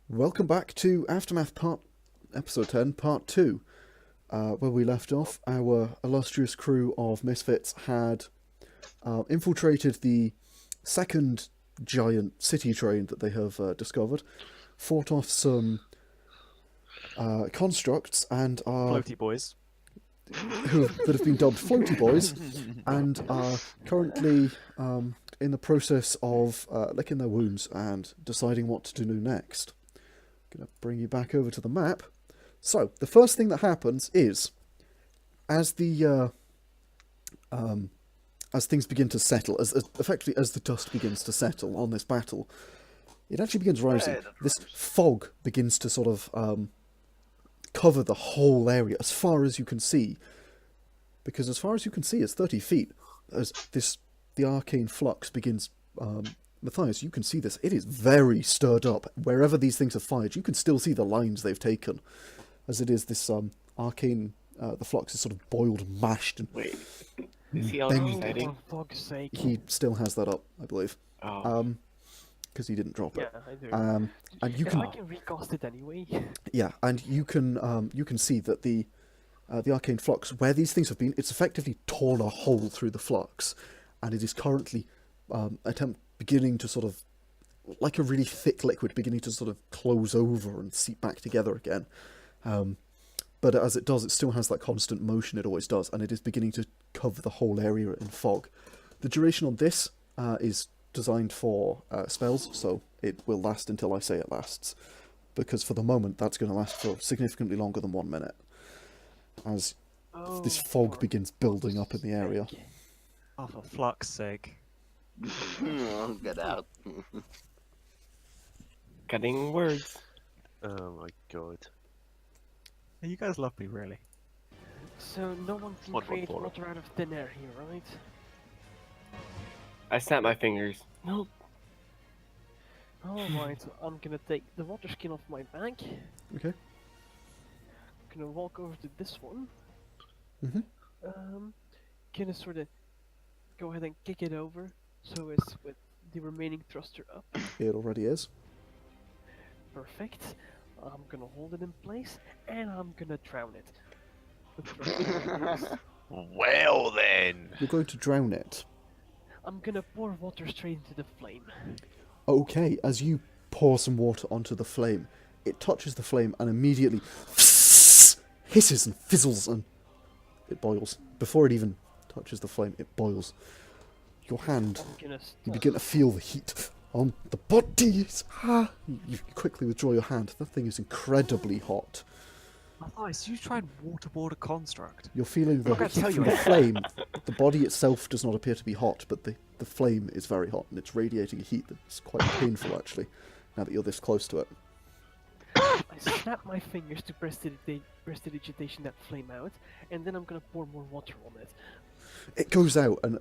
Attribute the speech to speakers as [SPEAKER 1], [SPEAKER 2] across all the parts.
[SPEAKER 1] Welcome back to Aftermath Episode 10, Part 2. Where we left off, our illustrious crew of misfits had infiltrated the second giant city train that they have discovered, fought off some constructs, and are...
[SPEAKER 2] Floaty boys.
[SPEAKER 1] that have been dubbed Floaty Boys, and are currently in the process of licking their wounds and deciding what to do next. Gonna bring you back over to the map. So the first thing that happens is, as the as things begin to settle, as effectively as the dust begins to settle on this battle, it actually begins rising. This fog begins to sort of cover the whole area as far as you can see, because as far as you can see, it's 30 feet. As the arcane flux begins. Matthias, you can see this. It is very stirred up. Wherever these things are fired, you can still see the lines they've taken. As it is, this arcane, the flux is sort of boiled, mashed, and
[SPEAKER 3] Wait, is he all exciting?
[SPEAKER 2] For fuck's sake.
[SPEAKER 1] he still has that up, I believe.
[SPEAKER 3] Oh.
[SPEAKER 1] Because he didn't drop it.
[SPEAKER 2] Yeah, I do.
[SPEAKER 1] And you
[SPEAKER 2] If
[SPEAKER 1] can,
[SPEAKER 2] I can recast it anyway.
[SPEAKER 1] yeah, and you can see that the arcane flux, where these things have been, it's effectively torn a hole through the flux, and it is currently beginning to sort of, like a really thick liquid, beginning to sort of close over and seep back together again. But as it does, it still has that constant motion it always does, and it is beginning to cover the whole area in fog. The duration on this is designed for spells, so it will last until I say it lasts, because for the moment that's going to last for significantly longer than 1 minute, as this fog begins building up in the area.
[SPEAKER 2] Oh, for fuck's sake.
[SPEAKER 4] Oh, get out.
[SPEAKER 3] Cutting words.
[SPEAKER 2] Oh my god. You guys love me, really. So no one can create water out of thin air here, right?
[SPEAKER 3] I snap my fingers. Nope.
[SPEAKER 2] Alright, I'm gonna take the water skin off my back.
[SPEAKER 1] Okay.
[SPEAKER 2] Gonna walk over to this one.
[SPEAKER 1] Mm-hmm.
[SPEAKER 2] Gonna sort of go ahead and kick it over, so it's with the remaining thruster up.
[SPEAKER 1] It already is.
[SPEAKER 2] Perfect. I'm gonna hold it in place, and I'm gonna drown it. The thruster
[SPEAKER 4] Well then.
[SPEAKER 1] You're going to drown it.
[SPEAKER 2] I'm gonna pour water straight into the flame.
[SPEAKER 1] Okay, as you pour some water onto the flame, it touches the flame and immediately hisses and fizzles and it boils. Before it even touches the flame, it boils. Your hand, you begin to feel the heat on the body. You quickly withdraw your hand. That thing is incredibly hot.
[SPEAKER 2] Matthias, you tried waterboard a construct.
[SPEAKER 1] You're feeling the
[SPEAKER 2] gonna
[SPEAKER 1] heat
[SPEAKER 2] tell
[SPEAKER 1] from
[SPEAKER 2] you.
[SPEAKER 1] the flame. The body itself does not appear to be hot, but the flame is very hot, and it's radiating a heat that's quite painful, actually, now that you're this close to it.
[SPEAKER 2] I snap my fingers to prestidigitation that flame out, and then I'm gonna pour more water on it.
[SPEAKER 1] It goes out, and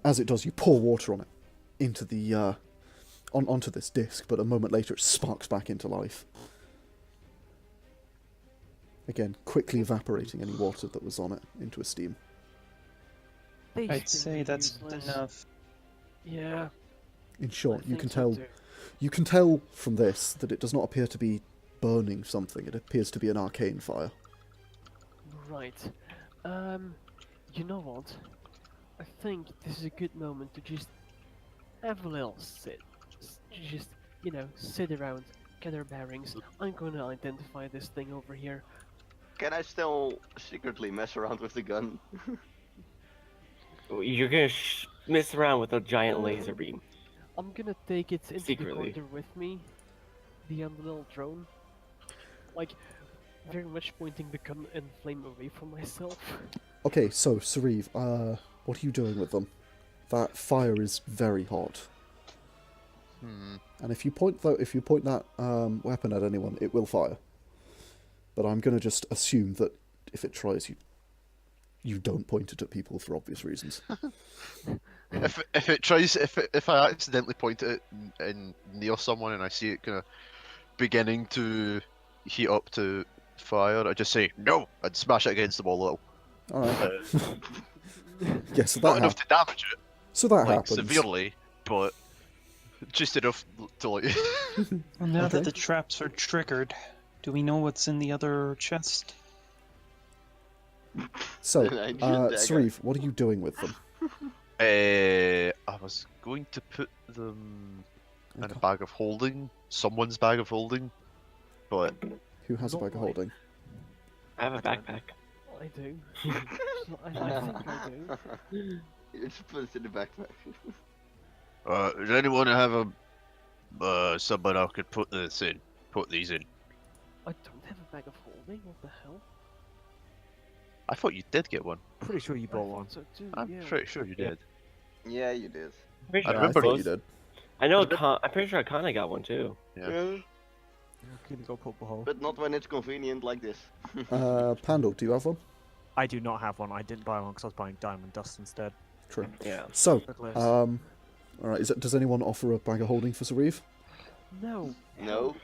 [SPEAKER 1] as it does, you pour water on it, into the onto this disc. But a moment later, it sparks back into life. Again, quickly evaporating any water that was on it into a steam.
[SPEAKER 3] I'd say that's enough.
[SPEAKER 2] Yeah.
[SPEAKER 1] In short,
[SPEAKER 2] I
[SPEAKER 1] you
[SPEAKER 2] think
[SPEAKER 1] can
[SPEAKER 2] so
[SPEAKER 1] tell.
[SPEAKER 2] too.
[SPEAKER 1] You can tell from this that it does not appear to be burning something. It appears to be an arcane fire.
[SPEAKER 2] Right. You know what? I think this is a good moment to just have a little sit. Just, sit around, get our bearings. I'm gonna identify this thing over here.
[SPEAKER 4] Can I still secretly mess around with the gun?
[SPEAKER 3] You're gonna mess around with a giant laser beam.
[SPEAKER 2] I'm gonna take it into
[SPEAKER 3] Secretly.
[SPEAKER 2] the corridor with me. The little drone. Like, very much pointing the gun and flame away from myself.
[SPEAKER 1] Okay, so Sauriv, what are you doing with them? That fire is very hot. And if you point that weapon at anyone, it will fire. But I'm gonna just assume that if it tries, you don't point it at people for obvious reasons.
[SPEAKER 5] If I accidentally point it in near someone and I see it kind of beginning to heat up to fire, I just say no and smash it against the wall a little.
[SPEAKER 1] All right. Yeah, so
[SPEAKER 5] Not
[SPEAKER 1] that
[SPEAKER 5] enough to damage it,
[SPEAKER 1] so that
[SPEAKER 5] like
[SPEAKER 1] happens.
[SPEAKER 5] severely, but Just enough to like.
[SPEAKER 6] Well, now
[SPEAKER 1] Okay.
[SPEAKER 6] that the traps are triggered, do we know what's in the other chest?
[SPEAKER 1] So,
[SPEAKER 4] An ancient dagger.
[SPEAKER 1] Sauriv, what are you doing with them?
[SPEAKER 5] I was going to put them in a
[SPEAKER 1] Okay.
[SPEAKER 5] bag of holding, someone's bag of holding, but
[SPEAKER 1] Who has a bag of holding?
[SPEAKER 3] I have a backpack.
[SPEAKER 2] I do. I think I do.
[SPEAKER 4] You just put it in the backpack.
[SPEAKER 5] does anyone have a someone I could put this in? Put these in.
[SPEAKER 2] I don't have a bag of holding. What the hell?
[SPEAKER 5] I thought you did get one.
[SPEAKER 7] Pretty sure you
[SPEAKER 2] I
[SPEAKER 7] bought
[SPEAKER 2] thought
[SPEAKER 7] one.
[SPEAKER 2] so too.
[SPEAKER 5] I'm
[SPEAKER 2] yeah.
[SPEAKER 5] pretty sure you did.
[SPEAKER 4] Yeah, you did.
[SPEAKER 3] Pretty
[SPEAKER 5] I
[SPEAKER 3] sure
[SPEAKER 1] I
[SPEAKER 5] remember
[SPEAKER 1] thought
[SPEAKER 3] both-
[SPEAKER 1] you did.
[SPEAKER 3] I know. I'm pretty sure Akane got one too.
[SPEAKER 5] Yeah.
[SPEAKER 7] Could have got purple hole.
[SPEAKER 4] But not when it's convenient like this.
[SPEAKER 1] Pandal, do you have one?
[SPEAKER 7] I do not have one. I didn't buy one because I was buying diamond dust instead.
[SPEAKER 1] True.
[SPEAKER 3] Yeah.
[SPEAKER 1] So,
[SPEAKER 7] Douglas.
[SPEAKER 1] all right. Does anyone offer a bag of holding for Sauriv?
[SPEAKER 2] No.
[SPEAKER 4] No.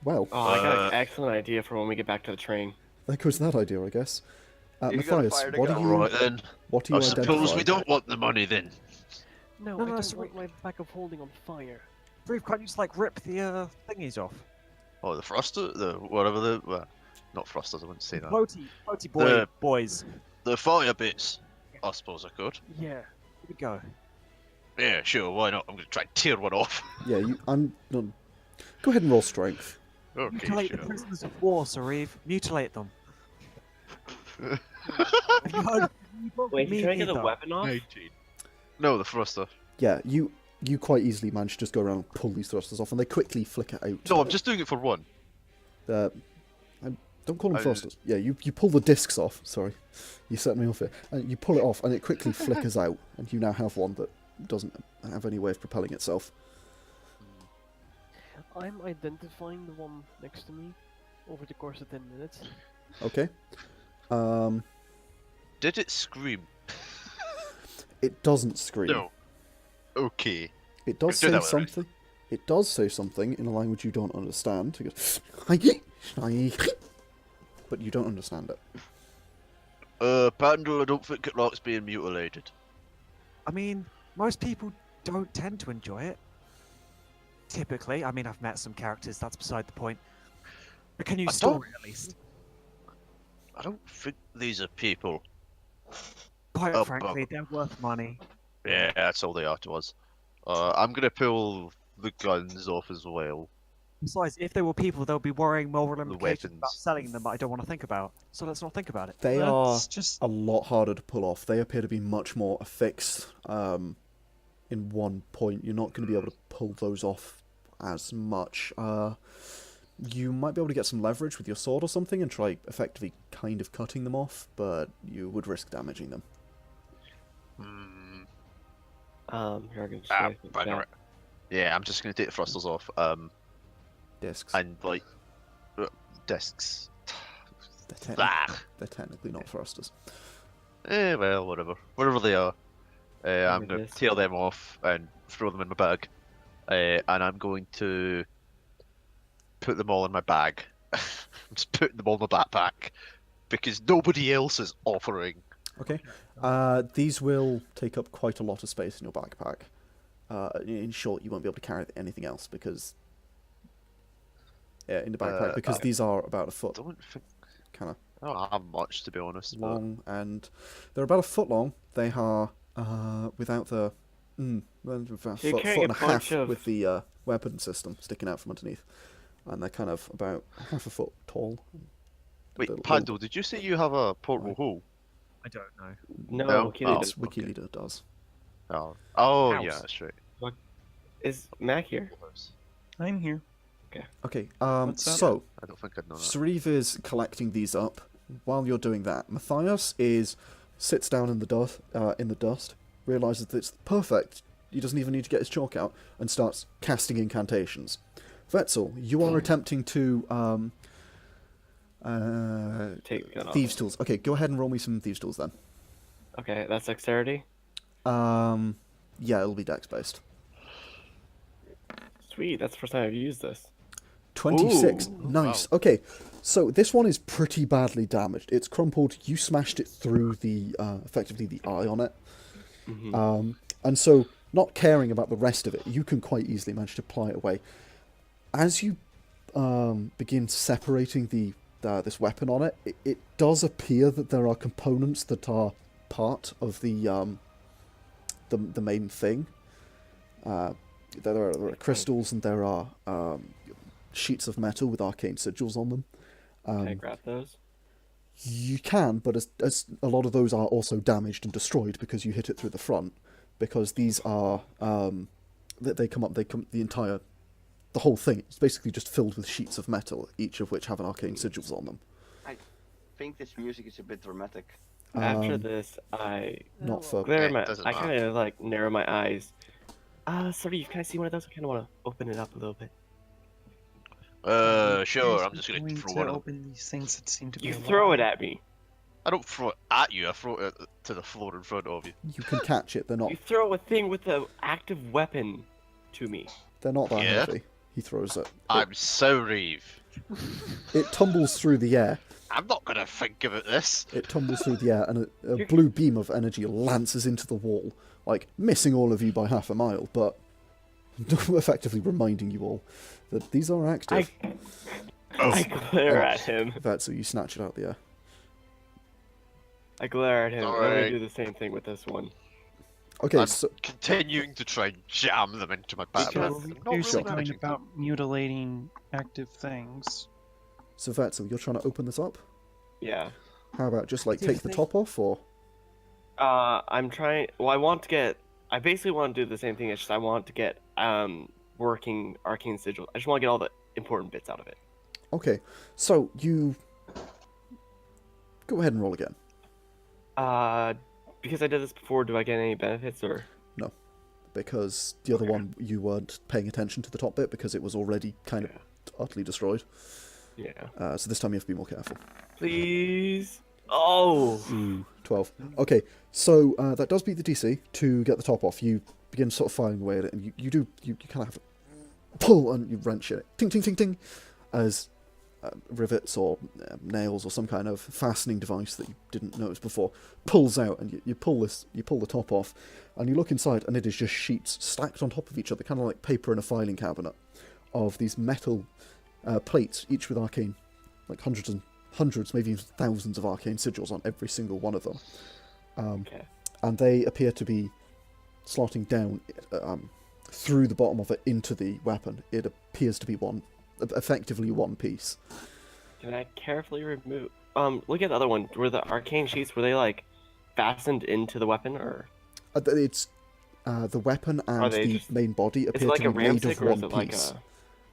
[SPEAKER 1] Well,
[SPEAKER 3] Oh, I got an excellent idea for when we get back to the train.
[SPEAKER 1] there goes that idea, I guess.
[SPEAKER 4] You gotta
[SPEAKER 1] Matthias,
[SPEAKER 4] fire the
[SPEAKER 1] what do
[SPEAKER 4] gun.
[SPEAKER 1] you
[SPEAKER 5] Right then.
[SPEAKER 1] what do
[SPEAKER 5] I
[SPEAKER 1] you
[SPEAKER 5] suppose
[SPEAKER 1] identify?
[SPEAKER 5] we don't want the money then.
[SPEAKER 2] No,
[SPEAKER 7] No,
[SPEAKER 2] I
[SPEAKER 7] no,
[SPEAKER 2] don't
[SPEAKER 7] sorry.
[SPEAKER 2] want my bag of holding on fire.
[SPEAKER 7] Brief, can't you just like rip the thingies off?
[SPEAKER 5] Oh, the thruster, the whatever the well, not thrusters. I wouldn't say that.
[SPEAKER 7] Floaty boy,
[SPEAKER 5] The-
[SPEAKER 7] boys.
[SPEAKER 5] The fire bits. I suppose I could.
[SPEAKER 2] Yeah.
[SPEAKER 7] Here we go.
[SPEAKER 5] Yeah, sure. Why not? I'm gonna try and tear one off.
[SPEAKER 1] Yeah, you. I'm. No, go ahead and roll strength.
[SPEAKER 5] Okay,
[SPEAKER 7] Mutilate the
[SPEAKER 5] sure.
[SPEAKER 7] prisoners of war, Sauriv. Mutilate them. Have you heard of
[SPEAKER 3] Wait,
[SPEAKER 7] Me
[SPEAKER 3] you trying to get the
[SPEAKER 7] neither.
[SPEAKER 3] weapon off?
[SPEAKER 5] 19. No, the thruster.
[SPEAKER 1] Yeah, you quite easily manage to just go around and pull these thrusters off, and they quickly flicker out.
[SPEAKER 5] No, I'm just doing it for one.
[SPEAKER 1] Don't call them
[SPEAKER 5] I-
[SPEAKER 1] thrusters. Yeah, you pull the discs off. Sorry, you set me off here. And you pull it off, and it quickly flickers out, and you now have one that doesn't have any way of propelling itself.
[SPEAKER 2] I'm identifying the one next to me over the course of 10 minutes.
[SPEAKER 1] Okay.
[SPEAKER 5] Did it scream?
[SPEAKER 1] It doesn't scream.
[SPEAKER 5] No. Okay.
[SPEAKER 1] It does
[SPEAKER 5] Do
[SPEAKER 1] say
[SPEAKER 5] that with the rest.
[SPEAKER 1] something. It does say something in a language you don't understand. It goes, but you don't understand it.
[SPEAKER 5] Pandal, I don't think it likes being mutilated.
[SPEAKER 7] I mean, most people don't tend to enjoy it. Typically, I mean, I've met some characters. That's beside the point. But can you
[SPEAKER 5] I
[SPEAKER 7] store
[SPEAKER 5] don't-
[SPEAKER 7] it at least?
[SPEAKER 5] I don't think these are people.
[SPEAKER 7] Quite
[SPEAKER 5] Oh,
[SPEAKER 7] frankly, they're worth money.
[SPEAKER 5] Yeah, that's all they are to us. I'm gonna pull the guns off as well.
[SPEAKER 7] Besides, if they were people, they'll be worrying moral implications about
[SPEAKER 5] weapons.
[SPEAKER 7] selling them that I don't want to think about. So let's not think about it.
[SPEAKER 1] They are
[SPEAKER 6] That's just
[SPEAKER 1] a lot harder to pull off. They appear to be much more affixed in one point. You're not going to be able to pull those off as much. You might be able to get some leverage with your sword or something and try effectively kind of cutting them off, but you would risk damaging them.
[SPEAKER 5] Hmm.
[SPEAKER 3] Yargon, just
[SPEAKER 5] Ah,
[SPEAKER 3] like
[SPEAKER 5] bugger
[SPEAKER 3] that.
[SPEAKER 5] it. Yeah, I'm just gonna take the thrusters off.
[SPEAKER 1] Discs.
[SPEAKER 5] And like discs.
[SPEAKER 1] They're technically not thrusters.
[SPEAKER 5] Well, whatever. Whatever they are. I'm
[SPEAKER 3] Whatever
[SPEAKER 5] gonna
[SPEAKER 3] it is.
[SPEAKER 5] tear them off and throw them in my bag. And I'm going to put them all in my bag. I'm just putting them all in my backpack because nobody else is offering.
[SPEAKER 1] Okay. These will take up quite a lot of space in your backpack. In short, you won't be able to carry anything else because in the backpack because
[SPEAKER 5] I
[SPEAKER 1] these are about a foot
[SPEAKER 5] Don't think
[SPEAKER 1] kind of
[SPEAKER 5] I don't have much to be honest. but-
[SPEAKER 1] long, and they're about a foot long. They are without the about a
[SPEAKER 3] So you're
[SPEAKER 1] foot
[SPEAKER 3] carrying
[SPEAKER 1] and
[SPEAKER 3] a
[SPEAKER 1] a half
[SPEAKER 3] bunch of-
[SPEAKER 1] with the weapon system sticking out from underneath, and they're kind of about half a foot tall.
[SPEAKER 5] Wait,
[SPEAKER 1] Little-
[SPEAKER 5] Pandal, did you say you have a portable
[SPEAKER 1] Right.
[SPEAKER 5] hole?
[SPEAKER 7] I don't know.
[SPEAKER 3] No,
[SPEAKER 5] No?
[SPEAKER 3] Keely
[SPEAKER 5] Oh.
[SPEAKER 3] does.
[SPEAKER 1] Wiki leader does.
[SPEAKER 5] Oh,
[SPEAKER 7] House.
[SPEAKER 5] yeah, that's right.
[SPEAKER 3] Is Mac here?
[SPEAKER 6] I'm here.
[SPEAKER 1] Okay.
[SPEAKER 6] What's up?
[SPEAKER 1] So
[SPEAKER 5] I don't think I'd know that.
[SPEAKER 1] Sauriv is collecting these up. While you're doing that, Mathias sits down in the dust, realizes that it's perfect. He doesn't even need to get his chalk out, and starts casting incantations. Vesztel, you are attempting to
[SPEAKER 3] Take the gun off.
[SPEAKER 1] thieves' tools. Okay, go ahead and roll me some thieves' tools then.
[SPEAKER 3] Okay, that's dexterity.
[SPEAKER 1] Yeah, it'll be dex based.
[SPEAKER 3] Sweet, that's the first time I've used this.
[SPEAKER 1] 26.
[SPEAKER 5] Ooh,
[SPEAKER 1] Nice.
[SPEAKER 5] wow.
[SPEAKER 1] Okay, so this one is pretty badly damaged. It's crumpled. You smashed it through the effectively the eye on it.
[SPEAKER 3] Mhm.
[SPEAKER 1] And so not caring about the rest of it, you can quite easily manage to pry it away. As you begin separating this weapon on it, it does appear that there are components that are part of the main thing. There are crystals and there are sheets of metal with arcane sigils on them.
[SPEAKER 3] Can I grab those?
[SPEAKER 1] You can, but as a lot of those are also damaged and destroyed because you hit it through the front. Because these are the whole thing. It's basically just filled with sheets of metal, each of which have an arcane sigils on them.
[SPEAKER 4] I think this music is a bit dramatic.
[SPEAKER 3] After this, I
[SPEAKER 1] Not for
[SPEAKER 3] I kind of like narrow my eyes. Sorry, can I see one of those? I kind of want to open it up a little bit.
[SPEAKER 5] Sure. I'm just gonna throw one.
[SPEAKER 6] Open these things that seem to be.
[SPEAKER 3] You throw it at me.
[SPEAKER 5] I don't throw it at you. I throw it to the floor in front of you.
[SPEAKER 1] You can catch it. They're not.
[SPEAKER 3] You throw a thing with an active weapon to me.
[SPEAKER 1] They're not that
[SPEAKER 5] Yeah.
[SPEAKER 1] heavy. He throws it.
[SPEAKER 5] I'm Sauriv.
[SPEAKER 1] It tumbles through the air.
[SPEAKER 5] I'm not gonna think about this.
[SPEAKER 1] It tumbles through the air, and a blue beam of energy lances into the wall, like missing all of you by half a mile, but effectively reminding you all that these are active.
[SPEAKER 3] I glare at him.
[SPEAKER 1] Vesztel, you snatch it out of the air.
[SPEAKER 3] I glare at him. I'm
[SPEAKER 5] Alright.
[SPEAKER 3] gonna do the same thing with this one.
[SPEAKER 1] Okay,
[SPEAKER 5] I'm
[SPEAKER 1] so
[SPEAKER 5] continuing to try and jam them into my backpack.
[SPEAKER 3] Because-
[SPEAKER 5] I'm not
[SPEAKER 6] Do
[SPEAKER 5] really
[SPEAKER 6] something
[SPEAKER 5] managing to.
[SPEAKER 6] about mutilating active things.
[SPEAKER 1] Vesztel, you're trying to open this up.
[SPEAKER 3] Yeah.
[SPEAKER 1] How about just like
[SPEAKER 2] Do you
[SPEAKER 1] take the
[SPEAKER 2] think-
[SPEAKER 1] top off, or
[SPEAKER 3] I'm trying. Well, I want to get. I basically want to do the same thing. It's just I want to get working arcane sigil. I just want to get all the important bits out of it.
[SPEAKER 1] okay, so you go ahead and roll again.
[SPEAKER 3] Because I did this before, do I get any benefits or?
[SPEAKER 1] Because the other one you weren't paying attention to the top bit because it was already kind of utterly destroyed.
[SPEAKER 3] Yeah.
[SPEAKER 1] So this time you have to be more careful.
[SPEAKER 3] Please. Oh.
[SPEAKER 1] 12. Okay, so that does beat the DC to get the top off. You begin sort of firing away at it, and you kind of have to pull and you wrench it. Ting, ting, ting, ting, as rivets or nails or some kind of fastening device that you didn't notice before pulls out, and you pull the top off, and you look inside, and it is just sheets stacked on top of each other, kind of like paper in a filing cabinet, of these metal plates, each with arcane, like hundreds, maybe even thousands of arcane sigils on every single one of them.
[SPEAKER 3] Okay.
[SPEAKER 1] And they appear to be slotting down through the bottom of it into the weapon. It appears to be effectively one piece.
[SPEAKER 3] Can I carefully remove? Look at the other one. Were the arcane sheets, were they like fastened into the weapon, or?
[SPEAKER 1] It's the weapon and
[SPEAKER 3] they
[SPEAKER 1] the
[SPEAKER 3] just-
[SPEAKER 1] main body
[SPEAKER 3] Is it
[SPEAKER 1] appear
[SPEAKER 3] like
[SPEAKER 1] to
[SPEAKER 3] a
[SPEAKER 1] be made
[SPEAKER 3] ramstick
[SPEAKER 1] of
[SPEAKER 3] or is
[SPEAKER 1] one
[SPEAKER 3] it like
[SPEAKER 1] piece.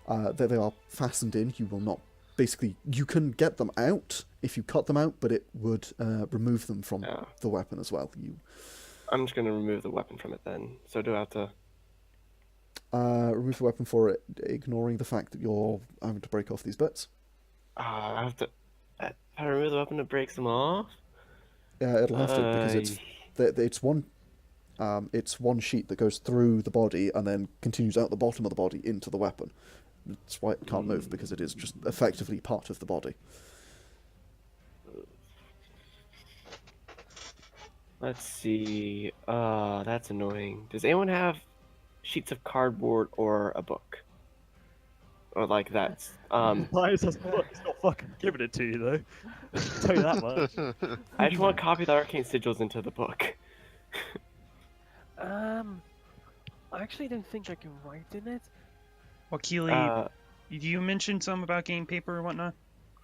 [SPEAKER 3] a?
[SPEAKER 1] They are fastened in. You will not. Basically, you can get them out if you cut them out, but it would remove them from
[SPEAKER 3] Oh.
[SPEAKER 1] the weapon as well.
[SPEAKER 3] I'm just gonna remove the weapon from it then. So do I have to?
[SPEAKER 1] Remove the weapon for it, ignoring the fact that you're having to break off these bits.
[SPEAKER 3] I have to. If I remove the weapon, it breaks them off.
[SPEAKER 1] Yeah, it'll have to because it's one sheet that goes through the body and then continues out the bottom of the body into the weapon. That's why it can't move, because it is just effectively part of the body.
[SPEAKER 3] Let's see. That's annoying. Does anyone have sheets of cardboard or a book? Or like that's
[SPEAKER 2] Mathias has the book. He's not fucking giving it to you though. I'll tell you that much.
[SPEAKER 3] I just want to copy the arcane sigils into the book.
[SPEAKER 2] I actually don't think I can write in it.
[SPEAKER 6] Wakili, you mentioned something about getting paper or whatnot?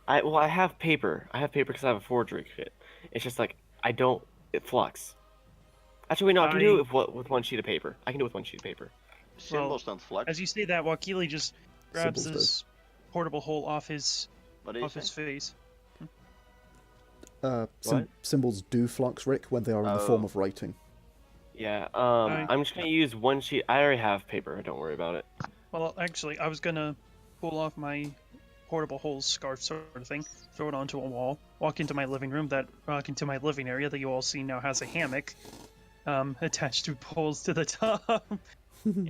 [SPEAKER 3] I have paper. I have paper because I have a forgery kit. It's just like it flux. Actually, wait, no, I can do it with one sheet of paper. I can do it with one sheet of paper.
[SPEAKER 4] Symbols don't flux.
[SPEAKER 6] As you say that, Wakili just grabs
[SPEAKER 1] Symbols
[SPEAKER 6] his portable hole off his
[SPEAKER 4] What do you
[SPEAKER 6] his
[SPEAKER 4] say?
[SPEAKER 6] face.
[SPEAKER 3] What?
[SPEAKER 1] Symbols do flux, Rick, when they are in the form of writing.
[SPEAKER 3] Yeah.
[SPEAKER 6] Alright.
[SPEAKER 3] I'm just gonna use one sheet. I already have paper. Don't worry about it.
[SPEAKER 6] Well, actually, I was gonna pull off my portable hole scarf sort of thing, throw it onto a wall, walk into my living room, into my living area that you all see now has a hammock attached to poles to the top.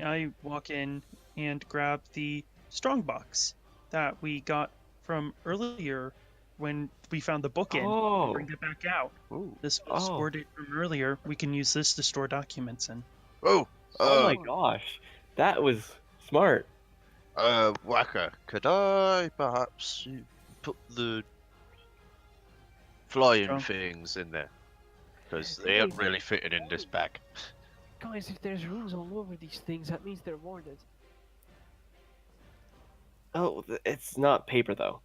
[SPEAKER 6] I walk in and grab the strongbox that we got from earlier when we found the book in.
[SPEAKER 3] Oh.
[SPEAKER 6] Bring it back out.
[SPEAKER 3] Ooh.
[SPEAKER 6] This was
[SPEAKER 3] Oh.
[SPEAKER 6] stored it from earlier. We can use this to store documents in.
[SPEAKER 5] Oh,
[SPEAKER 3] Oh my
[SPEAKER 5] Uh,
[SPEAKER 3] gosh, that was smart.
[SPEAKER 5] Whacker, could I perhaps put the flying
[SPEAKER 6] Sure.
[SPEAKER 5] things in there? Because they aren't really fitting in this bag.
[SPEAKER 2] Guys, if there's runes all over these things, that means they're warded.
[SPEAKER 3] Oh, it's not paper though.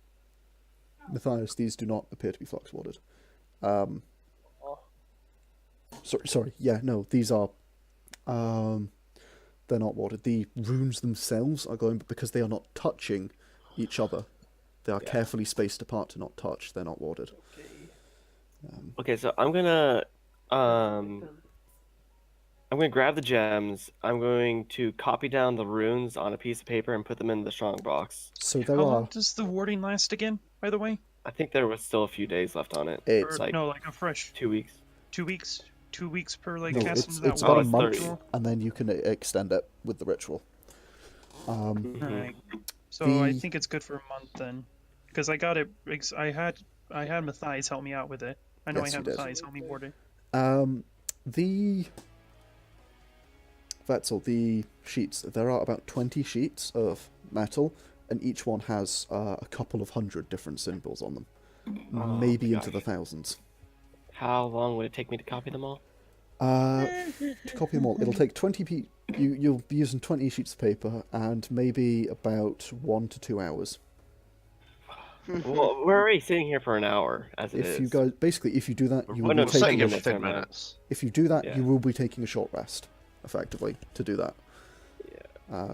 [SPEAKER 1] Matthias, these do not appear to be flux warded. Sorry. Yeah, no, these are. They're not warded. The runes themselves are going, but because they are not touching each other, they are carefully spaced apart to not touch. They're not warded.
[SPEAKER 3] Okay, so I'm gonna grab the gems. I'm going to copy down the runes on a piece of paper and put them in the strong box.
[SPEAKER 1] So there
[SPEAKER 6] How
[SPEAKER 1] are.
[SPEAKER 6] long does the warding last again, by the way?
[SPEAKER 3] I think there was still a few days left on it.
[SPEAKER 1] It's
[SPEAKER 6] Or,
[SPEAKER 3] like
[SPEAKER 6] no, like a fresh
[SPEAKER 3] 2 weeks.
[SPEAKER 6] 2 weeks? 2 weeks per, like,
[SPEAKER 1] no,
[SPEAKER 6] cast
[SPEAKER 1] it's
[SPEAKER 6] into that
[SPEAKER 1] about a
[SPEAKER 6] wall?
[SPEAKER 3] it's
[SPEAKER 1] month,
[SPEAKER 3] 30.
[SPEAKER 1] and then you can extend it with the ritual.
[SPEAKER 3] Mhm.
[SPEAKER 6] Alright. So I
[SPEAKER 1] The-
[SPEAKER 6] think it's good for a month then. Because I got it, I had Mathias help me out with it. I know
[SPEAKER 1] Yes,
[SPEAKER 6] I had
[SPEAKER 1] you did.
[SPEAKER 6] Mathias help me ward it.
[SPEAKER 1] That's all. The sheets. There are about 20 sheets of metal, and each one has a couple of hundred different symbols on them,
[SPEAKER 3] Oh,
[SPEAKER 1] maybe into
[SPEAKER 3] gosh.
[SPEAKER 1] the thousands.
[SPEAKER 3] How long would it take me to copy them all?
[SPEAKER 1] To copy them all, it'll take 20 you'll be using 20 sheets of paper, and maybe about 1 to 2 hours.
[SPEAKER 3] Well, we're already sitting here for an hour as it is.
[SPEAKER 1] If you guys, basically, if you do that, you
[SPEAKER 3] Why
[SPEAKER 1] will
[SPEAKER 3] not
[SPEAKER 1] be
[SPEAKER 3] just
[SPEAKER 1] taking
[SPEAKER 3] take
[SPEAKER 1] a,
[SPEAKER 3] it next
[SPEAKER 5] 10
[SPEAKER 3] time around?
[SPEAKER 5] minutes.
[SPEAKER 1] if you do that,
[SPEAKER 3] Yeah.
[SPEAKER 1] you will be taking a short rest, effectively, to do that.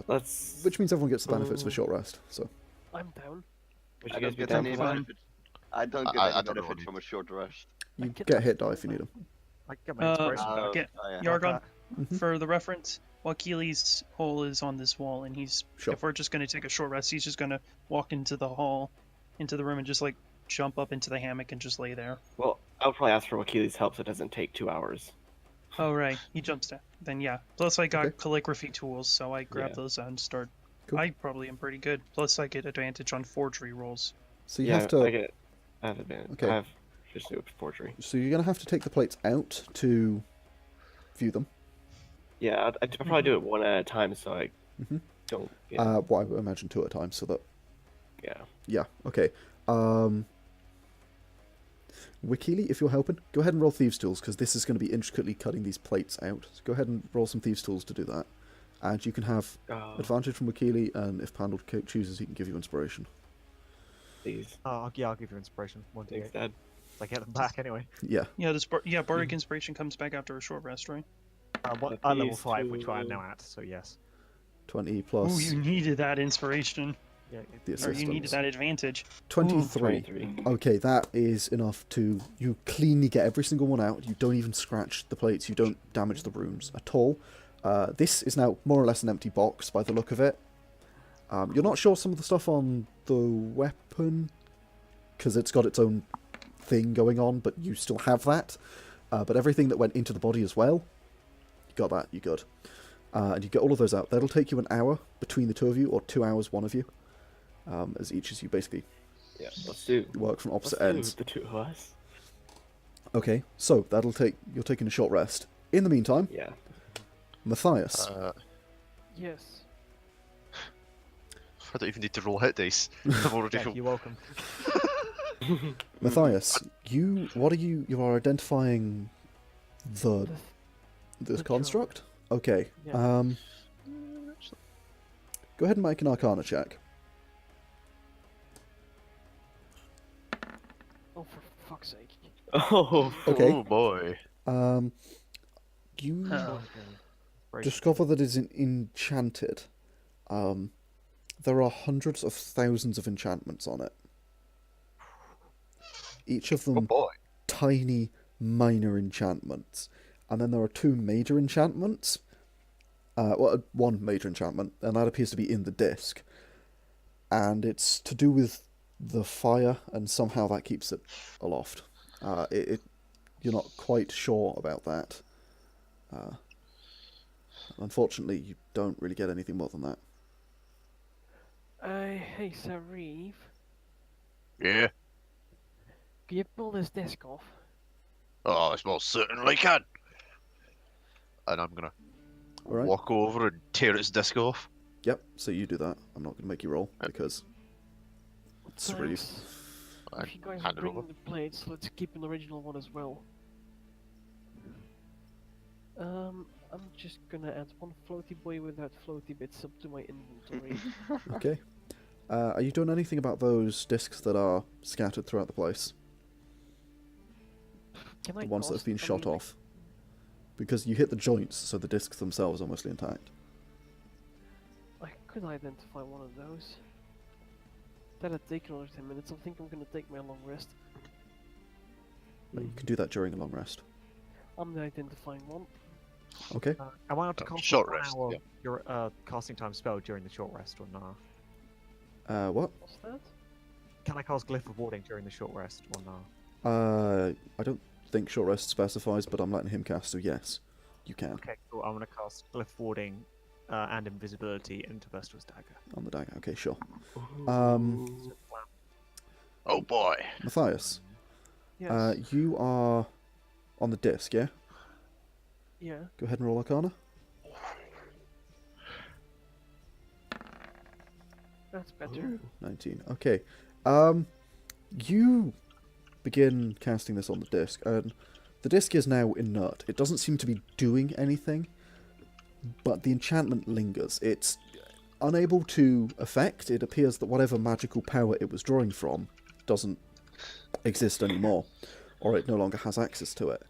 [SPEAKER 3] Let's.
[SPEAKER 1] Which means everyone gets the benefits of a
[SPEAKER 3] Oh.
[SPEAKER 1] short rest. So
[SPEAKER 2] I'm down.
[SPEAKER 3] Would
[SPEAKER 4] I
[SPEAKER 3] you guys
[SPEAKER 4] don't
[SPEAKER 3] be
[SPEAKER 4] get
[SPEAKER 3] down
[SPEAKER 4] any
[SPEAKER 3] for that?
[SPEAKER 4] benefit. I don't get
[SPEAKER 5] I
[SPEAKER 4] any
[SPEAKER 5] don't know
[SPEAKER 4] benefit
[SPEAKER 5] what
[SPEAKER 4] from a short rest.
[SPEAKER 1] you
[SPEAKER 2] can
[SPEAKER 1] get hit die if you need them.
[SPEAKER 7] I can get my inspiration
[SPEAKER 6] Uh,
[SPEAKER 7] back.
[SPEAKER 6] get
[SPEAKER 4] yeah.
[SPEAKER 6] Yargon,
[SPEAKER 1] Mhm.
[SPEAKER 6] for the reference, Wakile's hole is on this wall, and he's.
[SPEAKER 1] Sure.
[SPEAKER 6] If we're just going to take a short rest, he's just going to walk into the hall, into the room, and just like jump up into the hammock and just lay there.
[SPEAKER 3] Well, I would probably ask for Wakili's help so it doesn't take 2 hours.
[SPEAKER 6] Oh right, he jumps down. Then yeah. Plus I got
[SPEAKER 1] Okay.
[SPEAKER 6] calligraphy tools, so I grab
[SPEAKER 3] Yeah.
[SPEAKER 6] those and start.
[SPEAKER 1] Cool.
[SPEAKER 6] I probably am pretty good. Plus I get advantage on forgery rolls.
[SPEAKER 1] So you
[SPEAKER 3] yeah,
[SPEAKER 1] have to.
[SPEAKER 3] I have advantage.
[SPEAKER 1] Okay.
[SPEAKER 3] I have just do forgery.
[SPEAKER 1] So you're gonna have to take the plates out to view them.
[SPEAKER 3] Yeah, I'd probably do it one at a time so I
[SPEAKER 1] Mhm.
[SPEAKER 3] don't.
[SPEAKER 1] Well, I would imagine 2 at a time, so that.
[SPEAKER 3] Yeah.
[SPEAKER 1] Yeah. Okay. Wikili, if you're helping, go ahead and roll Thieves' Tools, because this is going to be intricately cutting these plates out. So go ahead and roll some Thieves' Tools to do that. And you can have advantage from Wikili, and if Pandal chooses, he can give you inspiration.
[SPEAKER 3] Please.
[SPEAKER 7] Oh, yeah, I'll give you inspiration. 1d8.
[SPEAKER 3] Thanks, Dad.
[SPEAKER 7] I get them back anyway.
[SPEAKER 1] Yeah.
[SPEAKER 6] Yeah, bardic inspiration comes back after a short rest, right?
[SPEAKER 7] At level
[SPEAKER 3] These
[SPEAKER 7] 5, which I am
[SPEAKER 3] two-
[SPEAKER 7] now at, so yes.
[SPEAKER 1] 20
[SPEAKER 6] Ooh,
[SPEAKER 1] plus
[SPEAKER 6] you needed that inspiration,
[SPEAKER 7] Yeah,
[SPEAKER 1] the
[SPEAKER 6] or
[SPEAKER 1] assistance.
[SPEAKER 6] you needed that advantage.
[SPEAKER 1] 23.
[SPEAKER 3] 23.
[SPEAKER 1] Okay, that is enough to... You cleanly get every single one out. You don't even scratch the plates. You don't damage the runes at all. This is now more or less an empty box by the look of it. You're not sure some of the stuff on the weapon, because it's got its own thing going on, but you still have that. But everything that went into the body as well, you got that, you're good. And you get all of those out. That'll take you an hour between the 2 of you, or 2 hours, one of you. As each as you basically
[SPEAKER 3] Yeah, let's do.
[SPEAKER 1] work from
[SPEAKER 3] Let's
[SPEAKER 1] opposite
[SPEAKER 3] do
[SPEAKER 1] ends.
[SPEAKER 3] the 2 of us.
[SPEAKER 1] Okay, so that'll take... You're taking a short rest. In the meantime,
[SPEAKER 3] Yeah.
[SPEAKER 1] Matthias.
[SPEAKER 2] Yes.
[SPEAKER 5] I don't even need to roll hit dice. I've already
[SPEAKER 7] yeah, you're welcome.
[SPEAKER 1] Matthias, you are identifying the this
[SPEAKER 2] the
[SPEAKER 1] construct? Okay.
[SPEAKER 2] Yeah.
[SPEAKER 1] Go ahead and make an Arcana check.
[SPEAKER 2] Oh, for fuck's sake.
[SPEAKER 3] Oh.
[SPEAKER 1] Okay.
[SPEAKER 5] Oh boy.
[SPEAKER 1] You
[SPEAKER 6] Oh.
[SPEAKER 1] discover that it's enchanted. There are hundreds of thousands of enchantments on it. Each of
[SPEAKER 5] Oh
[SPEAKER 1] them
[SPEAKER 5] boy.
[SPEAKER 1] tiny, minor enchantments. And then there are 2 major enchantments. Well, 1 major enchantment, and that appears to be in the disc. And it's to do with the fire, and somehow that keeps it aloft. You're not quite sure about that. Unfortunately, you don't really get anything more than that.
[SPEAKER 2] Hey, Sauriv.
[SPEAKER 5] Yeah.
[SPEAKER 2] Can you pull this disc off?
[SPEAKER 5] Oh, I most certainly can. And I'm gonna
[SPEAKER 1] All right.
[SPEAKER 5] walk over and tear its disc off.
[SPEAKER 1] Yep. So you do that. I'm not going to make you roll because it's for you.
[SPEAKER 2] Thanks.
[SPEAKER 5] I
[SPEAKER 2] If you guys
[SPEAKER 5] hand
[SPEAKER 2] are
[SPEAKER 5] it over.
[SPEAKER 2] bringing the plates, let's keep an original one as well. I'm just gonna add one floaty boy without floaty bits up to my inventory.
[SPEAKER 1] Okay. Are you doing anything about those discs that are scattered throughout the place?
[SPEAKER 2] Can I
[SPEAKER 1] The ones that have
[SPEAKER 2] cast
[SPEAKER 1] been shot
[SPEAKER 2] something-
[SPEAKER 1] off? Because you hit the joints, so the discs themselves are mostly intact.
[SPEAKER 2] I could identify one of those. That'd take another 10 minutes. I think I'm gonna take my long rest.
[SPEAKER 1] You can do that during a long rest.
[SPEAKER 2] I'm identifying one.
[SPEAKER 1] Okay.
[SPEAKER 7] Am I able to cast
[SPEAKER 5] short
[SPEAKER 7] a
[SPEAKER 5] rest,
[SPEAKER 7] hour
[SPEAKER 5] yeah.
[SPEAKER 7] your casting time spell during the short rest or not?
[SPEAKER 1] What?
[SPEAKER 2] What's that?
[SPEAKER 7] Can I cast Glyph of Warding during the short rest or not?
[SPEAKER 1] I don't think short rest specifies, but I'm letting him cast, so yes, you can
[SPEAKER 7] Okay, cool. I'm gonna cast Glyph of Warding and Invisibility into Vestal's dagger.
[SPEAKER 1] on the dagger. Okay, sure.
[SPEAKER 5] Oh boy.
[SPEAKER 1] Matthias,
[SPEAKER 2] Yes.
[SPEAKER 1] you are on the disc, yeah?
[SPEAKER 2] Yeah.
[SPEAKER 1] Go ahead and roll Arcana.
[SPEAKER 2] That's better.
[SPEAKER 1] 19. Okay. You begin casting this on the disc, and the disc is now inert. It doesn't seem to be doing anything, but the enchantment lingers. It's unable to affect. It appears that whatever magical power it was drawing from doesn't exist anymore, or it no longer has access to it.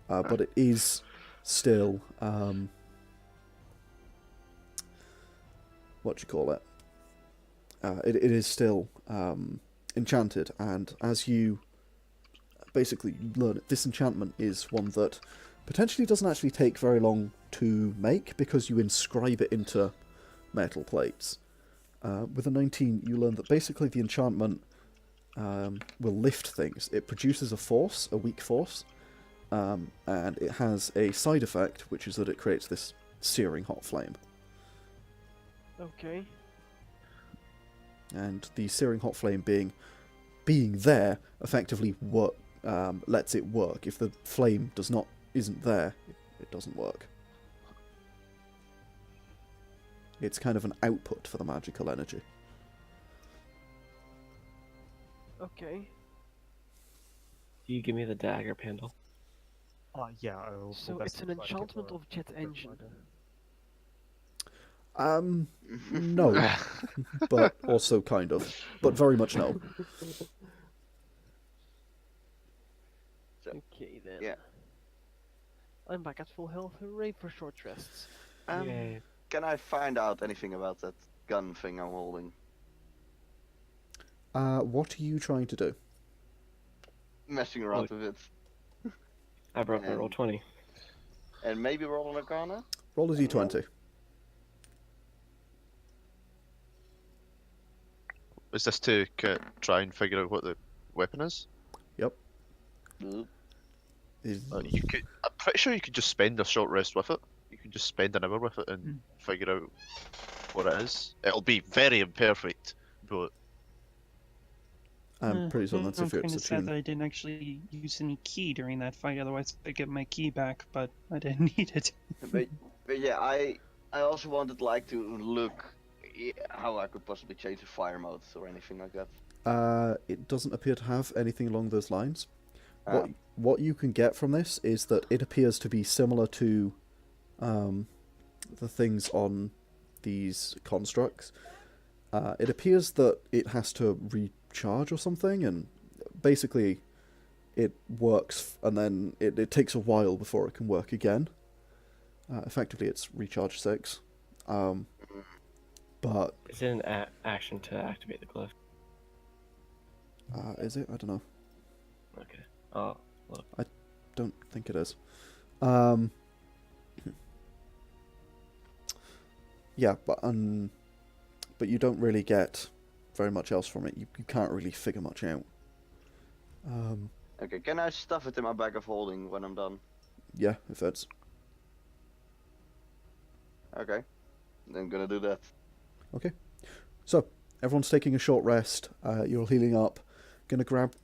[SPEAKER 1] But it is still, what do you call it? It is still enchanted, and as you basically learn it, this enchantment is one that potentially doesn't actually take very long to make because you inscribe it into metal plates. With a 19, you learn that basically the enchantment will lift things. It produces a force, a weak force, and it has a side effect, which is that it creates this searing hot flame.
[SPEAKER 2] Okay.
[SPEAKER 1] And the searing hot flame being there effectively lets it work. If the flame isn't there, it doesn't work. It's kind of an output for the magical energy.
[SPEAKER 2] Okay.
[SPEAKER 3] Do you give me the dagger, Pandal?
[SPEAKER 7] Yeah. I'll
[SPEAKER 2] So
[SPEAKER 7] pull
[SPEAKER 2] it's
[SPEAKER 7] Vestal
[SPEAKER 2] an
[SPEAKER 7] so I can
[SPEAKER 2] enchantment
[SPEAKER 7] get
[SPEAKER 2] of jet
[SPEAKER 7] the
[SPEAKER 2] engine.
[SPEAKER 1] No, but also kind of, but very much no.
[SPEAKER 2] Okay then.
[SPEAKER 4] Yeah.
[SPEAKER 2] I'm back at full health. Hooray for short rests.
[SPEAKER 3] Yay.
[SPEAKER 4] Can I find out anything about that gun thing I'm holding?
[SPEAKER 1] What are you trying to do?
[SPEAKER 4] Messing around
[SPEAKER 3] Look.
[SPEAKER 4] with it.
[SPEAKER 3] I broke my roll 20.
[SPEAKER 4] And maybe roll an Arcana?
[SPEAKER 1] Roll a d20.
[SPEAKER 5] Is this to try and figure out what the weapon is?
[SPEAKER 1] Yep.
[SPEAKER 4] Nope.
[SPEAKER 5] You could. I'm pretty sure you could just spend a short rest with it. You can just spend an hour with it and figure out what it is. It'll be very imperfect, but
[SPEAKER 1] I'm pretty certain that's
[SPEAKER 6] I'm
[SPEAKER 1] if it's
[SPEAKER 6] kind
[SPEAKER 1] a
[SPEAKER 6] of sad
[SPEAKER 1] tune.
[SPEAKER 6] that I didn't actually use any key during that fight. Otherwise, I'd get my key back, but I didn't need it.
[SPEAKER 4] But yeah, I also wanted like to look how I could possibly change the fire mode or anything like that.
[SPEAKER 1] It doesn't appear to have anything along those lines.
[SPEAKER 4] Ah.
[SPEAKER 1] What you can get from this is that it appears to be similar to the things on these constructs. It appears that it has to recharge or something, and basically it works, and then it takes a while before it can work again. Effectively, it's recharge 6. But
[SPEAKER 3] Is it an action to activate the glyph?
[SPEAKER 1] is it? I don't know.
[SPEAKER 3] Okay. Oh, look.
[SPEAKER 1] Don't think it is. Yeah, but you don't really get very much else from it. You can't really figure much out.
[SPEAKER 4] Okay, can I stuff it in my bag of holding when I'm done?
[SPEAKER 1] Yeah, if it's
[SPEAKER 4] Okay. I'm gonna do that.
[SPEAKER 1] okay. So everyone's taking a short rest. You're all healing up. Gonna grab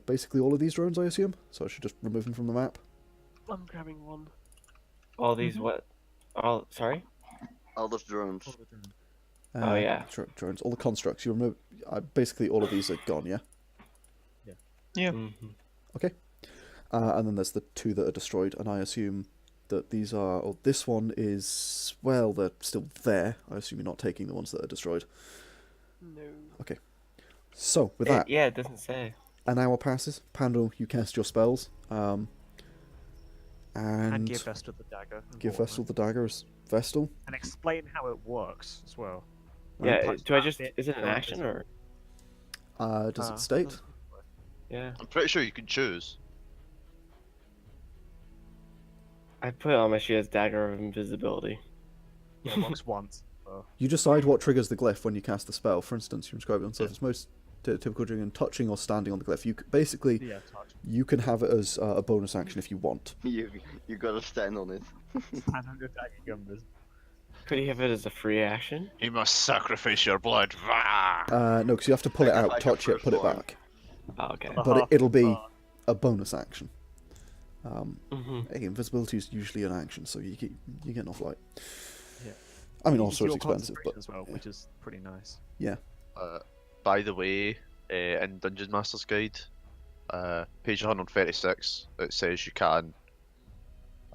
[SPEAKER 1] basically all of these drones, I assume. So I should just remove them from the map.
[SPEAKER 2] I'm grabbing one.
[SPEAKER 3] All these what? Oh, sorry.
[SPEAKER 4] All those drones.
[SPEAKER 3] Oh, yeah.
[SPEAKER 1] Drones, all the constructs. You remove. Basically, all of these are gone. Yeah.
[SPEAKER 6] Yeah.
[SPEAKER 3] Mm-hmm.
[SPEAKER 1] Okay. And then there's the 2 that are destroyed, and I assume that these are. Or this one is. Well, they're still there. I assume you're not taking the ones that are destroyed.
[SPEAKER 2] No.
[SPEAKER 1] Okay. So with that,
[SPEAKER 3] Yeah, it doesn't say.
[SPEAKER 1] an hour passes. Pandal, you cast your spells. And
[SPEAKER 7] give Vesztel the dagger.
[SPEAKER 1] give
[SPEAKER 7] importantly.
[SPEAKER 1] Vesztel the daggers. Vesztel.
[SPEAKER 7] And explain how it works as well.
[SPEAKER 3] Yeah,
[SPEAKER 7] Touch
[SPEAKER 3] do I
[SPEAKER 7] that
[SPEAKER 3] just...
[SPEAKER 7] bit,
[SPEAKER 3] Is it an
[SPEAKER 7] go
[SPEAKER 3] action,
[SPEAKER 7] invisible.
[SPEAKER 3] or...
[SPEAKER 1] Does it state?
[SPEAKER 3] Yeah.
[SPEAKER 5] I'm pretty sure you can choose.
[SPEAKER 3] I put on my shield as Dagger of Invisibility.
[SPEAKER 7] Yeah, it works once. So.
[SPEAKER 1] You decide what triggers the glyph when you cast the spell. For instance, you inscribe it on surface. Most typical triggering, touching or standing on the glyph. Basically,
[SPEAKER 7] Yeah, touch.
[SPEAKER 1] you can have it as a bonus action if you want.
[SPEAKER 4] You gotta stand on it.
[SPEAKER 7] Stand on your dagger, go invisible.
[SPEAKER 3] Could you have it as a free action?
[SPEAKER 5] You must sacrifice your blood. Vah!
[SPEAKER 1] No, because you have to pull it out,
[SPEAKER 4] Sacrifice your
[SPEAKER 1] touch it, put it
[SPEAKER 4] firstborn.
[SPEAKER 1] back.
[SPEAKER 3] Oh, okay.
[SPEAKER 1] But it'll be a bonus action.
[SPEAKER 3] Mm-hmm.
[SPEAKER 1] Hey, invisibility is usually an action, so you get off light.
[SPEAKER 7] Yeah.
[SPEAKER 1] I mean,
[SPEAKER 7] You
[SPEAKER 1] also
[SPEAKER 7] use
[SPEAKER 1] it's
[SPEAKER 7] your
[SPEAKER 1] expensive, but
[SPEAKER 7] concentration as well, which is pretty nice.
[SPEAKER 1] yeah.
[SPEAKER 5] By the way, in Dungeon Master's Guide, page 136, it says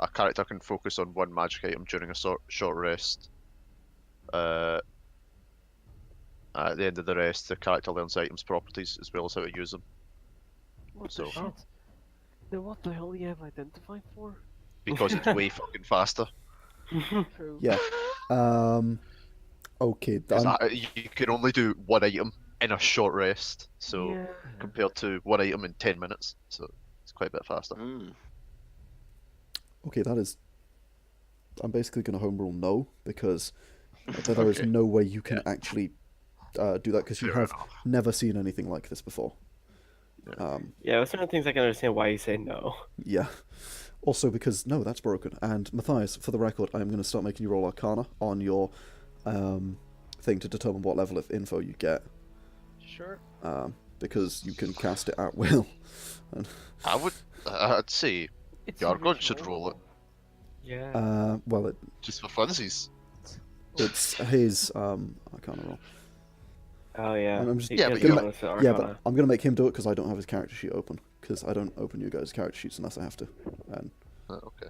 [SPEAKER 5] a character can focus on one magic item during a short rest. At the end of the rest, the character learns the item's properties as well as how to use them.
[SPEAKER 2] What
[SPEAKER 5] So-
[SPEAKER 2] the shit? Then what the hell do you have identified for?
[SPEAKER 5] Because it's way fucking faster.
[SPEAKER 2] True.
[SPEAKER 1] Yeah. Okay.
[SPEAKER 5] 'Cause you can only do one item in a short rest, so
[SPEAKER 2] Yeah.
[SPEAKER 5] compared to one item in 10 minutes, so it's quite a bit faster.
[SPEAKER 1] Okay, that is. I'm basically going to home rule no, because there is
[SPEAKER 5] Okay.
[SPEAKER 1] no way you can actually do that, because you
[SPEAKER 5] Fair
[SPEAKER 1] have
[SPEAKER 5] enough.
[SPEAKER 1] never seen anything like this before.
[SPEAKER 3] Yeah, with certain things I can understand why you say no.
[SPEAKER 1] Yeah. Also because, no, that's broken. And Mathias, for the record, I am going to start making you roll Arcana on your thing to determine what level of info you get,
[SPEAKER 2] Sure.
[SPEAKER 1] because you can cast it at will. And,
[SPEAKER 5] I'd say
[SPEAKER 2] It's
[SPEAKER 5] Yargon should
[SPEAKER 2] original.
[SPEAKER 5] roll it,
[SPEAKER 3] Yeah.
[SPEAKER 1] well,
[SPEAKER 5] just for funsies.
[SPEAKER 1] it's his Arcana roll.
[SPEAKER 3] Oh yeah.
[SPEAKER 1] I'm just-
[SPEAKER 3] He
[SPEAKER 5] yeah,
[SPEAKER 3] gets
[SPEAKER 5] but you-
[SPEAKER 3] bonus to
[SPEAKER 1] Yeah,
[SPEAKER 3] Arcana.
[SPEAKER 1] but I'm going to make him do it because I don't have his character sheet open. Because I don't open you guys' character sheets unless I have to. And
[SPEAKER 5] Oh, okay.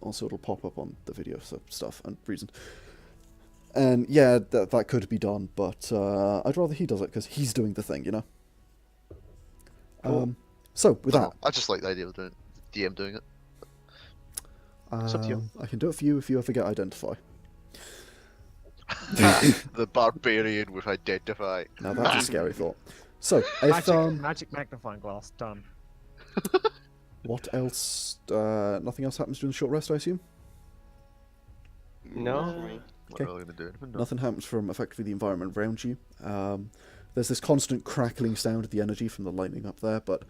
[SPEAKER 1] also it'll pop up on the video stuff and reasons. And yeah, that could be done, but I'd rather he does it because he's doing the thing, you know?
[SPEAKER 3] Cool.
[SPEAKER 1] So, with that,
[SPEAKER 5] I just like the idea of doing DM doing it. It's up to you.
[SPEAKER 1] I can do it for you if you ever get Identify.
[SPEAKER 5] The barbarian with identify.
[SPEAKER 1] Now that's a scary thought. So, if,
[SPEAKER 7] Magic magnifying glass, done.
[SPEAKER 1] what else? Nothing else happens during the short rest, I assume?
[SPEAKER 3] No.
[SPEAKER 4] Not for me.
[SPEAKER 1] Okay.
[SPEAKER 5] Not really gonna do anything. No.
[SPEAKER 1] Nothing happens from effectively the environment around you. There's this constant crackling sound of the energy from the lightning up there, but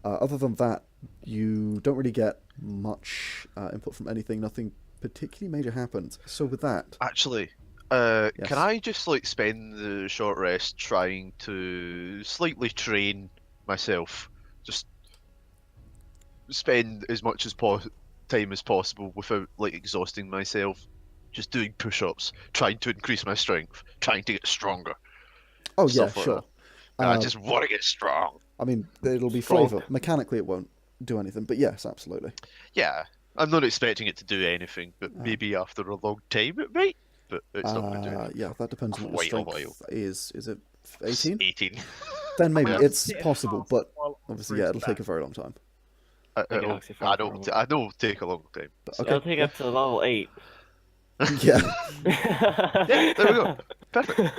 [SPEAKER 1] other than that, you don't really get much input from anything. Nothing particularly major happens. So with that,
[SPEAKER 5] Actually,
[SPEAKER 1] Yes.
[SPEAKER 5] can I just like spend the short rest trying to slightly train myself? Just spend as much as time as possible without like exhausting myself. Just doing push-ups, trying to increase my strength, trying to get stronger.
[SPEAKER 1] oh yeah,
[SPEAKER 5] Stuff like
[SPEAKER 1] sure.
[SPEAKER 5] that. I just want to get strong.
[SPEAKER 1] I mean, it'll be
[SPEAKER 5] Strong.
[SPEAKER 1] flavour. Mechanically, it won't do anything, but yes, absolutely.
[SPEAKER 5] Yeah, I'm not expecting it to do anything, but maybe after a long time it might. But it's not going to do anything.
[SPEAKER 1] Yeah, that depends on what
[SPEAKER 5] Quite a
[SPEAKER 1] your
[SPEAKER 5] while.
[SPEAKER 1] strength is. Is it 18?
[SPEAKER 5] 18.
[SPEAKER 1] Then maybe
[SPEAKER 5] Yeah.
[SPEAKER 1] it's possible, but
[SPEAKER 7] Well,
[SPEAKER 1] obviously, yeah, it'll take a very long time.
[SPEAKER 3] Like an
[SPEAKER 5] I
[SPEAKER 3] oxyform
[SPEAKER 5] know it'll take a long time.
[SPEAKER 1] But,
[SPEAKER 3] It'll
[SPEAKER 1] okay,
[SPEAKER 3] take up to level 8.
[SPEAKER 1] yeah.
[SPEAKER 5] Yeah, there we go. Perfect.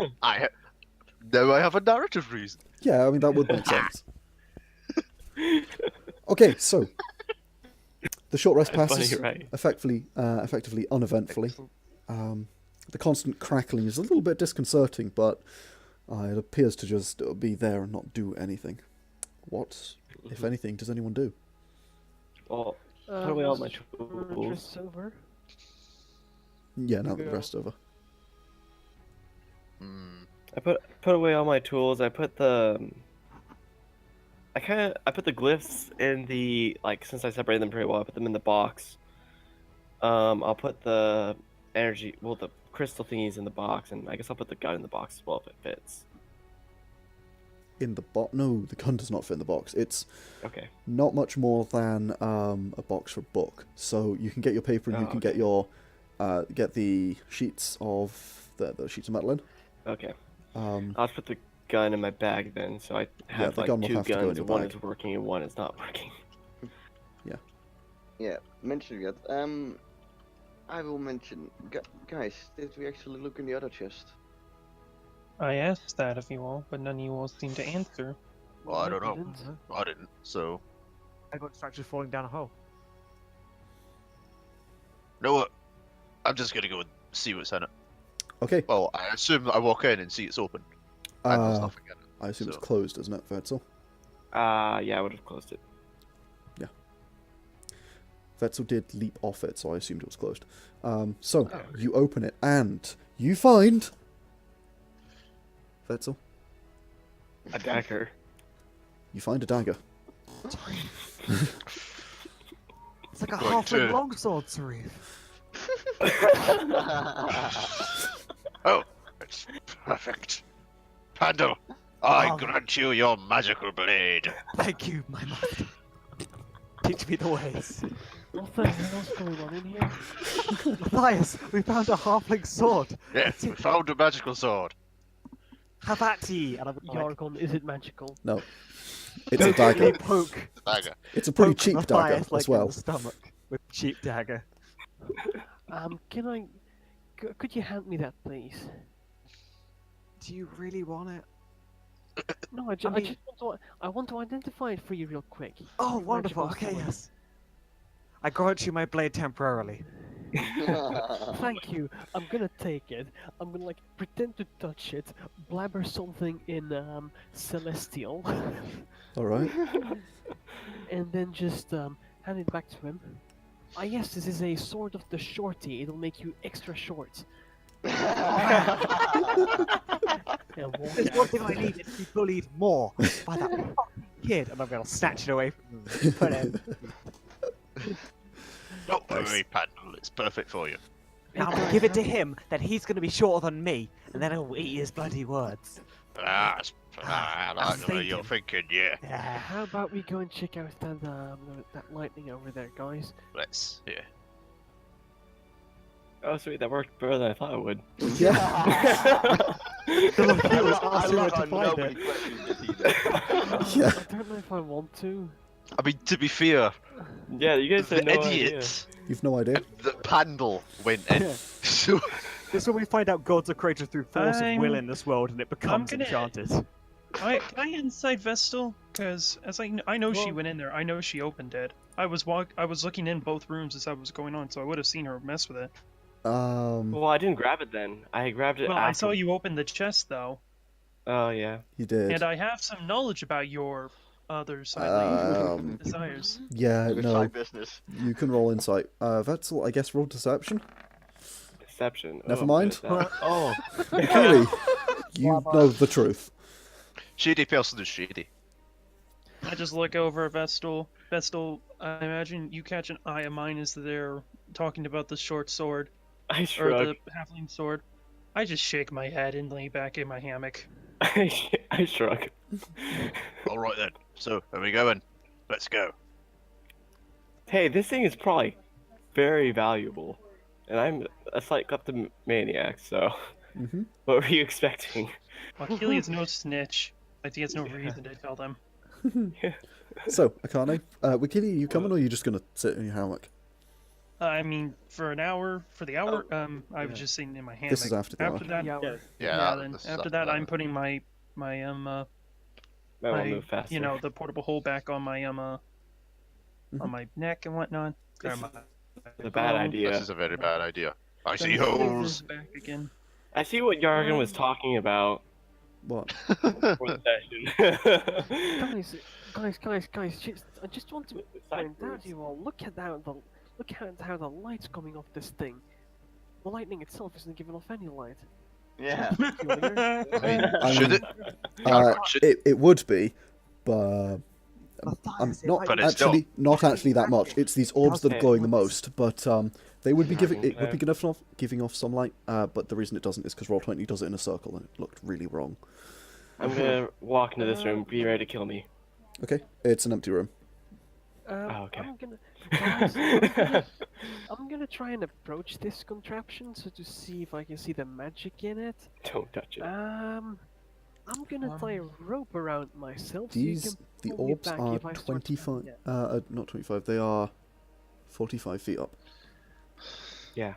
[SPEAKER 5] Now I have a narrative reason.
[SPEAKER 1] Yeah, I mean, that would make sense. Okay, so the short rest passes
[SPEAKER 3] Funny, right?
[SPEAKER 1] effectively uneventfully. The constant crackling is a little bit disconcerting, but it appears to just be there and not do anything. What, if anything, does anyone do?
[SPEAKER 3] Well, put away all my
[SPEAKER 2] Rest
[SPEAKER 3] tools.
[SPEAKER 2] over.
[SPEAKER 1] Yeah, now that the rest's over.
[SPEAKER 3] I put away all my tools. I put the glyphs in the, like, since I separated them pretty well, I put them in the box. I'll put the energy, well, the crystal thingies in the box, and I guess I'll put the gun in the box as well if it fits.
[SPEAKER 1] In the box? No, the gun does not fit in the box. It's
[SPEAKER 3] Okay.
[SPEAKER 1] not much more than a box for a book. So you can get your paper and you can get your get the sheets of the sheets of metal in.
[SPEAKER 3] Okay.
[SPEAKER 1] Um,
[SPEAKER 3] I'll just put the gun in my bag then, so I have
[SPEAKER 1] the
[SPEAKER 3] like
[SPEAKER 1] gun will
[SPEAKER 3] 2
[SPEAKER 1] have to go in
[SPEAKER 3] guns.
[SPEAKER 1] your
[SPEAKER 3] One
[SPEAKER 1] bag.
[SPEAKER 3] is working and one is not working.
[SPEAKER 4] Yeah, mentioning that. I will mention, guys. Did we actually look in the other chest?
[SPEAKER 6] I asked that of you all, but none of you all seem to answer.
[SPEAKER 5] Well, I don't know.
[SPEAKER 2] didn't.
[SPEAKER 5] I didn't. So,
[SPEAKER 7] I got distracted falling down a hole.
[SPEAKER 5] you know what? I'm just gonna go and see what's in it.
[SPEAKER 1] okay.
[SPEAKER 5] Well, I assume that I walk in and see it's open. And there's nothing in it.
[SPEAKER 1] I assume it's
[SPEAKER 5] so-
[SPEAKER 1] closed, isn't it, Wetzel?
[SPEAKER 3] Yeah, I would have closed it.
[SPEAKER 1] Wetzel did leap off it, so I assumed it was closed. So you open it and you find Wetzel.
[SPEAKER 3] A dagger.
[SPEAKER 1] You find a dagger.
[SPEAKER 7] It's like a
[SPEAKER 5] Going
[SPEAKER 7] halfling
[SPEAKER 5] to-
[SPEAKER 7] longsword, Sauriv.
[SPEAKER 5] Oh, it's perfect. Pandal, I
[SPEAKER 7] Oh.
[SPEAKER 5] grant you your magical blade.
[SPEAKER 7] Thank you, my master. Teach me the ways.
[SPEAKER 2] What the hell's going on in here?
[SPEAKER 7] Matthias, we found a halfling sword.
[SPEAKER 5] Yes, we found a magical sword.
[SPEAKER 7] Have at ye. And I'm like,
[SPEAKER 2] Yargon, is it magical?
[SPEAKER 1] No. It's a dagger.
[SPEAKER 7] poke.
[SPEAKER 5] The dagger.
[SPEAKER 1] It's a pretty
[SPEAKER 7] poke
[SPEAKER 1] cheap dagger
[SPEAKER 7] Matthias, like,
[SPEAKER 1] as well.
[SPEAKER 7] in the stomach with a cheap dagger.
[SPEAKER 2] Can I... Could you hand me that, please?
[SPEAKER 7] Do you really want it?
[SPEAKER 2] No, I
[SPEAKER 7] mean-
[SPEAKER 2] just want to identify it for you real quick.
[SPEAKER 7] Oh, wonderful.
[SPEAKER 2] Magical
[SPEAKER 7] Okay,
[SPEAKER 2] sword.
[SPEAKER 7] yes. I grant you my blade temporarily.
[SPEAKER 2] Thank you. I'm gonna take it. I'm gonna like pretend to touch it, blabber something in celestial,
[SPEAKER 1] Alright.
[SPEAKER 2] and then just hand it back to him. Ah yes, this is a sword of the shorty. It'll make you extra short. And walk
[SPEAKER 7] There's one
[SPEAKER 2] out.
[SPEAKER 7] thing I needed to be bullied more by that fucking kid, and I'm gonna snatch it away from him. Put it.
[SPEAKER 5] Don't worry, Pandal, it's perfect for you.
[SPEAKER 7] Now I'm gonna give it to him, then he's gonna be shorter than me, and then he'll eat his bloody words.
[SPEAKER 5] I like the way
[SPEAKER 7] saved
[SPEAKER 5] you're
[SPEAKER 7] him.
[SPEAKER 5] thinking, yeah.
[SPEAKER 7] Yeah.
[SPEAKER 2] How about we go and check out that lightning over there, guys?
[SPEAKER 5] Let's, yeah.
[SPEAKER 3] Oh, sweet, that worked better than I thought it would.
[SPEAKER 1] Yeah.
[SPEAKER 7] Look, he was
[SPEAKER 4] I
[SPEAKER 7] asking where
[SPEAKER 4] love
[SPEAKER 7] to
[SPEAKER 4] how
[SPEAKER 7] find
[SPEAKER 4] nobody
[SPEAKER 7] it.
[SPEAKER 4] questions it either.
[SPEAKER 1] Yeah.
[SPEAKER 2] I don't know if I want to.
[SPEAKER 5] I mean, to be fair,
[SPEAKER 3] Yeah, you guys
[SPEAKER 5] the
[SPEAKER 3] had no
[SPEAKER 5] idiot
[SPEAKER 1] You've no idea.
[SPEAKER 5] that Pandal went in.
[SPEAKER 7] Yeah.
[SPEAKER 5] So,
[SPEAKER 7] This is when we find out gods are created through force of will
[SPEAKER 6] I'm-
[SPEAKER 7] in this world, and it becomes
[SPEAKER 6] gonna-
[SPEAKER 7] enchanted.
[SPEAKER 6] Can I inside Vesztel? Because as I know she
[SPEAKER 2] Well-
[SPEAKER 6] went in there. I know she opened it. I was looking in both rooms as that was going on, so I would have seen her mess with it.
[SPEAKER 3] Well, I didn't grab it then. I grabbed it
[SPEAKER 6] Well,
[SPEAKER 3] after.
[SPEAKER 6] I saw you open the chest though,
[SPEAKER 3] Oh, yeah.
[SPEAKER 1] you did.
[SPEAKER 6] and I have some knowledge about your other side desires.
[SPEAKER 1] Yeah,
[SPEAKER 4] Good
[SPEAKER 1] no.
[SPEAKER 4] side business.
[SPEAKER 1] You can roll insight. Wetzel, I guess roll deception.
[SPEAKER 3] Deception.
[SPEAKER 1] Never
[SPEAKER 3] Oh,
[SPEAKER 1] mind.
[SPEAKER 3] what is that? Oh.
[SPEAKER 1] Clearly, you know the truth.
[SPEAKER 5] shady person is shady.
[SPEAKER 6] I just look over at Vesztel. Vesztel, I imagine you catch an eye of mine as they're talking about the short sword
[SPEAKER 3] I
[SPEAKER 6] or
[SPEAKER 3] shrug.
[SPEAKER 6] the halfling sword. I just shake my head and lay back in my hammock.
[SPEAKER 3] I shrug.
[SPEAKER 5] All right then. So, are we going? Let's go.
[SPEAKER 3] Hey, this thing is probably very valuable. And I'm a slight kleptomaniac, so...
[SPEAKER 1] Hmm.
[SPEAKER 3] What were you expecting?
[SPEAKER 6] Achille is no snitch. I think it's no reason to tell them.
[SPEAKER 1] So, Akane, Wikili, are you coming or are you just gonna sit in your hammock?
[SPEAKER 6] I mean, for an hour, for the hour, I was just sitting in my hammock.
[SPEAKER 1] This is after the hour.
[SPEAKER 6] After that,
[SPEAKER 2] Yeah.
[SPEAKER 5] Yeah,
[SPEAKER 6] then
[SPEAKER 5] this is
[SPEAKER 6] after
[SPEAKER 5] up
[SPEAKER 6] that,
[SPEAKER 5] to
[SPEAKER 6] I'm putting my
[SPEAKER 3] Might want to
[SPEAKER 6] my
[SPEAKER 3] move faster.
[SPEAKER 6] you know the portable hole back on my on my neck and whatnot.
[SPEAKER 3] This
[SPEAKER 6] Or
[SPEAKER 3] is
[SPEAKER 6] my-
[SPEAKER 3] a bad
[SPEAKER 6] Oh,
[SPEAKER 3] idea.
[SPEAKER 5] This is a very bad idea. I see
[SPEAKER 6] then
[SPEAKER 5] holes.
[SPEAKER 6] back again.
[SPEAKER 3] I see what Yargon was talking about
[SPEAKER 1] What?
[SPEAKER 3] for the session.
[SPEAKER 2] Guys! I just want to point out to you all. Look at how the light's coming off this thing. The lightning itself isn't giving off any light.
[SPEAKER 4] Yeah.
[SPEAKER 2] Peculiar.
[SPEAKER 1] I
[SPEAKER 5] Should
[SPEAKER 1] mean,
[SPEAKER 5] it? Should-
[SPEAKER 1] it would be, but I'm
[SPEAKER 7] Matthias, it
[SPEAKER 1] not
[SPEAKER 7] might
[SPEAKER 5] But
[SPEAKER 7] be-
[SPEAKER 5] it's
[SPEAKER 1] actually not actually that much. It's these orbs that are glowing the most, but They would be
[SPEAKER 3] Okay.
[SPEAKER 1] giving off some light, but the reason it doesn't is because Roll20 does it in a circle, and it looked really wrong.
[SPEAKER 3] I'm gonna walk into this room. Be ready to kill me.
[SPEAKER 1] Okay, it's an empty room.
[SPEAKER 3] Okay.
[SPEAKER 2] Guys, I'm gonna try and approach this contraption so to see if I can see the magic in it.
[SPEAKER 3] Don't touch it.
[SPEAKER 2] I'm gonna tie a rope around myself.
[SPEAKER 1] The
[SPEAKER 2] so you
[SPEAKER 1] the
[SPEAKER 2] can pull me
[SPEAKER 1] orbs
[SPEAKER 2] back
[SPEAKER 1] are
[SPEAKER 2] if I start to-
[SPEAKER 1] 25.
[SPEAKER 2] yeah.
[SPEAKER 1] Not 25. They are 45 feet up.
[SPEAKER 3] Yeah.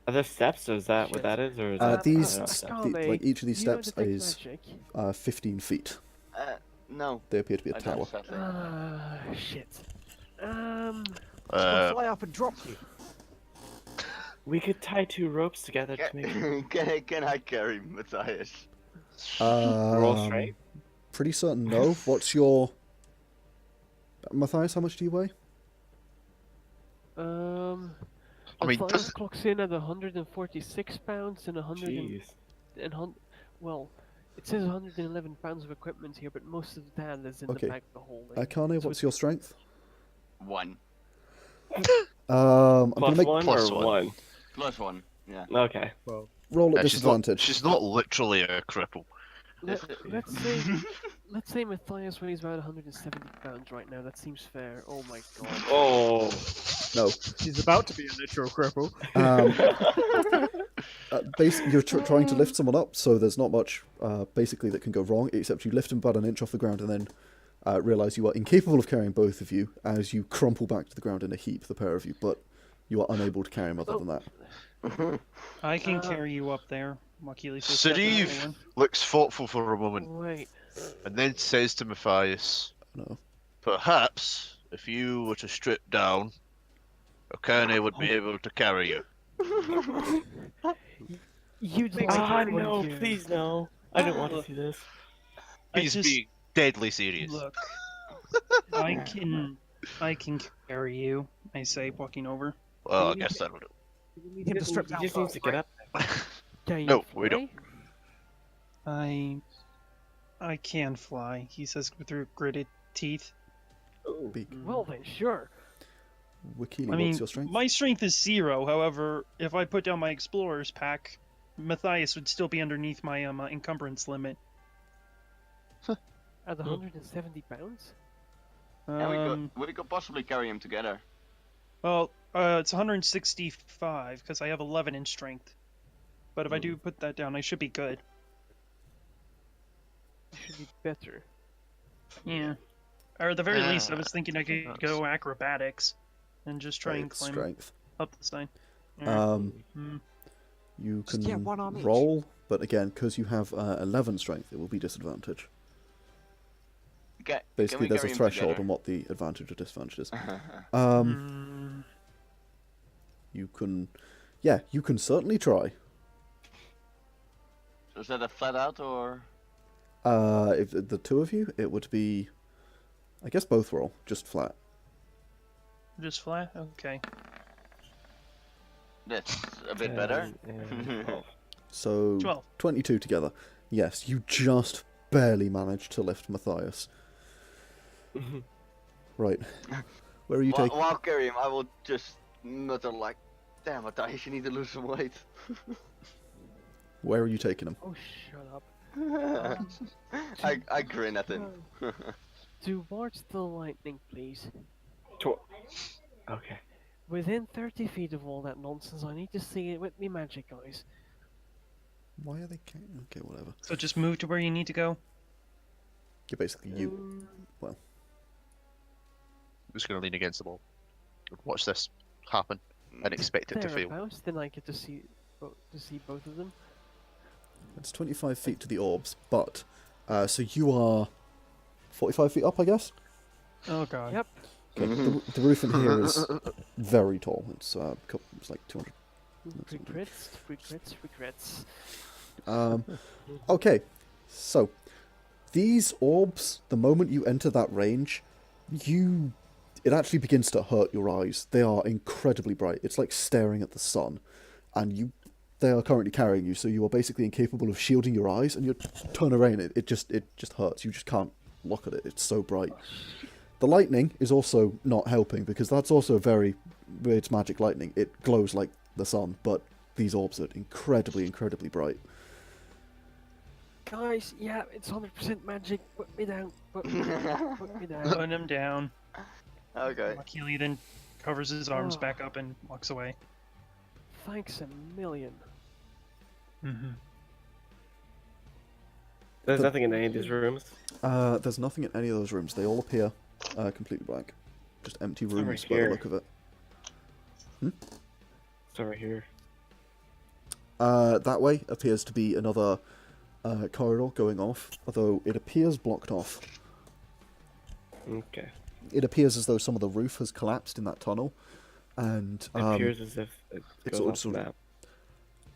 [SPEAKER 3] Are there steps, or is that what
[SPEAKER 2] Shit.
[SPEAKER 3] that is, or is
[SPEAKER 2] Uh,
[SPEAKER 3] that?
[SPEAKER 1] These,
[SPEAKER 2] I
[SPEAKER 3] steps?
[SPEAKER 2] can't be.
[SPEAKER 1] like each of these
[SPEAKER 2] You know
[SPEAKER 1] steps
[SPEAKER 2] detect
[SPEAKER 1] is
[SPEAKER 2] magic?
[SPEAKER 1] 15 feet.
[SPEAKER 4] No.
[SPEAKER 1] They appear to be a
[SPEAKER 4] I
[SPEAKER 1] tower.
[SPEAKER 4] don't, sadly.
[SPEAKER 2] Shit.
[SPEAKER 7] I'll fly up and drop you.
[SPEAKER 3] We could tie 2 ropes together to make
[SPEAKER 4] Can I carry Matthias?
[SPEAKER 3] roll
[SPEAKER 1] Um,
[SPEAKER 3] straight.
[SPEAKER 1] Pretty certain no. What's your Matthias? How much do you weigh?
[SPEAKER 5] I mean,
[SPEAKER 2] Matthias
[SPEAKER 5] does-
[SPEAKER 2] clocks in at 146 pounds and 100
[SPEAKER 3] Jeez.
[SPEAKER 2] well, it says 111 pounds of equipment here, but most of that is in
[SPEAKER 1] Okay.
[SPEAKER 2] the back of the holding.
[SPEAKER 1] Akane,
[SPEAKER 2] So
[SPEAKER 1] what's your strength?
[SPEAKER 4] 1.
[SPEAKER 1] I'm gonna
[SPEAKER 3] Plus
[SPEAKER 1] make
[SPEAKER 3] 1
[SPEAKER 5] plus
[SPEAKER 3] or
[SPEAKER 5] one.
[SPEAKER 3] 1?
[SPEAKER 4] Plus 1. Yeah.
[SPEAKER 3] Okay.
[SPEAKER 1] roll at
[SPEAKER 5] she's not,
[SPEAKER 1] disadvantage.
[SPEAKER 5] she's not literally a cripple.
[SPEAKER 2] Let's say Matthias weighs about 170 pounds right now. That seems fair. Oh my god.
[SPEAKER 3] Oh.
[SPEAKER 1] No.
[SPEAKER 8] He's about to be a literal cripple.
[SPEAKER 1] You're trying to lift someone up, so there's not much basically that can go wrong, except you lift him about an inch off the ground and then realize you are incapable of carrying both of you as you crumple back to the ground in a heap, the pair of you, but you are unable to carry him other than that.
[SPEAKER 6] I can carry you up there. Achilles is
[SPEAKER 5] Sauriv
[SPEAKER 6] definitely one.
[SPEAKER 5] looks thoughtful for a moment,
[SPEAKER 2] Wait.
[SPEAKER 5] and then says to Mathias,
[SPEAKER 1] No.
[SPEAKER 5] "Perhaps if you were to strip down, Akane would be able to carry you."
[SPEAKER 2] You'd like
[SPEAKER 3] Ah,
[SPEAKER 2] it,
[SPEAKER 3] no,
[SPEAKER 2] wouldn't you?
[SPEAKER 3] please no. I don't want to see this.
[SPEAKER 6] I
[SPEAKER 5] He's
[SPEAKER 6] just-
[SPEAKER 5] being deadly serious.
[SPEAKER 6] Look, I can carry you. I say, walking over.
[SPEAKER 5] Well, I guess that'll do.
[SPEAKER 7] You need him to strip
[SPEAKER 3] He
[SPEAKER 7] down
[SPEAKER 3] just needs to
[SPEAKER 7] first,
[SPEAKER 3] get up.
[SPEAKER 2] Can you
[SPEAKER 5] No, we don't.
[SPEAKER 2] fly?
[SPEAKER 6] I can fly. He says through gritted teeth.
[SPEAKER 1] Beak.
[SPEAKER 2] Well then, sure.
[SPEAKER 1] Wakili,
[SPEAKER 6] I mean,
[SPEAKER 1] what's your strength?
[SPEAKER 6] my strength is 0. However, if I put down my explorer's pack, Matthias would still be underneath my encumbrance limit.
[SPEAKER 2] At 170 pounds?
[SPEAKER 4] And we could possibly carry him together.
[SPEAKER 6] Well, it's 165 because I have 11 in strength. But if I do put that down, I should be good.
[SPEAKER 2] It should be better.
[SPEAKER 6] Yeah. Or at the very least, I was thinking I could go acrobatics and just try and
[SPEAKER 1] It's
[SPEAKER 6] climb
[SPEAKER 1] strength.
[SPEAKER 6] up the side. Yeah.
[SPEAKER 1] You
[SPEAKER 7] Just
[SPEAKER 1] can
[SPEAKER 7] get one arm each.
[SPEAKER 1] roll, but again, because you have 11 strength, it will be disadvantage.
[SPEAKER 4] Can
[SPEAKER 1] Basically,
[SPEAKER 4] we
[SPEAKER 1] there's a
[SPEAKER 4] carry him
[SPEAKER 1] threshold
[SPEAKER 4] together?
[SPEAKER 1] on what the advantage or disadvantage is.
[SPEAKER 6] Mm,
[SPEAKER 1] You can, yeah, you can certainly try.
[SPEAKER 4] So is that a flat out or?
[SPEAKER 1] If the two of you, it would be, I guess both roll, just flat.
[SPEAKER 6] just flat? Okay.
[SPEAKER 4] That's a bit better.
[SPEAKER 1] So
[SPEAKER 6] 12.
[SPEAKER 1] 22 together. Yes, you just barely managed to lift Matthias. Right. Where are you taking?
[SPEAKER 4] While carrying him, I will just mutter like, "Damn, Matthias, you need to lose some weight."
[SPEAKER 1] Where are you taking him?
[SPEAKER 2] Oh, shut up.
[SPEAKER 4] I grin at him.
[SPEAKER 2] Towards the lightning, please.
[SPEAKER 3] Okay.
[SPEAKER 2] Within 30 feet of all that nonsense, I need to see it with me magic eyes.
[SPEAKER 1] Why are they? Okay, whatever.
[SPEAKER 6] So just move to where you need to go?
[SPEAKER 1] You're basically you.
[SPEAKER 5] I'm just going to lean against the wall and watch this happen and expect it to fail.
[SPEAKER 2] Thereabouts, then I get to see both of them.
[SPEAKER 1] It's 25 feet to the orbs, but so you are 45 feet up, I guess.
[SPEAKER 6] Oh god.
[SPEAKER 2] Yep.
[SPEAKER 1] Okay, the roof in here is very tall. It's it's like 200.
[SPEAKER 2] Regrets.
[SPEAKER 1] Okay, so these orbs, the moment you enter that range, it actually begins to hurt your eyes. They are incredibly bright. It's like staring at the sun, and they are currently carrying you, so you are basically incapable of shielding your eyes, and you turn around, it just hurts. You just can't look at it. It's so bright. The lightning is also not helping, because that's also very... It's magic lightning. It glows like the sun, but these orbs are incredibly, incredibly bright.
[SPEAKER 2] Guys, yeah, it's 100% magic. Put me down. Put me down. Put me down.
[SPEAKER 6] Putting him down.
[SPEAKER 4] Okay.
[SPEAKER 6] Akane then covers his arms
[SPEAKER 2] Oh.
[SPEAKER 6] back up and walks away.
[SPEAKER 2] Thanks a million.
[SPEAKER 6] Mm-hmm.
[SPEAKER 3] There's nothing in any of these rooms.
[SPEAKER 1] There's nothing in any of those rooms. They all appear completely blank. Just empty
[SPEAKER 3] Over
[SPEAKER 1] rooms by the
[SPEAKER 3] here.
[SPEAKER 1] look of it.
[SPEAKER 3] It's over here.
[SPEAKER 1] That way appears to be another corridor going off, although it appears blocked off.
[SPEAKER 3] Okay.
[SPEAKER 1] It appears as though some of the roof has collapsed in that tunnel, and
[SPEAKER 3] It appears as if it
[SPEAKER 1] it's
[SPEAKER 3] goes off
[SPEAKER 1] also-
[SPEAKER 3] the map.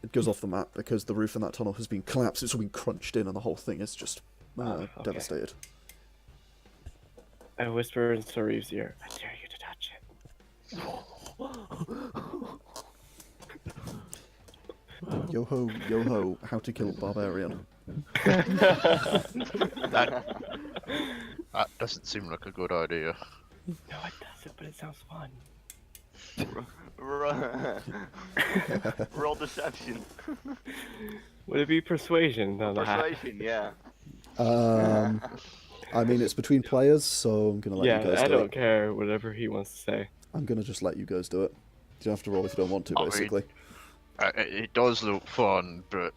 [SPEAKER 1] it goes off the map because the roof in that tunnel has been collapsed. It's all been crunched in, and the whole thing is just
[SPEAKER 3] Okay.
[SPEAKER 1] devastated.
[SPEAKER 3] I whisper in Sauriv's ear, I dare you to touch it.
[SPEAKER 1] Yo ho, yo ho! How to kill a barbarian?
[SPEAKER 5] That doesn't seem like a good idea.
[SPEAKER 3] No, it doesn't, but it sounds fun.
[SPEAKER 4] Roll deception.
[SPEAKER 3] Would it be persuasion? No, no.
[SPEAKER 4] Persuasion, yeah.
[SPEAKER 1] I mean, it's between players, so I'm gonna let you
[SPEAKER 3] Yeah,
[SPEAKER 1] guys
[SPEAKER 3] I
[SPEAKER 1] do
[SPEAKER 3] don't
[SPEAKER 1] it.
[SPEAKER 3] care. Whatever he wants to say.
[SPEAKER 1] I'm gonna just let you guys do it. You don't have to roll if you don't want to,
[SPEAKER 5] I mean-
[SPEAKER 1] basically.
[SPEAKER 5] It does look fun, but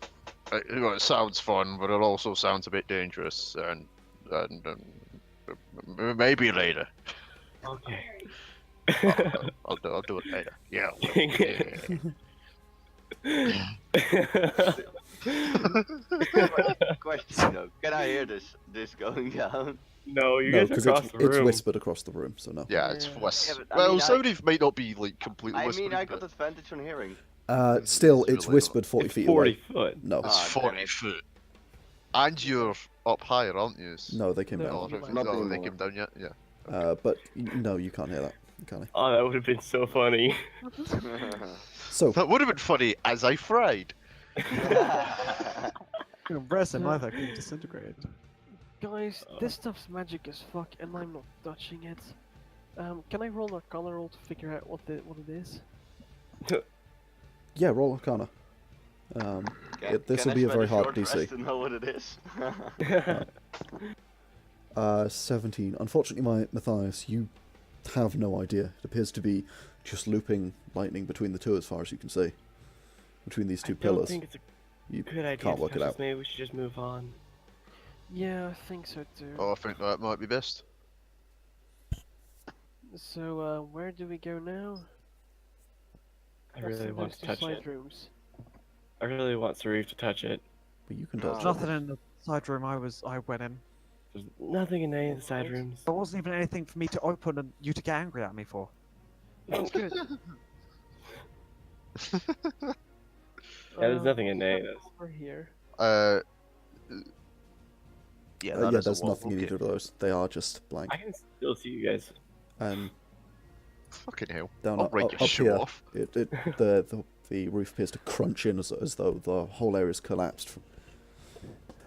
[SPEAKER 5] it sounds fun, but it also sounds a bit dangerous, and maybe later.
[SPEAKER 3] Okay.
[SPEAKER 5] I'll do it later. Yeah.
[SPEAKER 4] Question though, can I hear this going down?
[SPEAKER 3] No, you
[SPEAKER 1] No,
[SPEAKER 3] guys
[SPEAKER 1] because
[SPEAKER 3] are across the
[SPEAKER 1] it's
[SPEAKER 3] room.
[SPEAKER 1] whispered across the room, so no.
[SPEAKER 5] Yeah, it's
[SPEAKER 2] Yeah.
[SPEAKER 5] west.
[SPEAKER 4] Yeah, but I
[SPEAKER 5] Well,
[SPEAKER 4] mean,
[SPEAKER 5] Sauriv might not be like completely
[SPEAKER 4] I
[SPEAKER 5] whispering,
[SPEAKER 4] mean, I got
[SPEAKER 5] but
[SPEAKER 4] advantage on hearing.
[SPEAKER 1] Still,
[SPEAKER 5] It's
[SPEAKER 1] it's
[SPEAKER 5] really
[SPEAKER 1] whispered 40
[SPEAKER 3] It's
[SPEAKER 1] feet
[SPEAKER 3] 40
[SPEAKER 1] away.
[SPEAKER 3] foot.
[SPEAKER 1] No,
[SPEAKER 5] it's
[SPEAKER 4] Ah, damn
[SPEAKER 5] 40
[SPEAKER 4] it.
[SPEAKER 5] foot. And you're up higher, aren't you?
[SPEAKER 1] no, they came
[SPEAKER 2] No.
[SPEAKER 1] down.
[SPEAKER 5] Oh,
[SPEAKER 4] Not
[SPEAKER 5] they
[SPEAKER 4] anymore.
[SPEAKER 5] came down yet? Yeah.
[SPEAKER 1] But no, you can't hear that. Can I?
[SPEAKER 3] Oh, that would have been so funny.
[SPEAKER 1] So,
[SPEAKER 5] That would have been funny as I fried.
[SPEAKER 7] Impressive, my fucking disintegrated.
[SPEAKER 2] Guys, this stuff's magic as fuck, and I'm not touching it. Can I roll a color roll to figure out what it is?
[SPEAKER 1] yeah, roll Arcana. This will be a very hard DC.
[SPEAKER 4] To know what it is.
[SPEAKER 1] 17. Unfortunately, Matthias, you have no idea. It appears to be just looping lightning between the two as far as you can see. Between these two
[SPEAKER 3] I don't
[SPEAKER 1] pillars.
[SPEAKER 3] think it's a
[SPEAKER 1] You
[SPEAKER 3] good idea
[SPEAKER 1] can't
[SPEAKER 3] to
[SPEAKER 1] work it
[SPEAKER 3] touch
[SPEAKER 1] out.
[SPEAKER 3] this. Maybe we should just move on.
[SPEAKER 2] Yeah, I think so too.
[SPEAKER 5] Oh, I think that might be best.
[SPEAKER 2] So, where do we go now?
[SPEAKER 3] I
[SPEAKER 2] What's
[SPEAKER 3] really
[SPEAKER 2] in
[SPEAKER 3] want
[SPEAKER 2] those
[SPEAKER 3] to
[SPEAKER 2] two
[SPEAKER 3] touch
[SPEAKER 2] side
[SPEAKER 3] it.
[SPEAKER 2] rooms?
[SPEAKER 3] I really want Sauriv to touch it.
[SPEAKER 1] But you can touch it.
[SPEAKER 7] Nothing in the side room I went in.
[SPEAKER 3] There's nothing in any of the side rooms.
[SPEAKER 7] There wasn't even anything for me to open and you to get angry at me for.
[SPEAKER 2] That's good.
[SPEAKER 3] Yeah, there's nothing in any of those.
[SPEAKER 2] Over here.
[SPEAKER 5] Yeah,
[SPEAKER 1] Yeah,
[SPEAKER 5] that is a
[SPEAKER 1] there's
[SPEAKER 5] wall,
[SPEAKER 1] nothing in
[SPEAKER 5] okay.
[SPEAKER 1] either of those. They are just blank.
[SPEAKER 3] I can still see you guys.
[SPEAKER 1] And
[SPEAKER 5] Fucking hell.
[SPEAKER 1] down
[SPEAKER 5] I'll
[SPEAKER 1] up,
[SPEAKER 5] break
[SPEAKER 1] up,
[SPEAKER 5] your
[SPEAKER 1] up
[SPEAKER 5] shoe
[SPEAKER 1] here,
[SPEAKER 5] off.
[SPEAKER 1] the roof appears to crunch in as though the whole area's collapsed.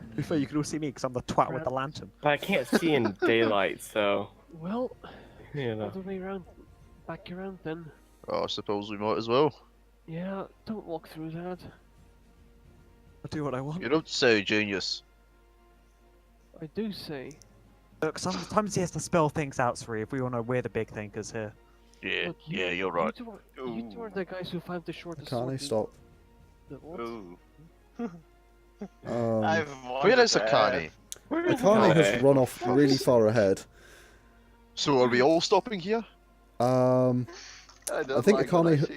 [SPEAKER 7] To be fair, you can all see me because I'm the twat with the lantern.
[SPEAKER 3] But I can't see in daylight, so
[SPEAKER 2] Well,
[SPEAKER 3] you
[SPEAKER 2] all
[SPEAKER 3] know.
[SPEAKER 2] the way around, back around then.
[SPEAKER 5] Oh, I suppose we might as well.
[SPEAKER 2] Yeah, don't walk through that.
[SPEAKER 7] I'll do what I want.
[SPEAKER 5] You don't say, genius.
[SPEAKER 2] I do say.
[SPEAKER 7] Look, sometimes he has to spell things out, Sauriv, if we all know we're the big thinkers here.
[SPEAKER 5] Yeah,
[SPEAKER 2] Look,
[SPEAKER 5] yeah, you're right.
[SPEAKER 2] You two are the guys who found the shortest sword.
[SPEAKER 1] Arcane,
[SPEAKER 2] in
[SPEAKER 1] stop.
[SPEAKER 2] the what?
[SPEAKER 4] Ooh.
[SPEAKER 1] I've
[SPEAKER 5] Where is Akane?
[SPEAKER 1] Akane has run off really far ahead.
[SPEAKER 5] So are we all stopping here?
[SPEAKER 1] I think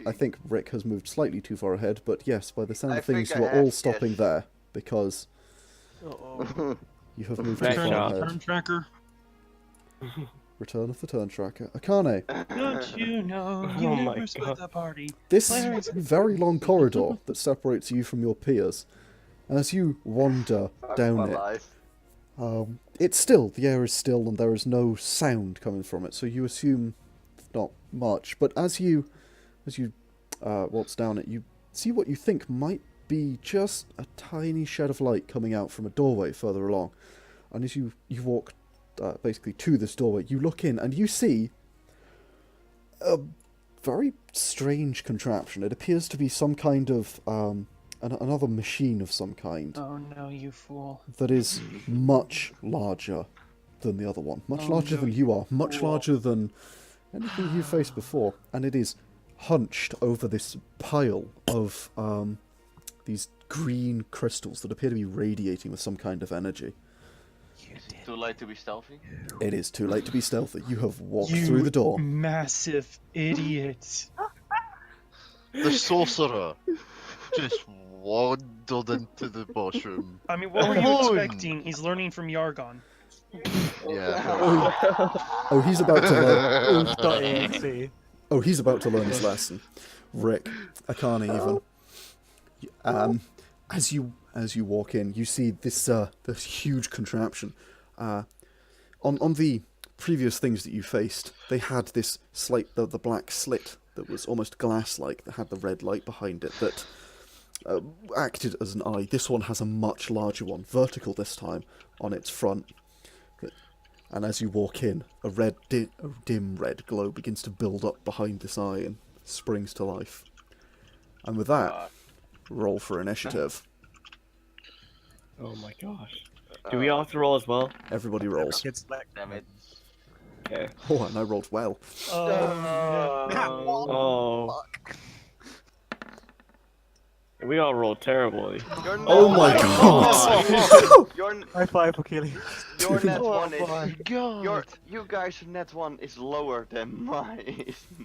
[SPEAKER 1] I think Rick has moved slightly too far ahead, but yes, by the sound
[SPEAKER 4] I
[SPEAKER 1] of things,
[SPEAKER 4] think
[SPEAKER 1] you
[SPEAKER 4] I
[SPEAKER 1] are all
[SPEAKER 4] have,
[SPEAKER 1] stopping
[SPEAKER 4] yes.
[SPEAKER 1] there because
[SPEAKER 2] Uh-oh.
[SPEAKER 1] you have moved too
[SPEAKER 3] Back
[SPEAKER 1] far
[SPEAKER 3] shot.
[SPEAKER 1] ahead.
[SPEAKER 6] Turn tracker.
[SPEAKER 1] Return of the Turn Tracker. Akane,
[SPEAKER 6] Don't you know you
[SPEAKER 3] Oh
[SPEAKER 6] never
[SPEAKER 3] my
[SPEAKER 6] split
[SPEAKER 3] God.
[SPEAKER 6] the party?
[SPEAKER 1] this
[SPEAKER 6] Where is it?
[SPEAKER 1] very long corridor that separates you from your peers, as you wander down it, it's still, the air is still, and there is no sound coming from it, so you assume not much. But as you waltz down it, you see what you think might be just a tiny shed of light coming out from a doorway further along. And as you walk basically to this doorway. You look in and you see a very strange contraption. It appears to be some kind of another machine of some kind.
[SPEAKER 6] Oh no, you fool.
[SPEAKER 1] That is much larger than the other one. Much larger than you are. Much larger than anything you faced before. And it is hunched over this pile of these green crystals that appear to be radiating with some kind of energy.
[SPEAKER 4] Is it too late to be stealthy?
[SPEAKER 1] It is too late to be stealthy. You have walked
[SPEAKER 6] You
[SPEAKER 1] through the door.
[SPEAKER 6] massive idiot.
[SPEAKER 5] The sorcerer just wandered into the washroom.
[SPEAKER 6] I mean, what were you
[SPEAKER 5] Alone.
[SPEAKER 6] expecting? He's learning from Yargon.
[SPEAKER 5] Yeah.
[SPEAKER 1] Oh, he's about to learn.
[SPEAKER 7] .exe.
[SPEAKER 1] Oh, he's about to learn his lesson. Rick, Akane even. As you walk in, you see this huge contraption. On the previous things that you faced, they had this the black slit that was almost glass-like, that had the red light behind it, that acted as an eye. This one has a much larger one, vertical this time, on its front. And as you walk in, a dim red glow begins to build up behind this eye and springs to life. And with that, roll for initiative.
[SPEAKER 3] Oh my gosh. Do we all have to roll as well?
[SPEAKER 1] Everybody rolls.
[SPEAKER 4] Damn it.
[SPEAKER 3] Okay.
[SPEAKER 1] Oh, and I rolled well.
[SPEAKER 3] Oh. We all rolled terribly.
[SPEAKER 1] Oh my god!
[SPEAKER 4] Your
[SPEAKER 7] High five for Keely.
[SPEAKER 4] net one is
[SPEAKER 5] God.
[SPEAKER 4] you guys' net one is lower than my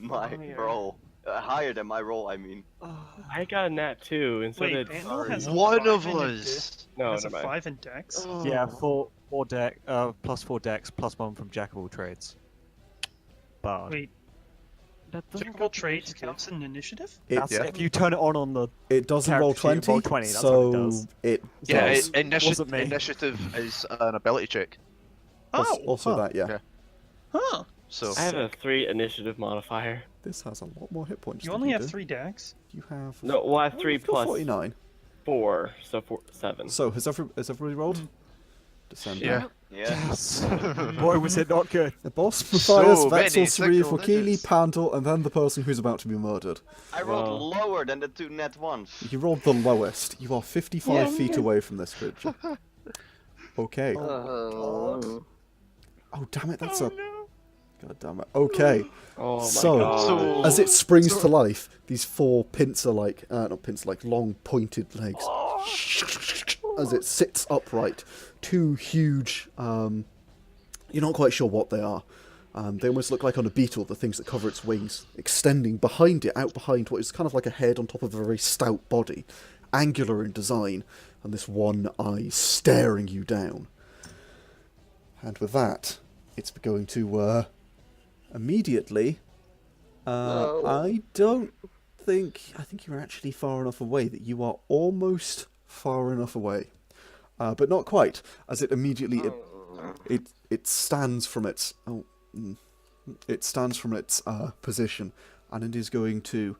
[SPEAKER 3] Higher.
[SPEAKER 4] roll. Higher than my roll, I mean.
[SPEAKER 3] I got a nat 2, and so
[SPEAKER 6] Wait,
[SPEAKER 3] did...
[SPEAKER 6] Pandal has a
[SPEAKER 5] One
[SPEAKER 6] 5
[SPEAKER 5] of
[SPEAKER 6] in
[SPEAKER 5] us.
[SPEAKER 3] No,
[SPEAKER 6] has a
[SPEAKER 3] never mind.
[SPEAKER 6] 5 in Dex.
[SPEAKER 7] Yeah, four deck, plus 4 decks, plus 1 from Jack of all trades. Bard.
[SPEAKER 6] Wait,
[SPEAKER 2] That doesn't
[SPEAKER 6] Jack of all
[SPEAKER 2] count the
[SPEAKER 6] trades
[SPEAKER 2] initiative.
[SPEAKER 6] counts in initiative?
[SPEAKER 7] That's
[SPEAKER 5] Yeah.
[SPEAKER 7] if you turn it on the.
[SPEAKER 1] It doesn't roll
[SPEAKER 7] Character sheet,
[SPEAKER 1] 20,
[SPEAKER 7] roll 20, that's
[SPEAKER 1] so
[SPEAKER 7] what it does.
[SPEAKER 1] it
[SPEAKER 5] Yeah,
[SPEAKER 1] does.
[SPEAKER 7] Wasn't me.
[SPEAKER 5] initiative is an ability check.
[SPEAKER 6] Oh,
[SPEAKER 1] Also that, yeah.
[SPEAKER 5] Yeah.
[SPEAKER 6] huh.
[SPEAKER 5] So
[SPEAKER 3] I have a 3 initiative modifier.
[SPEAKER 1] This has a lot more hit points
[SPEAKER 6] You
[SPEAKER 1] than
[SPEAKER 6] only have
[SPEAKER 1] do.
[SPEAKER 6] 3 decks.
[SPEAKER 1] You have...
[SPEAKER 3] No, well, I have 3
[SPEAKER 1] you've got
[SPEAKER 3] plus
[SPEAKER 1] 49.
[SPEAKER 3] 4, so 7.
[SPEAKER 1] So, has everybody rolled? Descend.
[SPEAKER 5] yeah.
[SPEAKER 4] Yeah.
[SPEAKER 7] Yes. Boy, was it not good.
[SPEAKER 1] The boss, Mathias,
[SPEAKER 5] So many
[SPEAKER 1] Vesztel, Sauriv,
[SPEAKER 5] single
[SPEAKER 1] Wakili,
[SPEAKER 5] digits.
[SPEAKER 1] Pandal, and then the person who's about to be murdered.
[SPEAKER 4] I rolled
[SPEAKER 3] Wow.
[SPEAKER 4] lower than the 2 net ones.
[SPEAKER 1] You rolled the lowest. You are 55 feet away from this creature. Okay.
[SPEAKER 4] Oh,
[SPEAKER 1] Oh, damn it, that's a... God damn it. Okay.
[SPEAKER 3] Oh my
[SPEAKER 1] So,
[SPEAKER 3] god.
[SPEAKER 1] as it springs to life, these 4 pincer-like, not pincer-like, long pointed legs, as it sits upright, 2 huge, you're not quite sure what they are. They almost look like on a beetle, the things that cover its wings, extending behind it, out behind what is kind of like a head on top of a very stout body, angular in design, and this one eye staring you down. And with that, it's going to, immediately... I think you're actually far enough away that you are almost far enough away. But not quite, as it immediately... It stands from its... It stands from its position, and it is going to...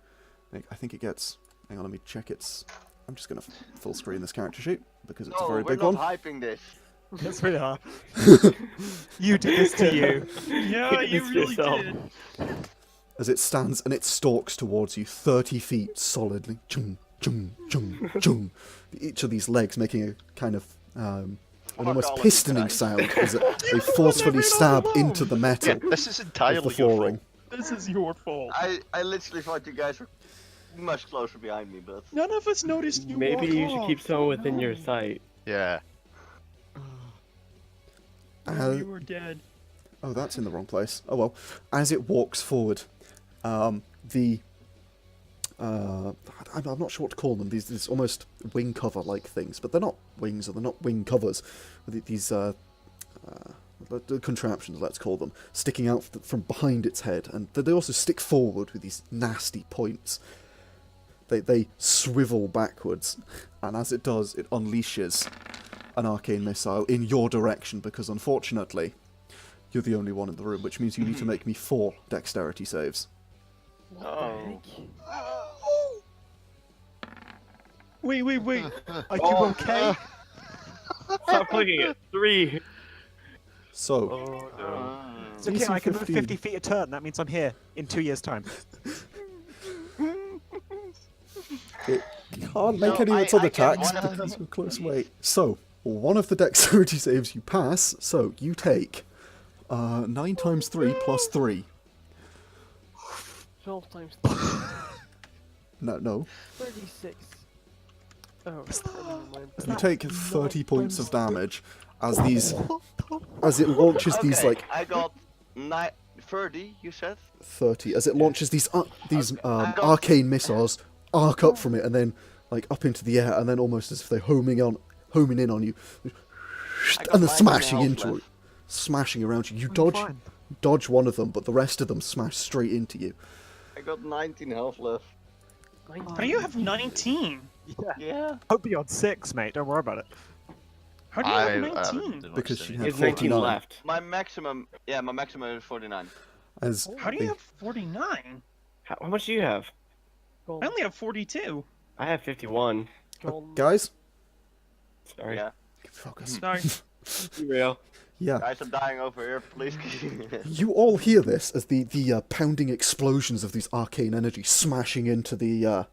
[SPEAKER 1] I think it gets... Hang on, let me check its... I'm just going to full screen this character sheet, because it's a
[SPEAKER 4] no,
[SPEAKER 1] very
[SPEAKER 4] we're
[SPEAKER 1] big
[SPEAKER 4] not
[SPEAKER 1] one.
[SPEAKER 4] hyping this.
[SPEAKER 7] That's really hard. You did this to you.
[SPEAKER 6] Yeah, you
[SPEAKER 3] It's
[SPEAKER 6] really
[SPEAKER 3] yourself.
[SPEAKER 6] did.
[SPEAKER 1] As it stands and it stalks towards you 30 feet solidly. Chung, chung, chung, chung. Each of these legs making a kind of an almost
[SPEAKER 4] all of you
[SPEAKER 1] pistoning
[SPEAKER 4] guys.
[SPEAKER 1] sound as they forcefully stab into the metal
[SPEAKER 5] Yeah, this is
[SPEAKER 1] of the
[SPEAKER 5] entirely your
[SPEAKER 1] flooring.
[SPEAKER 5] fault.
[SPEAKER 6] This is your fault.
[SPEAKER 4] I literally thought you guys were much closer behind me, but...
[SPEAKER 6] None of us noticed you
[SPEAKER 3] Maybe
[SPEAKER 6] walk
[SPEAKER 3] you should
[SPEAKER 6] off.
[SPEAKER 3] keep someone within your sight.
[SPEAKER 5] Yeah.
[SPEAKER 6] You were dead.
[SPEAKER 1] Oh, that's in the wrong place. Oh well. As it walks forward, I'm not sure what to call them. These almost wing cover like things, but they're not wings, or they're not wing covers. These the contraptions, let's call them, sticking out from behind its head, and they also stick forward with these nasty points. They swivel backwards, and as it does, it unleashes an arcane missile in your direction, because unfortunately, you're the only one in the room, which means you need to make me 4 dexterity saves.
[SPEAKER 4] Oh.
[SPEAKER 6] Wait.
[SPEAKER 7] Are you okay?
[SPEAKER 3] Stop clicking it. 3.
[SPEAKER 1] So,
[SPEAKER 3] Oh no.
[SPEAKER 7] It's okay,
[SPEAKER 1] DC
[SPEAKER 7] I can move
[SPEAKER 1] 15.
[SPEAKER 7] 50 feet a turn. That means I'm here in 2 years' time.
[SPEAKER 1] it can't make
[SPEAKER 4] No,
[SPEAKER 1] any of its
[SPEAKER 4] I
[SPEAKER 1] other
[SPEAKER 4] get
[SPEAKER 1] attacks
[SPEAKER 4] one of
[SPEAKER 1] because
[SPEAKER 4] them.
[SPEAKER 1] you're close away. So, one of the dexterity saves you pass, so you take 9 times 3 plus 3.
[SPEAKER 2] 12 times 3,
[SPEAKER 1] No.
[SPEAKER 2] 36. Oh, never mind.
[SPEAKER 1] You take 30 points of damage as it launches these
[SPEAKER 4] Okay,
[SPEAKER 1] like
[SPEAKER 4] I got 30. You said.
[SPEAKER 1] 30 as it launches these
[SPEAKER 4] I got-
[SPEAKER 1] arcane missiles arc up from it and then like up into the air and then almost as if they're homing in on you
[SPEAKER 4] I got
[SPEAKER 1] and they're
[SPEAKER 4] 19
[SPEAKER 1] smashing
[SPEAKER 4] health
[SPEAKER 1] into
[SPEAKER 4] left.
[SPEAKER 1] it, smashing around you. You
[SPEAKER 7] I'm
[SPEAKER 1] dodge
[SPEAKER 7] fine.
[SPEAKER 1] one of them, but the rest of them smash straight into you.
[SPEAKER 4] I got 19 health left.
[SPEAKER 6] How do you have 19?
[SPEAKER 4] Yeah.
[SPEAKER 7] Hope beyond 6, mate. Don't worry about it.
[SPEAKER 6] How do you have
[SPEAKER 5] haven't
[SPEAKER 6] 19?
[SPEAKER 5] done much
[SPEAKER 1] Because
[SPEAKER 5] to
[SPEAKER 1] she
[SPEAKER 5] me.
[SPEAKER 1] had
[SPEAKER 3] He has 19
[SPEAKER 1] 49.
[SPEAKER 3] left.
[SPEAKER 4] My maximum is 49.
[SPEAKER 1] As
[SPEAKER 6] How do you have 49?
[SPEAKER 3] How much do you have?
[SPEAKER 2] Gone,
[SPEAKER 6] I only have 42.
[SPEAKER 3] I have 51.
[SPEAKER 2] gone.
[SPEAKER 1] guys,
[SPEAKER 3] Sorry.
[SPEAKER 4] Yeah.
[SPEAKER 1] focus.
[SPEAKER 6] Sorry.
[SPEAKER 3] Real.
[SPEAKER 1] Yeah.
[SPEAKER 4] Guys, I'm dying over here. Please.
[SPEAKER 1] You all hear this as the pounding explosions of these arcane energy smashing into the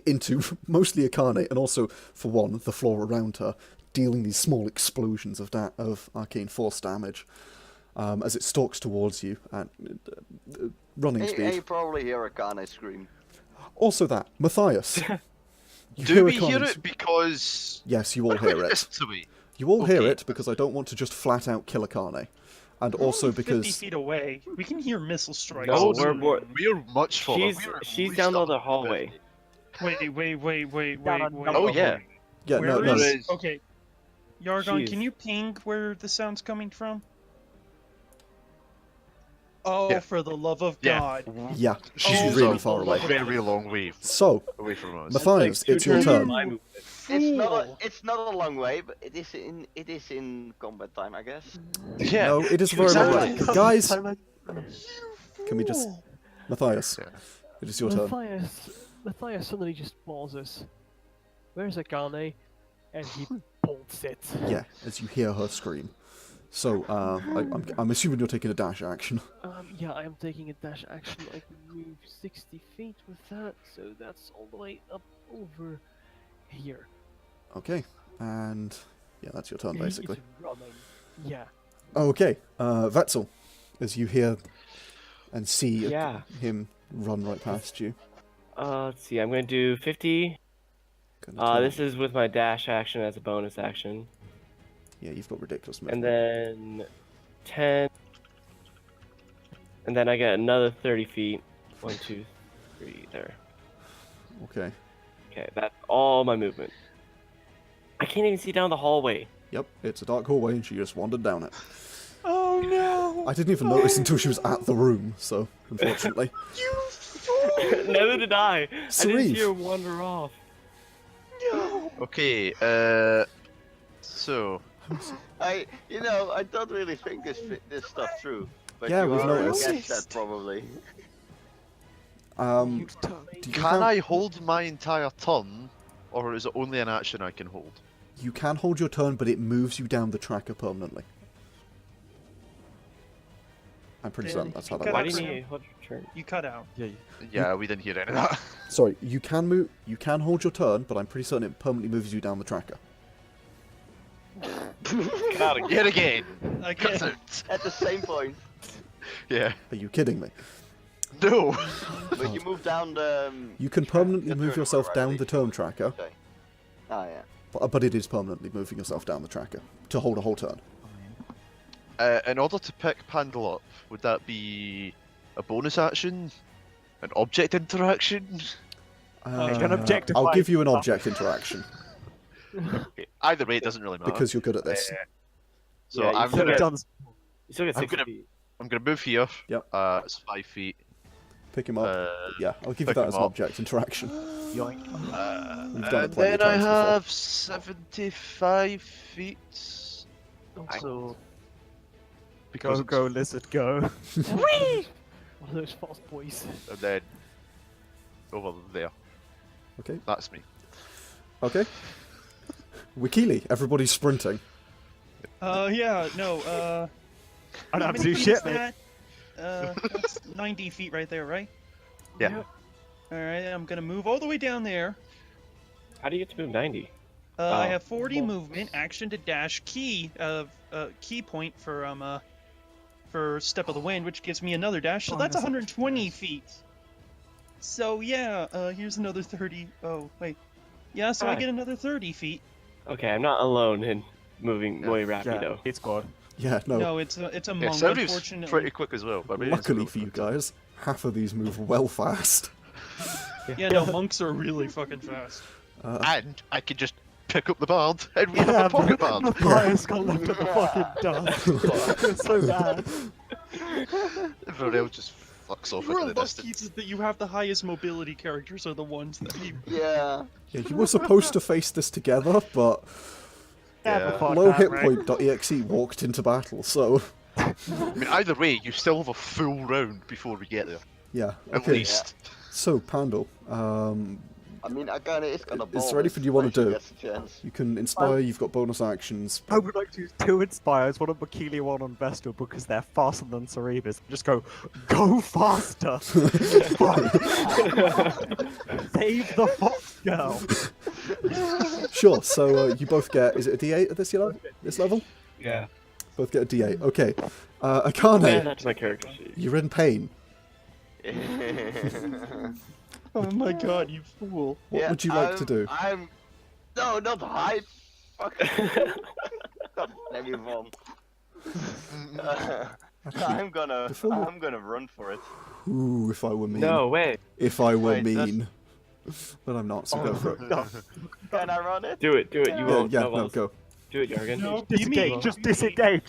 [SPEAKER 1] into mostly Akane and also for one the floor around her, dealing these small explosions of arcane force damage as it stalks towards you at running
[SPEAKER 4] Hey,
[SPEAKER 1] speed.
[SPEAKER 4] you probably hear Akane scream.
[SPEAKER 1] Also that Matthias. You
[SPEAKER 5] Do we hear
[SPEAKER 1] Akane's-
[SPEAKER 5] it because
[SPEAKER 1] Yes, you all
[SPEAKER 5] we're quite
[SPEAKER 1] hear
[SPEAKER 5] a
[SPEAKER 1] it.
[SPEAKER 5] distance away?
[SPEAKER 1] You all hear
[SPEAKER 5] Okay.
[SPEAKER 1] it because I don't want to just flat out kill Akane, and
[SPEAKER 6] We're
[SPEAKER 1] also
[SPEAKER 6] only 50
[SPEAKER 1] because
[SPEAKER 6] feet away. We can hear missile strikes.
[SPEAKER 3] No,
[SPEAKER 5] Oh,
[SPEAKER 3] we're
[SPEAKER 5] no.
[SPEAKER 3] more.
[SPEAKER 5] We're much further.
[SPEAKER 3] She's down the other hallway.
[SPEAKER 6] Wait.
[SPEAKER 5] Oh yeah.
[SPEAKER 1] yeah,
[SPEAKER 6] Where
[SPEAKER 1] no,
[SPEAKER 6] is-
[SPEAKER 5] no.
[SPEAKER 6] Okay. Yargon,
[SPEAKER 3] Jeez.
[SPEAKER 6] can you ping where the sound's coming from? Oh,
[SPEAKER 5] Yeah.
[SPEAKER 6] for the love of
[SPEAKER 5] Yeah.
[SPEAKER 6] God.
[SPEAKER 1] yeah, she's
[SPEAKER 6] Oh,
[SPEAKER 1] really
[SPEAKER 6] so
[SPEAKER 1] far
[SPEAKER 6] the
[SPEAKER 1] away.
[SPEAKER 6] love
[SPEAKER 5] Very long way
[SPEAKER 1] So,
[SPEAKER 5] away from us.
[SPEAKER 1] Matthias,
[SPEAKER 3] Two
[SPEAKER 1] it's your
[SPEAKER 3] turns of
[SPEAKER 1] turn.
[SPEAKER 3] my movement.
[SPEAKER 4] It's not a long way, but it is in combat time, I guess.
[SPEAKER 5] Yeah.
[SPEAKER 1] No, it is a very long way.
[SPEAKER 5] Exactly.
[SPEAKER 1] Guys, can we just... Matthias,
[SPEAKER 5] Yeah.
[SPEAKER 1] it is your turn.
[SPEAKER 2] Matthias suddenly just pauses. Where's Akane? And he bolts it.
[SPEAKER 1] Yeah, as you hear her scream. So, I'm assuming you're taking a dash action.
[SPEAKER 2] Yeah, I am taking a dash action. I can move 60 feet with that, so that's all the way up over here.
[SPEAKER 1] Okay, and... Yeah, that's your turn, basically.
[SPEAKER 2] It's running. Yeah.
[SPEAKER 1] Okay, Vesztel, as you hear and see
[SPEAKER 3] Yeah.
[SPEAKER 1] him run right past you.
[SPEAKER 3] Let's see. I'm gonna do 50.
[SPEAKER 1] Gonna turn-
[SPEAKER 3] This is with my dash action as a bonus action,
[SPEAKER 1] Yeah, you've got ridiculous movement.
[SPEAKER 3] and then 10, and then I get another 30 feet. 1, 2, 3. There.
[SPEAKER 1] Okay.
[SPEAKER 3] Okay, that's all my movement. I can't even see down the hallway.
[SPEAKER 1] Yep, it's a dark hallway and she just wandered down it.
[SPEAKER 6] Oh no!
[SPEAKER 1] I didn't even notice until she was at the room, so unfortunately.
[SPEAKER 6] You fool!
[SPEAKER 3] Neither did I. I
[SPEAKER 1] Sauriv.
[SPEAKER 3] didn't see her wander off.
[SPEAKER 6] No!
[SPEAKER 5] Okay. So
[SPEAKER 4] I don't really think this stuff through. But
[SPEAKER 1] Yeah,
[SPEAKER 4] you
[SPEAKER 1] we've
[SPEAKER 4] already
[SPEAKER 1] noticed.
[SPEAKER 4] guessed that probably.
[SPEAKER 1] Do you
[SPEAKER 5] can I hold my entire turn, or is it only an action I can hold?
[SPEAKER 1] You can hold your turn, but it moves you down the tracker permanently. I'm pretty certain that's how that
[SPEAKER 6] Cut
[SPEAKER 3] Why
[SPEAKER 6] out
[SPEAKER 1] works.
[SPEAKER 3] didn't
[SPEAKER 6] Sam.
[SPEAKER 3] you hold your turn?
[SPEAKER 6] You cut out.
[SPEAKER 5] Yeah, we didn't hear any of that.
[SPEAKER 1] Sorry, you can move. You can hold your turn, but I'm pretty certain it permanently moves you down the tracker.
[SPEAKER 3] Get out again.
[SPEAKER 5] Yet again.
[SPEAKER 6] Again.
[SPEAKER 5] Cut out.
[SPEAKER 4] At the same point,
[SPEAKER 5] Yeah.
[SPEAKER 1] Are you kidding me?
[SPEAKER 5] No.
[SPEAKER 4] but you move down the.
[SPEAKER 1] You can permanently
[SPEAKER 4] the
[SPEAKER 1] move
[SPEAKER 4] turn
[SPEAKER 1] yourself
[SPEAKER 4] order, I
[SPEAKER 1] down
[SPEAKER 4] believe.
[SPEAKER 1] the turn tracker,
[SPEAKER 4] Okay. Ah yeah.
[SPEAKER 1] but it is permanently moving yourself down the tracker to hold a whole turn.
[SPEAKER 5] In order to pick Pandal up, would that be a bonus action? An object interaction?
[SPEAKER 7] An objective
[SPEAKER 1] I'll
[SPEAKER 7] fight.
[SPEAKER 1] give you an object interaction
[SPEAKER 5] Okay, either way, it doesn't really matter.
[SPEAKER 1] because you're good at this.
[SPEAKER 5] So
[SPEAKER 3] Yeah, you
[SPEAKER 5] I'm
[SPEAKER 3] still
[SPEAKER 5] gonna,
[SPEAKER 3] get-
[SPEAKER 7] Done.
[SPEAKER 3] You still get
[SPEAKER 5] I'm
[SPEAKER 3] 60
[SPEAKER 5] gonna-
[SPEAKER 3] feet.
[SPEAKER 5] I'm gonna move here.
[SPEAKER 1] Yep.
[SPEAKER 5] It's 5 feet.
[SPEAKER 1] Pick him up. Yeah, I'll give you
[SPEAKER 5] pick
[SPEAKER 1] that
[SPEAKER 5] him
[SPEAKER 1] as an
[SPEAKER 5] up.
[SPEAKER 1] object interaction. We've done it
[SPEAKER 5] And
[SPEAKER 1] plenty of
[SPEAKER 5] then I
[SPEAKER 1] times before.
[SPEAKER 5] have 75 feet.
[SPEAKER 3] So
[SPEAKER 5] Because
[SPEAKER 7] Go, lizard, go.
[SPEAKER 2] One of those fast boys.
[SPEAKER 5] And then over there.
[SPEAKER 1] Okay.
[SPEAKER 5] That's me.
[SPEAKER 1] Okay. Wikili, everybody's sprinting.
[SPEAKER 6] Yeah, no,
[SPEAKER 7] I don't
[SPEAKER 6] how
[SPEAKER 7] have to
[SPEAKER 6] many
[SPEAKER 7] do
[SPEAKER 6] feet
[SPEAKER 7] shit,
[SPEAKER 6] is
[SPEAKER 7] mate.
[SPEAKER 6] that? That's 90 feet right there, right?
[SPEAKER 5] Yeah.
[SPEAKER 6] Alright, I'm gonna move all the way down there.
[SPEAKER 3] How do you get to move 90?
[SPEAKER 6] I
[SPEAKER 3] Oh.
[SPEAKER 6] have 40 movement, action to dash, key point for Step of the Wind, which gives me another dash, so that's
[SPEAKER 7] Bonus
[SPEAKER 6] 120
[SPEAKER 7] extra
[SPEAKER 6] feet. So yeah, here's another 30. Oh wait, yeah, so I
[SPEAKER 3] Alright.
[SPEAKER 6] get another 30 feet.
[SPEAKER 3] Okay, I'm not alone in moving muy rapido.
[SPEAKER 7] Yeah, it's good.
[SPEAKER 1] Yeah, no.
[SPEAKER 6] No, it's a
[SPEAKER 5] Yeah,
[SPEAKER 6] monk,
[SPEAKER 5] Sauriv's
[SPEAKER 6] unfortunately.
[SPEAKER 5] pretty quick as well. But
[SPEAKER 1] Luckily for you guys, half of these move well fast.
[SPEAKER 6] Yeah, no, monks are really fucking fast.
[SPEAKER 5] And I can just pick up the bard and we have a pocket bard.
[SPEAKER 7] Mathias got left in the fucking dust. It's so bad.
[SPEAKER 5] Everyone else just fucks off
[SPEAKER 6] We're
[SPEAKER 5] into the
[SPEAKER 6] lucky
[SPEAKER 5] distance.
[SPEAKER 6] that you have the highest mobility characters are the ones that you...
[SPEAKER 4] Yeah.
[SPEAKER 1] Yeah, you were supposed to face this together, but
[SPEAKER 7] Never
[SPEAKER 5] Yeah.
[SPEAKER 7] thought
[SPEAKER 1] low
[SPEAKER 7] that,
[SPEAKER 1] hit
[SPEAKER 7] right?
[SPEAKER 1] point.exe walked into battle, so
[SPEAKER 5] I mean, either way, you still have a full round before we get there.
[SPEAKER 1] yeah.
[SPEAKER 5] At
[SPEAKER 1] Okay,
[SPEAKER 5] least.
[SPEAKER 1] so Pandal,
[SPEAKER 4] I mean, Akane is gonna ball.
[SPEAKER 1] is there anything you want to do?
[SPEAKER 4] Gets a chance.
[SPEAKER 1] You can inspire, you've got bonus actions.
[SPEAKER 7] I would like to use 2 inspires, one on Makili, one on Vesztel, because they're faster than Sauriv is. Just go faster! Save the fox girl!
[SPEAKER 1] Sure, so you both get, is it a d8 at this level?
[SPEAKER 3] Yeah.
[SPEAKER 1] Both get a d8, okay.
[SPEAKER 3] Add
[SPEAKER 1] Akane,
[SPEAKER 3] that to my character sheet.
[SPEAKER 1] you're in pain.
[SPEAKER 6] Oh my god, you fool.
[SPEAKER 1] What would you like to do?
[SPEAKER 4] No, not hide. Fuck. God damn you, Von. I'm gonna run for it.
[SPEAKER 1] Ooh, if I were mean.
[SPEAKER 3] No, wait.
[SPEAKER 1] If I were
[SPEAKER 4] Wait, that's-
[SPEAKER 1] mean. But I'm not, so go for it.
[SPEAKER 4] Can I run it?
[SPEAKER 3] Do it, you
[SPEAKER 1] Yeah,
[SPEAKER 3] won't.
[SPEAKER 1] yeah,
[SPEAKER 3] no,
[SPEAKER 1] no,
[SPEAKER 3] well,
[SPEAKER 1] go.
[SPEAKER 3] Do it, Yargon.
[SPEAKER 6] No,
[SPEAKER 7] Disengage, just disengage!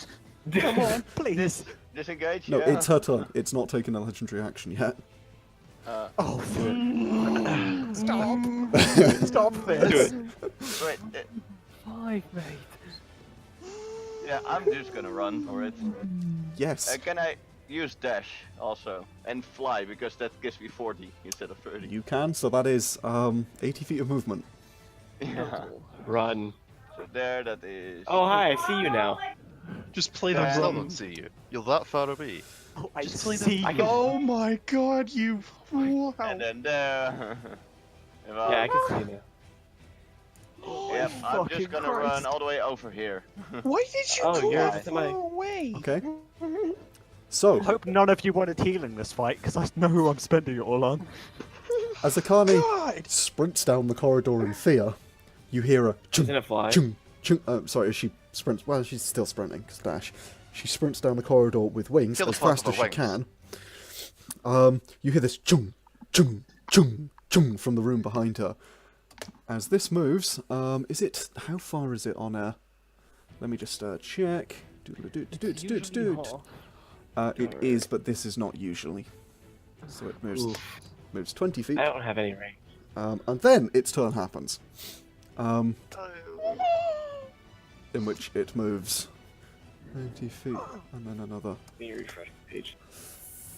[SPEAKER 7] Come on, please!
[SPEAKER 4] Disengage?
[SPEAKER 1] No,
[SPEAKER 4] yeah.
[SPEAKER 1] it's her turn. It's not taking a legendary action yet.
[SPEAKER 7] Oh, fuck.
[SPEAKER 6] Stop.
[SPEAKER 7] Stop
[SPEAKER 3] Do
[SPEAKER 7] this!
[SPEAKER 3] it.
[SPEAKER 4] Wait,
[SPEAKER 2] 5, mate.
[SPEAKER 4] yeah, I'm just gonna run for it.
[SPEAKER 1] Yes.
[SPEAKER 4] Can I use dash also and fly because that gives me 40 instead of 30?
[SPEAKER 1] You can, so that is 80 feet of movement.
[SPEAKER 4] Yeah.
[SPEAKER 3] Run.
[SPEAKER 4] So there, that is.
[SPEAKER 3] Oh, hi, I see you now.
[SPEAKER 6] Just play the
[SPEAKER 4] Yeah.
[SPEAKER 5] Still
[SPEAKER 6] run.
[SPEAKER 5] don't see you. You're that far away.
[SPEAKER 7] Oh, I
[SPEAKER 6] Just play
[SPEAKER 7] see
[SPEAKER 6] the...
[SPEAKER 7] you.
[SPEAKER 6] Oh my god, you fool! How...
[SPEAKER 4] And then there.
[SPEAKER 3] Yeah, I can see you now.
[SPEAKER 4] Yep, I'm
[SPEAKER 7] fucking
[SPEAKER 4] just gonna
[SPEAKER 7] Christ.
[SPEAKER 4] run all the way over here.
[SPEAKER 6] Why did you
[SPEAKER 3] Oh,
[SPEAKER 6] go
[SPEAKER 3] you're
[SPEAKER 6] that
[SPEAKER 3] just
[SPEAKER 6] far
[SPEAKER 3] my-
[SPEAKER 6] away?
[SPEAKER 1] Okay. So,
[SPEAKER 7] I hope none of you wanted healing this fight, because I know who I'm spending it all on.
[SPEAKER 1] as Akane
[SPEAKER 6] God!
[SPEAKER 1] sprints down the corridor in fear, you hear a chung,
[SPEAKER 3] Isn't it fly?
[SPEAKER 1] chung, chung. Sorry, as she sprints. Well, she's still sprinting, 'cause dash. She sprints down the corridor with wings
[SPEAKER 5] Kill the
[SPEAKER 1] as
[SPEAKER 5] fuck
[SPEAKER 1] fast
[SPEAKER 5] with
[SPEAKER 1] as
[SPEAKER 5] her
[SPEAKER 1] she can. You hear this chung, chung, chung, chung from the room behind her. As this moves, is it? How far is it on a? Let me just check.
[SPEAKER 2] Usually half.
[SPEAKER 1] It is, but this is not usually. So it moves 20 feet,
[SPEAKER 3] I don't have any range.
[SPEAKER 1] and then its turn happens. In which it moves 90 feet, and then another
[SPEAKER 3] Let me refresh the page.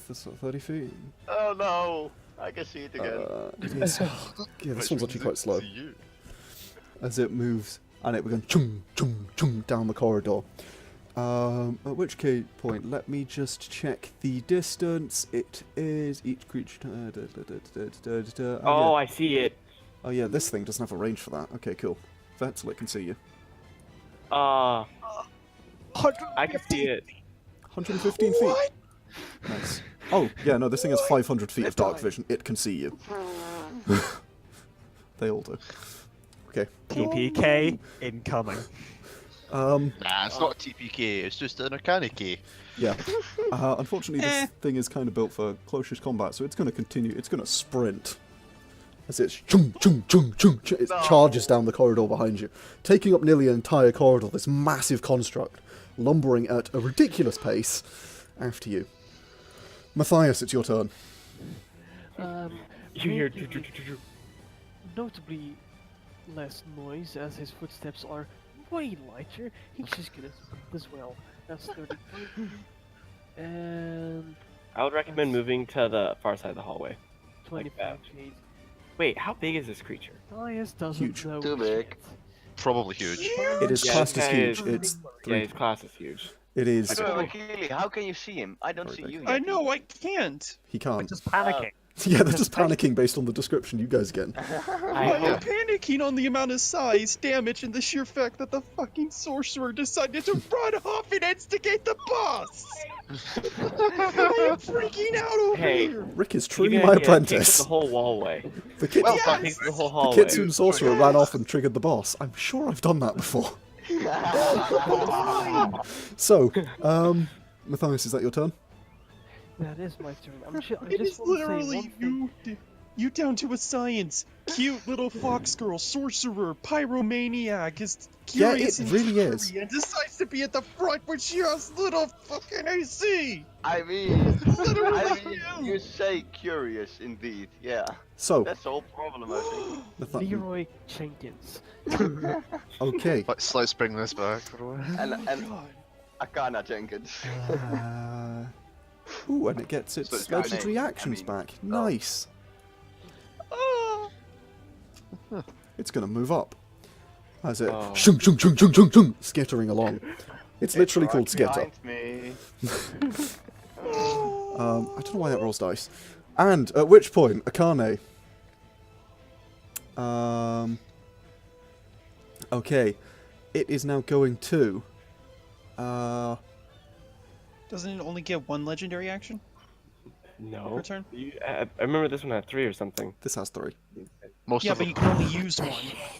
[SPEAKER 1] 30 feet.
[SPEAKER 4] Oh no! I can see it again.
[SPEAKER 1] It is. Yeah, this one's actually quite slow.
[SPEAKER 5] See you.
[SPEAKER 1] As it moves, and it goes chung, chung, chung down the corridor. At which point, let me just check the distance. It is each creature.
[SPEAKER 3] Oh,
[SPEAKER 1] Yeah.
[SPEAKER 3] I see it.
[SPEAKER 1] Oh yeah, this thing doesn't have a range for that. Okay, cool. Vesztel, it can see you.
[SPEAKER 3] I can see it.
[SPEAKER 1] 115 feet. Nice. Oh yeah, no, this thing has 500 feet of dark vision. It can see you. They all do. Okay.
[SPEAKER 7] TPK incoming.
[SPEAKER 5] Nah, it's not a TPK, it's just an Akane key.
[SPEAKER 1] Yeah. Unfortunately, this thing is kind of built for close combat, so it's going to continue. It's going to sprint. As it's chung, chung, chung, chung, chung, it charges down the corridor behind you, taking up nearly an entire corridor, this massive construct, lumbering at a ridiculous pace after you. Mathias, it's your turn.
[SPEAKER 3] You hear.
[SPEAKER 2] Notably- Notably less noise, as his footsteps are way lighter. He's just gonna sprint as well. That's 30 feet. And
[SPEAKER 3] I would recommend moving to the far side of the hallway.
[SPEAKER 2] 25 feet.
[SPEAKER 3] Wait, how big is this creature?
[SPEAKER 2] Mathias doesn't
[SPEAKER 1] Huge.
[SPEAKER 2] know
[SPEAKER 4] Too
[SPEAKER 2] this
[SPEAKER 4] big.
[SPEAKER 2] yet.
[SPEAKER 5] probably huge.
[SPEAKER 1] It is
[SPEAKER 3] Yeah,
[SPEAKER 1] classed as
[SPEAKER 3] this guy
[SPEAKER 1] huge.
[SPEAKER 3] is-
[SPEAKER 1] It's
[SPEAKER 3] Yeah,
[SPEAKER 1] 3.
[SPEAKER 3] his class is huge.
[SPEAKER 1] It is.
[SPEAKER 4] So, Akili, how can you see him? I don't
[SPEAKER 1] Very
[SPEAKER 4] see
[SPEAKER 1] big.
[SPEAKER 4] you yet.
[SPEAKER 6] I know, I can't.
[SPEAKER 1] He can't.
[SPEAKER 7] Just panicking.
[SPEAKER 1] Yeah, they're just panicking based on the description you guys get.
[SPEAKER 6] I am panicking on the amount of size, damage, and the sheer fact that the fucking sorcerer decided to run off and instigate the boss! I am freaking out over
[SPEAKER 3] Hey,
[SPEAKER 6] here!
[SPEAKER 1] Rick is
[SPEAKER 3] Give
[SPEAKER 1] truly
[SPEAKER 3] me an
[SPEAKER 1] my
[SPEAKER 3] idea, takes
[SPEAKER 1] apprentice.
[SPEAKER 3] the whole wallway.
[SPEAKER 1] The kid,
[SPEAKER 5] Well
[SPEAKER 6] Yes!
[SPEAKER 5] done.
[SPEAKER 3] Takes the whole
[SPEAKER 1] the
[SPEAKER 3] hallway.
[SPEAKER 1] Kitsune sorcerer ran off and triggered the boss. I'm sure I've done that before. So, Mathias, is that your turn?
[SPEAKER 2] That is my turn. I
[SPEAKER 6] It
[SPEAKER 2] just
[SPEAKER 6] is
[SPEAKER 2] want to say
[SPEAKER 6] literally
[SPEAKER 2] one thing.
[SPEAKER 6] you down to a science. Cute little fox girl, sorcerer, pyromaniac is
[SPEAKER 1] Yeah,
[SPEAKER 6] curious
[SPEAKER 1] it
[SPEAKER 6] and
[SPEAKER 1] really is.
[SPEAKER 6] scary and decides to be at the front when she has little fucking AC.
[SPEAKER 4] I mean,
[SPEAKER 6] Literally
[SPEAKER 4] you say curious indeed. Yeah,
[SPEAKER 1] So,
[SPEAKER 4] that's the whole problem, I think.
[SPEAKER 2] Leroy Jenkins.
[SPEAKER 1] okay.
[SPEAKER 5] Let's bring this back.
[SPEAKER 4] And Akane Jenkins.
[SPEAKER 1] Ooh, and it gets
[SPEAKER 4] So
[SPEAKER 1] its
[SPEAKER 4] it's
[SPEAKER 1] legend
[SPEAKER 4] got a name,
[SPEAKER 1] reactions
[SPEAKER 4] I mean.
[SPEAKER 1] back. Nice.
[SPEAKER 6] Ah.
[SPEAKER 1] It's gonna move up. As it
[SPEAKER 3] Oh.
[SPEAKER 1] shung shung shung shung shung shung skittering along. It's literally
[SPEAKER 4] right
[SPEAKER 1] called skitter.
[SPEAKER 4] behind me.
[SPEAKER 1] I don't know why that rolls dice. And at which point, Akane. Okay, it is now going to.
[SPEAKER 6] Doesn't it only get one legendary action
[SPEAKER 3] No.
[SPEAKER 6] per turn?
[SPEAKER 3] I remember this one had 3 or something.
[SPEAKER 1] This has 3.
[SPEAKER 5] Most
[SPEAKER 6] Yeah,
[SPEAKER 5] of
[SPEAKER 6] but
[SPEAKER 5] them.
[SPEAKER 6] you can only use one.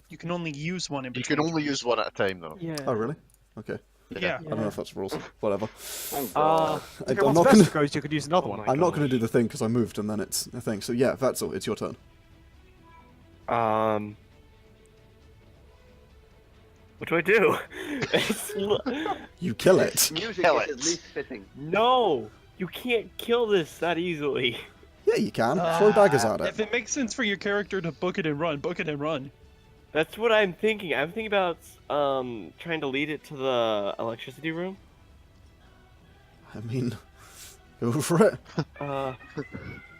[SPEAKER 6] You can only use one in
[SPEAKER 5] You
[SPEAKER 6] between.
[SPEAKER 5] can only use one at a time, though.
[SPEAKER 2] Yeah.
[SPEAKER 1] Oh really? Okay.
[SPEAKER 6] Yeah.
[SPEAKER 1] I don't know if that's rules. Whatever.
[SPEAKER 4] Oh, God.
[SPEAKER 1] I'm
[SPEAKER 7] Once
[SPEAKER 1] not
[SPEAKER 7] Vesztel
[SPEAKER 1] gonna.
[SPEAKER 7] goes, you could use another
[SPEAKER 3] Oh
[SPEAKER 7] one.
[SPEAKER 3] my
[SPEAKER 1] I'm not gonna
[SPEAKER 3] gosh.
[SPEAKER 1] do the thing because I moved and then it's a thing. So yeah, Vesztel, it's your turn.
[SPEAKER 3] What do I do?
[SPEAKER 1] You kill it.
[SPEAKER 4] Music
[SPEAKER 5] Kill
[SPEAKER 4] is
[SPEAKER 5] it.
[SPEAKER 4] at least fitting.
[SPEAKER 3] No! You can't kill this that easily.
[SPEAKER 1] Yeah, you can. Throw daggers at it.
[SPEAKER 6] If it makes sense for your character to book it and run, book it and run.
[SPEAKER 3] That's what I'm thinking. I'm thinking about trying to lead it to the electricity room.
[SPEAKER 1] I mean, go for it.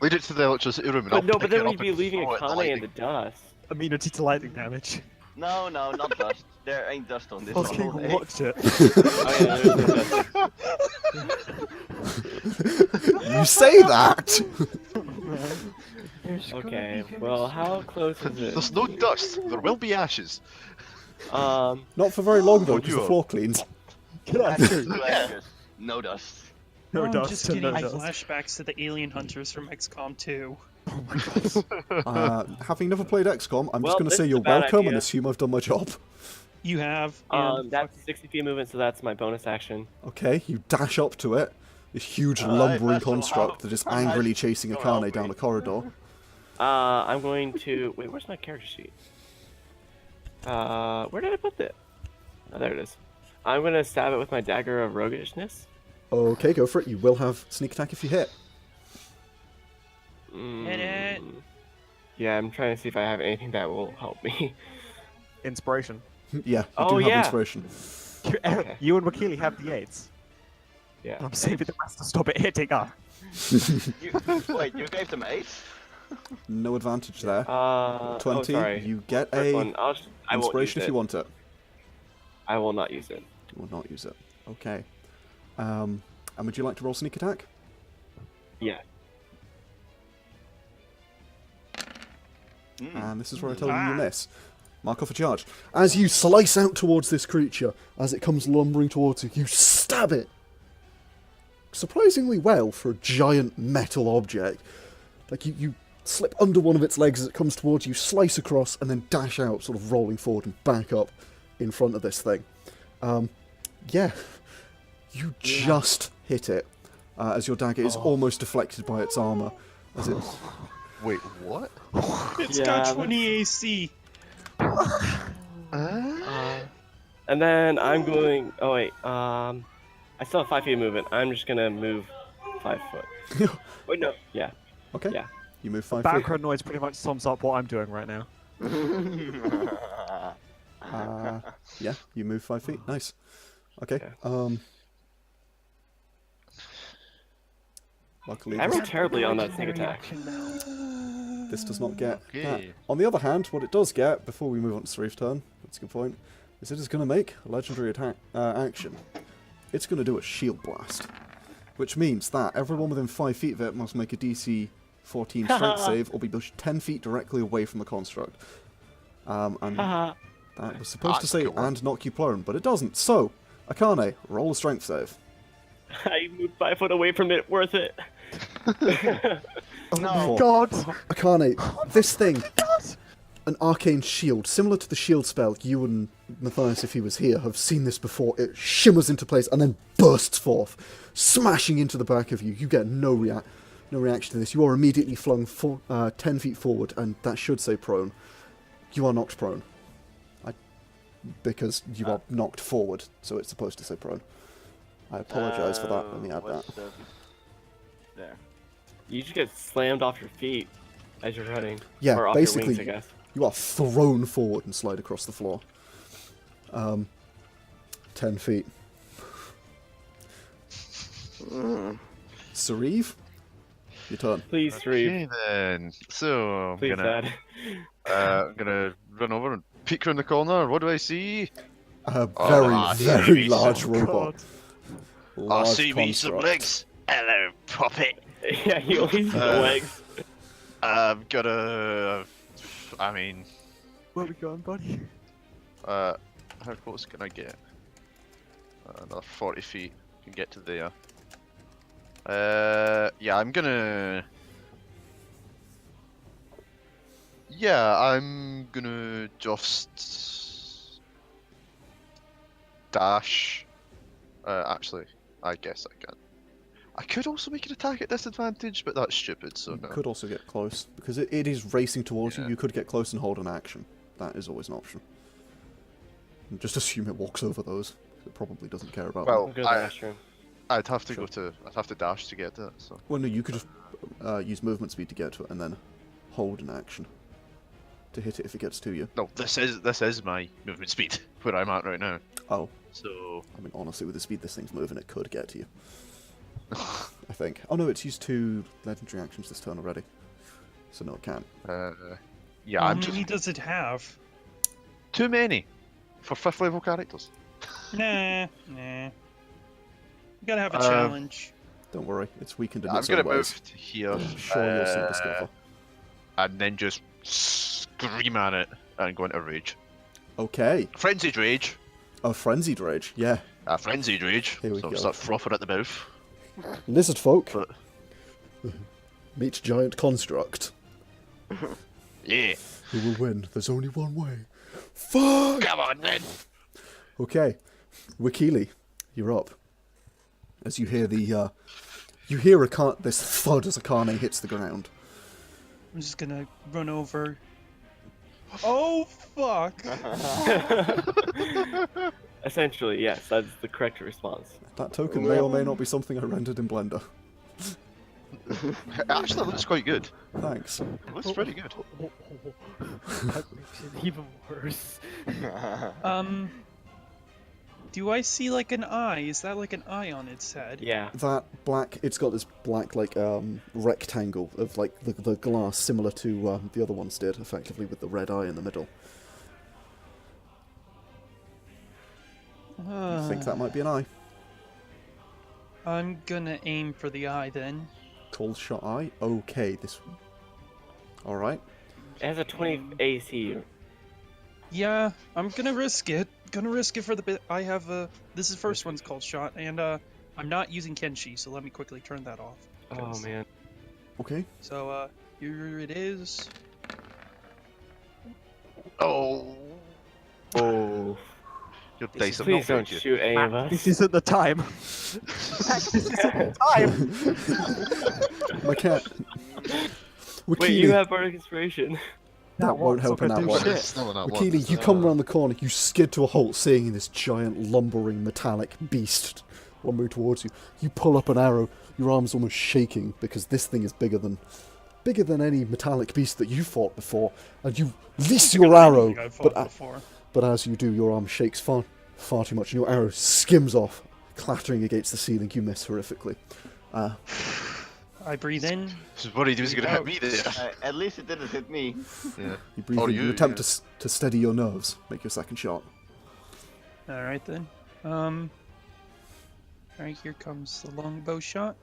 [SPEAKER 5] Lead it to the electricity room and
[SPEAKER 3] But
[SPEAKER 5] I'll
[SPEAKER 3] no,
[SPEAKER 5] pick
[SPEAKER 3] but then
[SPEAKER 5] it
[SPEAKER 3] we'd
[SPEAKER 5] up
[SPEAKER 3] be
[SPEAKER 5] and
[SPEAKER 3] leaving
[SPEAKER 5] throw it in the
[SPEAKER 3] Akane in
[SPEAKER 5] lightning.
[SPEAKER 3] the dust.
[SPEAKER 7] Immunity to lightning damage.
[SPEAKER 4] No, not dust. There ain't dust on this
[SPEAKER 7] Fucking
[SPEAKER 4] level. eh?
[SPEAKER 7] watch it.
[SPEAKER 3] Oh, yeah,
[SPEAKER 1] You say that.
[SPEAKER 2] There's gonna
[SPEAKER 3] okay,
[SPEAKER 2] be
[SPEAKER 3] well, how close is it?
[SPEAKER 5] There's no dust. There will be ashes.
[SPEAKER 1] Not for very long though,
[SPEAKER 5] Oh,
[SPEAKER 1] because the
[SPEAKER 5] you-
[SPEAKER 1] floor cleans.
[SPEAKER 4] Ashes to ashes. No dust.
[SPEAKER 7] No
[SPEAKER 6] I'm
[SPEAKER 7] dust
[SPEAKER 6] just
[SPEAKER 7] and
[SPEAKER 6] getting
[SPEAKER 7] no dust.
[SPEAKER 6] flashbacks to the alien hunters from XCOM 2.
[SPEAKER 1] Having never played XCOM, I'm
[SPEAKER 3] Well,
[SPEAKER 1] just going to
[SPEAKER 3] this
[SPEAKER 1] say
[SPEAKER 3] is
[SPEAKER 1] you're
[SPEAKER 3] a bad
[SPEAKER 1] welcome and
[SPEAKER 3] idea.
[SPEAKER 1] assume I've done my job.
[SPEAKER 6] You have. And
[SPEAKER 3] That's 60 feet movement, so that's my bonus action.
[SPEAKER 1] Okay, you dash up to it. This huge
[SPEAKER 4] Alright,
[SPEAKER 1] lumbering
[SPEAKER 4] that's so
[SPEAKER 1] construct
[SPEAKER 4] how-
[SPEAKER 1] that is
[SPEAKER 4] how
[SPEAKER 1] angrily
[SPEAKER 4] nice
[SPEAKER 1] chasing
[SPEAKER 4] to
[SPEAKER 1] Akane
[SPEAKER 4] help
[SPEAKER 1] down
[SPEAKER 4] me.
[SPEAKER 1] a corridor.
[SPEAKER 3] I'm going to... Wait, where's my character sheet? Where did I put it? Oh, there it is. I'm going to stab it with my dagger of roguishness.
[SPEAKER 1] Okay, go for it. You will have sneak attack if you hit.
[SPEAKER 6] Hit it.
[SPEAKER 3] Yeah, I'm trying to see if I have anything that will help me.
[SPEAKER 7] Inspiration.
[SPEAKER 1] Yeah, you
[SPEAKER 3] Oh,
[SPEAKER 1] do have
[SPEAKER 3] yeah.
[SPEAKER 1] inspiration.
[SPEAKER 3] Okay.
[SPEAKER 7] You and Wakili have the 8s.
[SPEAKER 3] Yeah.
[SPEAKER 7] I'm saving the rest to stop it hitting up.
[SPEAKER 4] Wait, you gave them 8?
[SPEAKER 1] No advantage there. 20,
[SPEAKER 3] oh, sorry.
[SPEAKER 1] you get
[SPEAKER 3] First
[SPEAKER 1] a
[SPEAKER 3] one, I won't use
[SPEAKER 1] inspiration if you
[SPEAKER 3] it.
[SPEAKER 1] want it.
[SPEAKER 3] I will not use it.
[SPEAKER 1] You will not use it. Okay. And would you like to roll sneak attack?
[SPEAKER 3] Yeah.
[SPEAKER 1] And this is where I tell you you miss. Mark off a charge. As you slice out towards this creature, as it comes lumbering towards you, you stab it. Surprisingly well for a giant metal object. Like you slip under one of its legs as it comes towards you, slice across, and then dash out, sort of rolling forward and back up in front of this thing. Yeah. You just hit it. As your dagger is almost deflected by its armor. As it...
[SPEAKER 5] Wait, what?
[SPEAKER 6] It's
[SPEAKER 3] Yeah,
[SPEAKER 6] got
[SPEAKER 3] that's-
[SPEAKER 6] 20 AC.
[SPEAKER 3] And then I'm going... Oh, wait. I still have 5 feet of movement. I'm just going to move 5 foot. Wait, no. Yeah.
[SPEAKER 1] Okay.
[SPEAKER 3] Yeah.
[SPEAKER 1] You move 5 feet.
[SPEAKER 7] Background noise pretty much sums up what I'm doing right now.
[SPEAKER 1] Yeah, you move 5 feet. Nice. Okay.
[SPEAKER 3] Yeah.
[SPEAKER 1] Luckily,
[SPEAKER 3] I
[SPEAKER 1] this,
[SPEAKER 3] rolled terribly on that sneak
[SPEAKER 2] Legendary
[SPEAKER 3] attack.
[SPEAKER 2] action now.
[SPEAKER 1] this does not get that.
[SPEAKER 5] Okay.
[SPEAKER 1] On the other hand, what it does get, before we move on to Sauriv's turn, That's a good point. Is it going to make a legendary attack action? It's going to do a shield blast, which means that everyone within 5 feet of it must make a DC 14 strength save or be pushed 10 feet directly away from the construct. And that was supposed to say and knock you prone, but it doesn't. So, Akane, roll a strength save.
[SPEAKER 3] I moved 5 foot away from it. Worth it.
[SPEAKER 1] Oh
[SPEAKER 4] No.
[SPEAKER 1] God! Akane, this thing, an arcane shield, similar to the shield spell you and Mathias, if he was here, have seen this before. It shimmers into place and then bursts forth, smashing into the back of you. You get no reaction to this. You are immediately flung 10 feet forward, and that should say prone. You are knocked prone. Because you are knocked forward, so it's supposed to say prone. I apologise for that. Let me add that.
[SPEAKER 4] There.
[SPEAKER 3] You just get slammed off your feet as you're running.
[SPEAKER 1] Yeah,
[SPEAKER 3] or off
[SPEAKER 1] basically,
[SPEAKER 3] your wings, I guess.
[SPEAKER 1] you are thrown forward and slide across the floor. 10 feet. Sauriv, your turn.
[SPEAKER 3] Please, Sauriv.
[SPEAKER 5] Okay then. So
[SPEAKER 3] Please, Dad.
[SPEAKER 5] I'm gonna run over and peek around the corner. What do I see?
[SPEAKER 1] A
[SPEAKER 5] Oh,
[SPEAKER 1] very
[SPEAKER 5] jeez.
[SPEAKER 1] large
[SPEAKER 5] Oh,
[SPEAKER 1] robot.
[SPEAKER 5] I
[SPEAKER 1] Large
[SPEAKER 5] see me some
[SPEAKER 1] construct.
[SPEAKER 5] legs. Hello, puppet.
[SPEAKER 3] Yeah, he only sees the legs.
[SPEAKER 5] I'm gonna. I mean,
[SPEAKER 7] Where we going, buddy?
[SPEAKER 5] how close can I get? Another 40 feet. Can get to there. Yeah, I'm gonna. Yeah, I'm gonna just dash. Actually, I guess I can. I could also make an attack at disadvantage, but that's stupid, so
[SPEAKER 1] You
[SPEAKER 5] no.
[SPEAKER 1] could also get close, because it is racing towards you.
[SPEAKER 5] Yeah.
[SPEAKER 1] You could get close and hold an action. That is always an option. And just assume it walks over those. It probably doesn't care about
[SPEAKER 5] Well,
[SPEAKER 3] I'll go to the restroom.
[SPEAKER 5] I'd have to
[SPEAKER 1] Sure.
[SPEAKER 5] I'd have to dash to get to it, so.
[SPEAKER 1] Well, no, you could just use movement speed to get to it, and then hold an action to hit it if it gets to you.
[SPEAKER 5] No, this is my movement speed, where I'm at right now.
[SPEAKER 1] Oh,
[SPEAKER 5] So,
[SPEAKER 1] I mean, honestly, with the speed this thing's moving, it could get to you. I think. Oh no, it's used 2 legendary actions this turn already. So no, it can't.
[SPEAKER 5] yeah,
[SPEAKER 6] How
[SPEAKER 5] I'm
[SPEAKER 6] many
[SPEAKER 5] just
[SPEAKER 6] does it have?
[SPEAKER 5] too many for 5th level characters.
[SPEAKER 6] Nah. You gotta have a
[SPEAKER 5] Uh,
[SPEAKER 6] challenge.
[SPEAKER 1] Don't worry, it's weakened in
[SPEAKER 5] I'm
[SPEAKER 1] its
[SPEAKER 5] gonna
[SPEAKER 1] own ways.
[SPEAKER 5] move to here,
[SPEAKER 1] I'm sure you'll soon discover.
[SPEAKER 5] and then just scream at it and go into rage.
[SPEAKER 1] Okay.
[SPEAKER 5] Frenzied rage.
[SPEAKER 1] Oh, frenzied rage. Yeah.
[SPEAKER 5] Frenzied rage.
[SPEAKER 1] Here we
[SPEAKER 5] So
[SPEAKER 1] go.
[SPEAKER 5] start frothing at the mouth.
[SPEAKER 1] Lizard folk.
[SPEAKER 5] But
[SPEAKER 1] Meet giant construct.
[SPEAKER 5] yeah,
[SPEAKER 1] Who will win? There's only one way. Fuck!
[SPEAKER 5] come on then.
[SPEAKER 1] Okay, Wakili, you're up. As you hear this thud as Akane hits the ground.
[SPEAKER 6] I'm just gonna run over. Oh fuck!
[SPEAKER 3] Essentially, yes, that's the correct response.
[SPEAKER 1] That token may or may not be something I rendered in Blender.
[SPEAKER 5] It actually looks quite good.
[SPEAKER 1] Thanks.
[SPEAKER 5] It looks pretty good.
[SPEAKER 2] That makes it even worse.
[SPEAKER 6] Do I see like an eye? Is that like an eye on its head?
[SPEAKER 3] Yeah.
[SPEAKER 1] That black, it's got this black, like, rectangle of, like, the glass, similar to the other ones did, effectively, with the red eye in the middle. You think that might be an eye?
[SPEAKER 6] I'm gonna aim for the eye then.
[SPEAKER 1] Cold shot eye? Okay, this... Alright.
[SPEAKER 3] It has a 20 AC.
[SPEAKER 6] Yeah, I'm gonna risk it. Gonna risk it for the bit. I have this is first one's called shot, and I'm not using Kenshi, so let me quickly turn that off.
[SPEAKER 3] Oh man.
[SPEAKER 1] Okay.
[SPEAKER 6] So here it is.
[SPEAKER 5] Oh.
[SPEAKER 3] Oh.
[SPEAKER 5] Your dice have
[SPEAKER 3] Please
[SPEAKER 5] not
[SPEAKER 3] don't
[SPEAKER 5] failed you.
[SPEAKER 3] shoot any of us.
[SPEAKER 7] This isn't the time. This isn't the time.
[SPEAKER 1] My cat.
[SPEAKER 3] Wait,
[SPEAKER 1] Wakili,
[SPEAKER 3] you have bardic inspiration.
[SPEAKER 1] that won't
[SPEAKER 7] It's not
[SPEAKER 1] help in
[SPEAKER 7] gonna
[SPEAKER 1] that
[SPEAKER 7] do
[SPEAKER 1] one.
[SPEAKER 7] shit.
[SPEAKER 5] It's not that one.
[SPEAKER 1] Wakili, you come around the corner, you skid to a halt, seeing this giant, lumbering, metallic beast lumbering towards you. You pull up an arrow, your arm's almost shaking, because this thing is bigger than any metallic beast that you fought before, and you release your arrow,
[SPEAKER 6] I've fought before.
[SPEAKER 1] but as you do, your arm shakes far too much, and your arrow skims off, clattering against the ceiling. You miss horrifically.
[SPEAKER 6] I breathe in.
[SPEAKER 5] I was worried he was going to hit me there.
[SPEAKER 4] At least it didn't hit me.
[SPEAKER 5] Yeah.
[SPEAKER 1] You breathe
[SPEAKER 5] Or
[SPEAKER 1] in, you
[SPEAKER 5] you,
[SPEAKER 1] attempt
[SPEAKER 5] yeah.
[SPEAKER 1] to steady your nerves. Make your second shot.
[SPEAKER 6] All right then. Alright, here comes the longbow shot.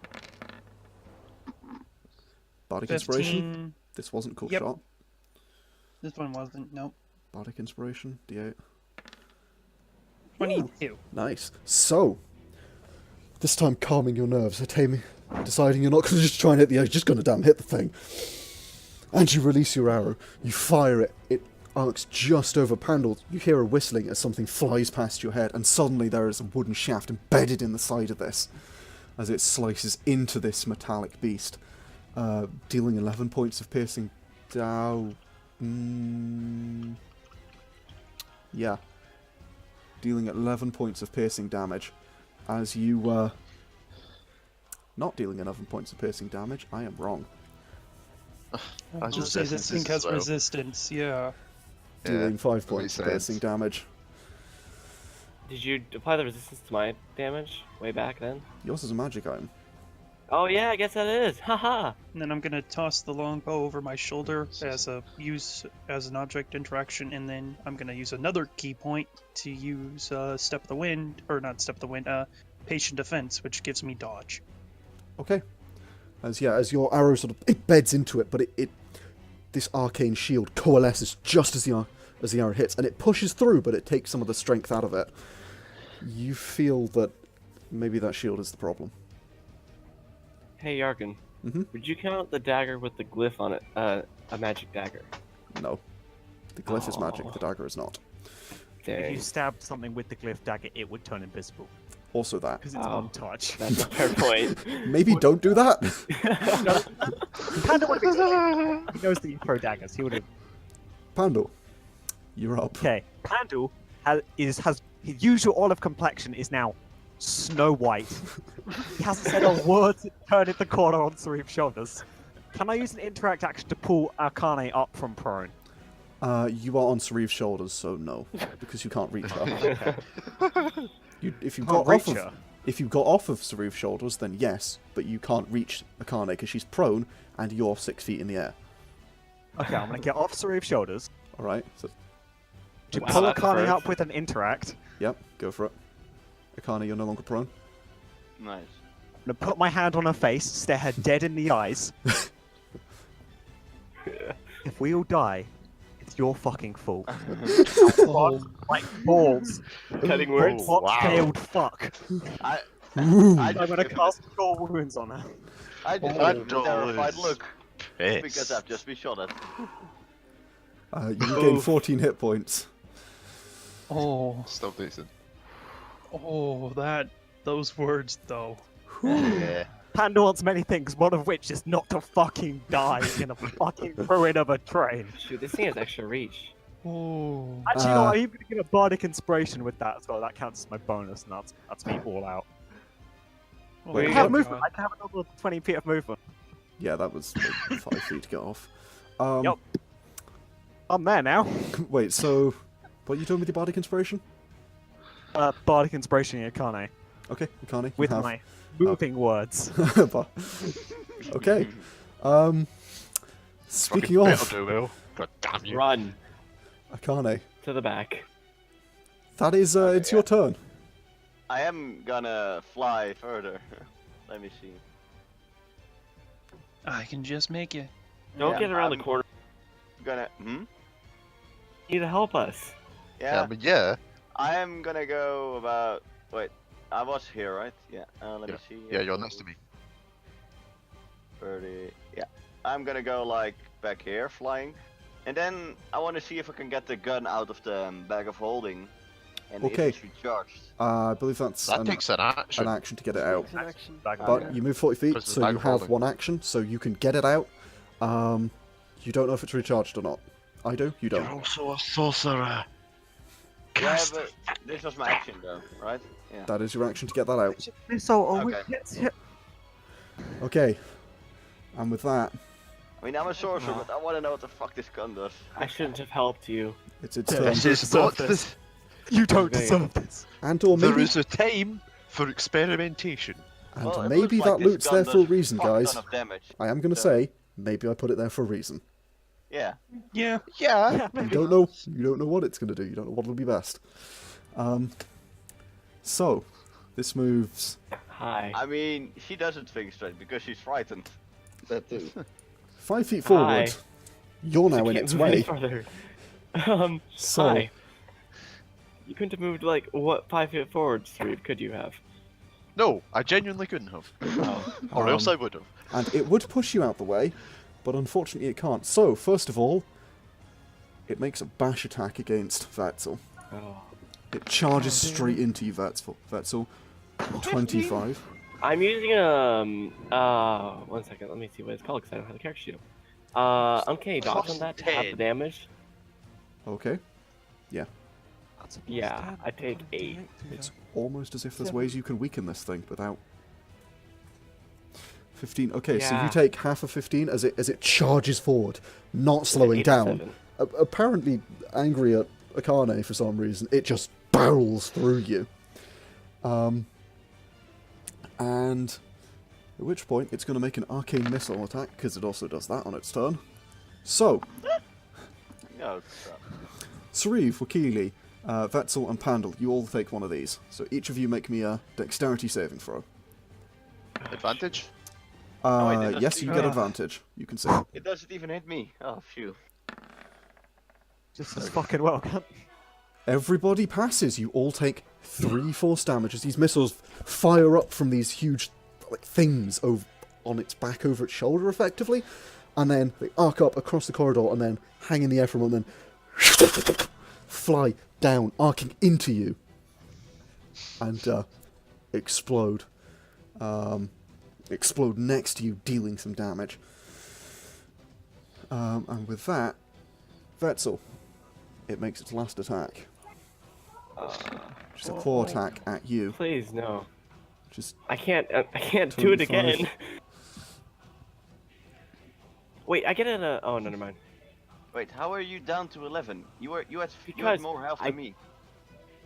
[SPEAKER 1] Bardic
[SPEAKER 6] 15.
[SPEAKER 1] Inspiration. This wasn't cool
[SPEAKER 6] Yep.
[SPEAKER 1] shot.
[SPEAKER 6] This one wasn't. Nope.
[SPEAKER 1] Bardic Inspiration. D8.
[SPEAKER 6] 22.
[SPEAKER 1] Nice. So, this time calming your nerves, deciding you're not going to just try and hit the edge, you're just going to damn hit the thing. And you release your arrow. You fire it. It arcs just over Pandal. You hear a whistling as something flies past your head, and suddenly there is a wooden shaft embedded in the side of this as it slices into this metallic beast, dealing 11 points of piercing down. Yeah. Dealing 11 points of piercing damage. As you, not dealing 11 points of piercing damage, I am wrong.
[SPEAKER 5] That's
[SPEAKER 6] Just say this
[SPEAKER 5] resistance
[SPEAKER 6] thing
[SPEAKER 5] as
[SPEAKER 6] has
[SPEAKER 5] well.
[SPEAKER 6] resistance, yeah.
[SPEAKER 1] Dealing 5
[SPEAKER 5] that
[SPEAKER 1] points of
[SPEAKER 5] makes
[SPEAKER 1] piercing
[SPEAKER 5] sense.
[SPEAKER 1] damage.
[SPEAKER 3] Did you apply the resistance to my damage way back then?
[SPEAKER 1] Yours is a magic item.
[SPEAKER 3] Oh yeah, I guess that is. Haha.
[SPEAKER 6] And then I'm gonna toss the longbow over my shoulder as an object interaction, and then I'm gonna use another key point to use step of the wind, or not step of the wind, patient defense, which gives me dodge.
[SPEAKER 1] Okay. As your arrow sort of it beds into it, but this arcane shield coalesces just as the arrow hits, and it pushes through, but it takes some of the strength out of it. You feel that maybe that shield is the problem.
[SPEAKER 3] Hey Yargon,
[SPEAKER 1] Mhm.
[SPEAKER 3] would you count the dagger with the glyph on it a magic dagger?
[SPEAKER 1] No. The glyph is magic, the dagger is not.
[SPEAKER 7] If you
[SPEAKER 3] Dang,
[SPEAKER 7] stabbed something with the glyph dagger, it would turn invisible
[SPEAKER 1] Also that.
[SPEAKER 7] because it's
[SPEAKER 3] Oh.
[SPEAKER 7] untouched.
[SPEAKER 3] that's a fair point.
[SPEAKER 1] Maybe don't do that.
[SPEAKER 7] Panda would have He knows that you throw daggers. He would have.
[SPEAKER 1] Pandal, you're up.
[SPEAKER 7] Okay, Pandal has his usual olive complexion is now snow white. He hasn't said a word to turn in the corner on Sauriv's shoulders. Can I use an interact action to pull Akane up from prone?
[SPEAKER 1] You are on Sauriv's shoulders, so no, because you can't reach her. If you
[SPEAKER 7] Can't
[SPEAKER 1] got
[SPEAKER 7] reach
[SPEAKER 1] off
[SPEAKER 7] her?
[SPEAKER 1] if you got off of Sauriv's shoulders, then yes, but you can't reach Akane because she's prone and you're 6 feet in the air.
[SPEAKER 7] Okay, I'm gonna get off Sauriv's shoulders
[SPEAKER 1] All right, so
[SPEAKER 7] to
[SPEAKER 3] Wow,
[SPEAKER 7] pull
[SPEAKER 3] that's
[SPEAKER 7] Akane
[SPEAKER 3] first.
[SPEAKER 7] up with an interact.
[SPEAKER 1] yep, go for it. Akane, you're no longer prone.
[SPEAKER 4] Nice.
[SPEAKER 7] I'm gonna put my hand on her face, stare her dead in the eyes. If we all die, it's your fucking fault. Like balls.
[SPEAKER 3] Cutting words.
[SPEAKER 7] Fox-tailed fuck.
[SPEAKER 4] I
[SPEAKER 1] Ooh.
[SPEAKER 7] I'm gonna cast Cure Wounds on her.
[SPEAKER 4] I just
[SPEAKER 5] Oh,
[SPEAKER 4] gave a terrified
[SPEAKER 5] is
[SPEAKER 4] look
[SPEAKER 5] Piss.
[SPEAKER 4] because I've just been shot at.
[SPEAKER 1] You gain 14 hit points.
[SPEAKER 6] Oh,
[SPEAKER 5] Still decent.
[SPEAKER 6] those words though.
[SPEAKER 5] Yeah.
[SPEAKER 7] Panda wants many things, one of which is not to fucking die in a fucking ruin of a train.
[SPEAKER 3] Shoot, this thing has extra reach.
[SPEAKER 6] Oh,
[SPEAKER 7] Actually, no, I'm even gonna give a bardic inspiration with that as well. That counts as my bonus, and that's me all out.
[SPEAKER 3] Where
[SPEAKER 7] I
[SPEAKER 3] you
[SPEAKER 7] have
[SPEAKER 3] go?
[SPEAKER 7] movement. I can have another 20 feet of movement.
[SPEAKER 1] Yeah, that was like 5 feet to get off.
[SPEAKER 7] Yep. I'm there now.
[SPEAKER 1] Wait, so what are you doing with your bardic inspiration?
[SPEAKER 7] Bardic inspiration, Akane,
[SPEAKER 1] Okay, Akane, you
[SPEAKER 7] with
[SPEAKER 1] have...
[SPEAKER 7] my moving words.
[SPEAKER 1] Okay. Speaking
[SPEAKER 5] Fucking
[SPEAKER 1] of
[SPEAKER 5] better do well. God damn you.
[SPEAKER 3] Run
[SPEAKER 1] Akane,
[SPEAKER 3] to the back.
[SPEAKER 1] that is it's your turn.
[SPEAKER 4] I am gonna fly further. Let me see.
[SPEAKER 6] I can just make it.
[SPEAKER 3] Don't
[SPEAKER 4] Yeah,
[SPEAKER 3] get around
[SPEAKER 4] I'm
[SPEAKER 3] the corner.
[SPEAKER 4] Gonna
[SPEAKER 3] You need to help us.
[SPEAKER 5] Yeah,
[SPEAKER 4] yeah.
[SPEAKER 5] I mean, yeah.
[SPEAKER 4] I am gonna go about. Wait, I was here, right? Yeah. Let me see.
[SPEAKER 5] Yeah, you're next to me.
[SPEAKER 4] 30. Yeah. I'm gonna go like back here, flying, and then I want to see if I can get the gun out of the bag of holding, and
[SPEAKER 1] Okay.
[SPEAKER 4] if it's recharged.
[SPEAKER 1] I believe that's
[SPEAKER 5] That takes an action.
[SPEAKER 1] an action to get it out.
[SPEAKER 2] It's an action.
[SPEAKER 7] Bag of
[SPEAKER 1] But
[SPEAKER 7] holding.
[SPEAKER 1] you move 40 feet,
[SPEAKER 5] Because it's
[SPEAKER 1] so
[SPEAKER 5] bag
[SPEAKER 1] you
[SPEAKER 5] of
[SPEAKER 1] have
[SPEAKER 5] holding.
[SPEAKER 1] one action, so you can get it out. You don't know if it's recharged or not. I do, you don't.
[SPEAKER 5] also a sorcerer.
[SPEAKER 4] Yeah, but this was my action though, right? Yeah.
[SPEAKER 1] That is your action to get that out.
[SPEAKER 4] Okay.
[SPEAKER 1] Okay. And with that,
[SPEAKER 4] I mean, I'm a sorcerer, but I want to know what the fuck this gun does.
[SPEAKER 3] I shouldn't have helped you.
[SPEAKER 1] it's its turn.
[SPEAKER 5] This is not
[SPEAKER 7] You don't
[SPEAKER 3] Okay.
[SPEAKER 7] deserve this.
[SPEAKER 1] And or
[SPEAKER 5] There
[SPEAKER 1] maybe
[SPEAKER 5] is a time for experimentation.
[SPEAKER 1] And
[SPEAKER 4] Well, it
[SPEAKER 1] maybe
[SPEAKER 4] looks like
[SPEAKER 1] that
[SPEAKER 4] this
[SPEAKER 1] loot's
[SPEAKER 4] gun
[SPEAKER 1] there for a
[SPEAKER 4] does
[SPEAKER 1] reason,
[SPEAKER 4] fuck ton
[SPEAKER 1] guys.
[SPEAKER 4] of damage.
[SPEAKER 1] I am going to
[SPEAKER 4] So-
[SPEAKER 1] say, maybe I put it there for a reason.
[SPEAKER 4] Yeah.
[SPEAKER 6] Yeah.
[SPEAKER 5] Yeah.
[SPEAKER 7] Yeah,
[SPEAKER 1] You
[SPEAKER 7] maybe.
[SPEAKER 1] don't know. You don't know what it's going to do. You don't know what'll be best. So, this moves.
[SPEAKER 3] Hi.
[SPEAKER 4] I mean, she doesn't think straight because she's frightened. That too.
[SPEAKER 1] 5 feet forward.
[SPEAKER 3] Hi.
[SPEAKER 1] You're now
[SPEAKER 3] I
[SPEAKER 1] in
[SPEAKER 3] can't
[SPEAKER 1] its
[SPEAKER 3] move any
[SPEAKER 1] way.
[SPEAKER 3] farther.
[SPEAKER 1] So,
[SPEAKER 3] Hi. You couldn't have moved like what 5 feet forward, Sauriv, could you have?
[SPEAKER 5] No, I genuinely couldn't have.
[SPEAKER 3] Oh.
[SPEAKER 5] Or else I would have.
[SPEAKER 1] and it would push you out the way, but unfortunately it can't. So, first of all, it makes a bash attack against Vesztel.
[SPEAKER 3] Oh.
[SPEAKER 1] It charges straight into you, Vesztel. 25.
[SPEAKER 3] I'm using 1 second. Let me see what it's called because I don't have the character sheet. Uncanny dodge on that to half the
[SPEAKER 5] 10.
[SPEAKER 3] damage.
[SPEAKER 1] Okay.
[SPEAKER 7] That's a
[SPEAKER 3] Yeah,
[SPEAKER 7] +10.
[SPEAKER 3] I take 8.
[SPEAKER 1] It's almost as if there's ways you can weaken this thing without 15. Okay, so you
[SPEAKER 3] Yeah.
[SPEAKER 1] take half of 15 as it charges forward, not slowing
[SPEAKER 3] 8 to
[SPEAKER 1] down.
[SPEAKER 3] 7.
[SPEAKER 1] Apparently angry at Akane for some reason, it just barrels through you. And at which point it's going to make an arcane missile attack because it also does that on its turn. So,
[SPEAKER 4] No crap.
[SPEAKER 1] Sauriv, Wakili, Vesztel, and Pandal, you all take one of these. So each of you make me a dexterity saving throw.
[SPEAKER 5] Advantage?
[SPEAKER 4] wait, it doesn't
[SPEAKER 1] Yes, you
[SPEAKER 4] even-
[SPEAKER 1] get advantage. You can see.
[SPEAKER 4] It doesn't even hit me. Oh, phew.
[SPEAKER 7] Just as fucking well, can't.
[SPEAKER 1] Everybody passes. You all take 3 force damage as these missiles fire up from these huge things on its back over its shoulder, effectively, and then they arc up across the corridor and then hang in the air for a moment, and then fly down, arcing into you, and explode. Explode next to you, dealing some damage. And with that, Vesztel, it makes its last attack. Just a claw attack at you.
[SPEAKER 3] Please no.
[SPEAKER 1] Just
[SPEAKER 3] I can't do it
[SPEAKER 1] 25.
[SPEAKER 3] again. Wait, I get it. Oh, never mind.
[SPEAKER 4] Wait, how are you down to 11? You had
[SPEAKER 3] Because
[SPEAKER 4] more health
[SPEAKER 3] I-
[SPEAKER 4] than me.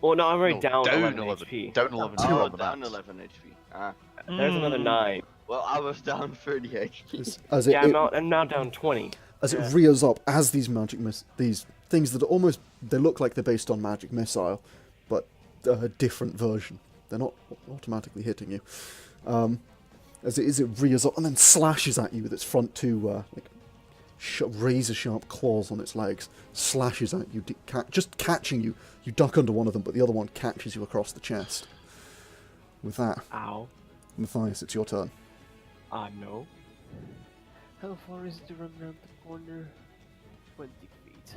[SPEAKER 3] Well, no, I'm already
[SPEAKER 5] No,
[SPEAKER 3] down,
[SPEAKER 5] down
[SPEAKER 3] 11
[SPEAKER 5] 11.
[SPEAKER 3] HP.
[SPEAKER 5] Down 11
[SPEAKER 4] Oh,
[SPEAKER 5] on the
[SPEAKER 4] down
[SPEAKER 5] maps.
[SPEAKER 4] 11 HP. Ah.
[SPEAKER 3] There's another 9.
[SPEAKER 4] Well, I was down 30 HP.
[SPEAKER 1] as
[SPEAKER 3] Yeah, I'm now down 20.
[SPEAKER 1] as it rears up, as these these things that are almost, they look like they're based on magic missile, but a different version. They're not automatically hitting you. As it rears up and then slashes at you with its front two razor sharp claws on its legs, slashes at you, just catching you. You duck under one of them, but the other one catches you across the chest. With that,
[SPEAKER 3] Ow.
[SPEAKER 1] Mathias, it's your turn.
[SPEAKER 3] No.
[SPEAKER 2] How far is it to run around the corner? 20 feet.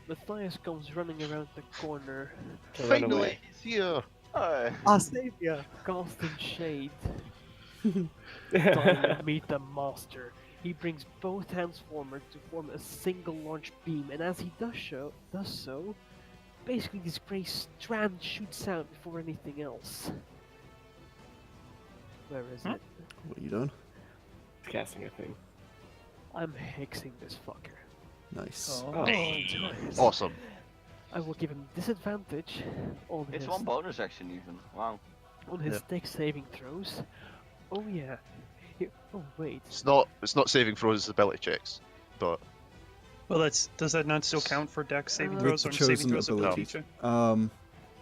[SPEAKER 2] Matthias comes running around the corner,
[SPEAKER 3] To run
[SPEAKER 5] Finally,
[SPEAKER 3] away.
[SPEAKER 5] he's here.
[SPEAKER 7] Our savior.
[SPEAKER 2] casting shade. Time meet the master. He brings both hands forward to form a single large beam, and as he does so, basically this grey strand shoots out before anything else. Where is it?
[SPEAKER 1] What are you doing?
[SPEAKER 3] Casting a thing.
[SPEAKER 2] I'm hexing this fucker.
[SPEAKER 1] Nice.
[SPEAKER 3] Oh.
[SPEAKER 5] Awesome.
[SPEAKER 2] I will give him disadvantage on
[SPEAKER 4] It's
[SPEAKER 2] his
[SPEAKER 4] one bonus action even. Wow.
[SPEAKER 2] dex saving throws. Oh yeah. Oh wait.
[SPEAKER 5] It's not saving throws, ability checks. But
[SPEAKER 6] Well, does that not still count for dex saving
[SPEAKER 2] With
[SPEAKER 6] throws
[SPEAKER 1] the
[SPEAKER 6] or saving
[SPEAKER 1] chosen
[SPEAKER 6] throws
[SPEAKER 1] ability.
[SPEAKER 6] ability check?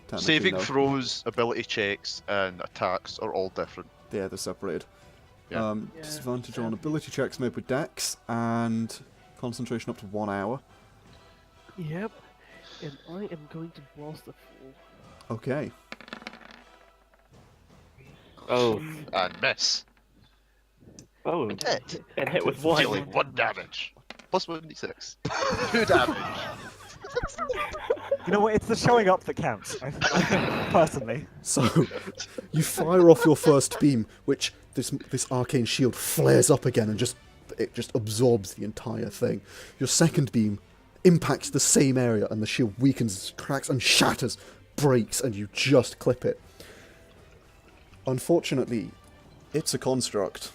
[SPEAKER 1] Technically,
[SPEAKER 5] saving
[SPEAKER 1] no.
[SPEAKER 5] throws, ability checks, and attacks are all different.
[SPEAKER 1] Yeah, they're separated.
[SPEAKER 5] Yeah.
[SPEAKER 2] Yeah,
[SPEAKER 1] Disadvantage on
[SPEAKER 2] sadly.
[SPEAKER 1] ability checks made with dex, and concentration up to 1 hour.
[SPEAKER 2] Yep. And I am going to blast the fool.
[SPEAKER 1] Okay.
[SPEAKER 3] Oh.
[SPEAKER 5] And miss.
[SPEAKER 3] Oh.
[SPEAKER 5] Hit.
[SPEAKER 3] And hit with 1.
[SPEAKER 5] Dealing 1 damage. Plus 1d6. 2 damage.
[SPEAKER 7] You know what? It's the showing up that counts. Personally.
[SPEAKER 1] So, you fire off your first beam, which this arcane shield flares up again and just absorbs the entire thing. Your second beam impacts the same area and the shield weakens, cracks and shatters, breaks, and you just clip it. Unfortunately, it's a construct.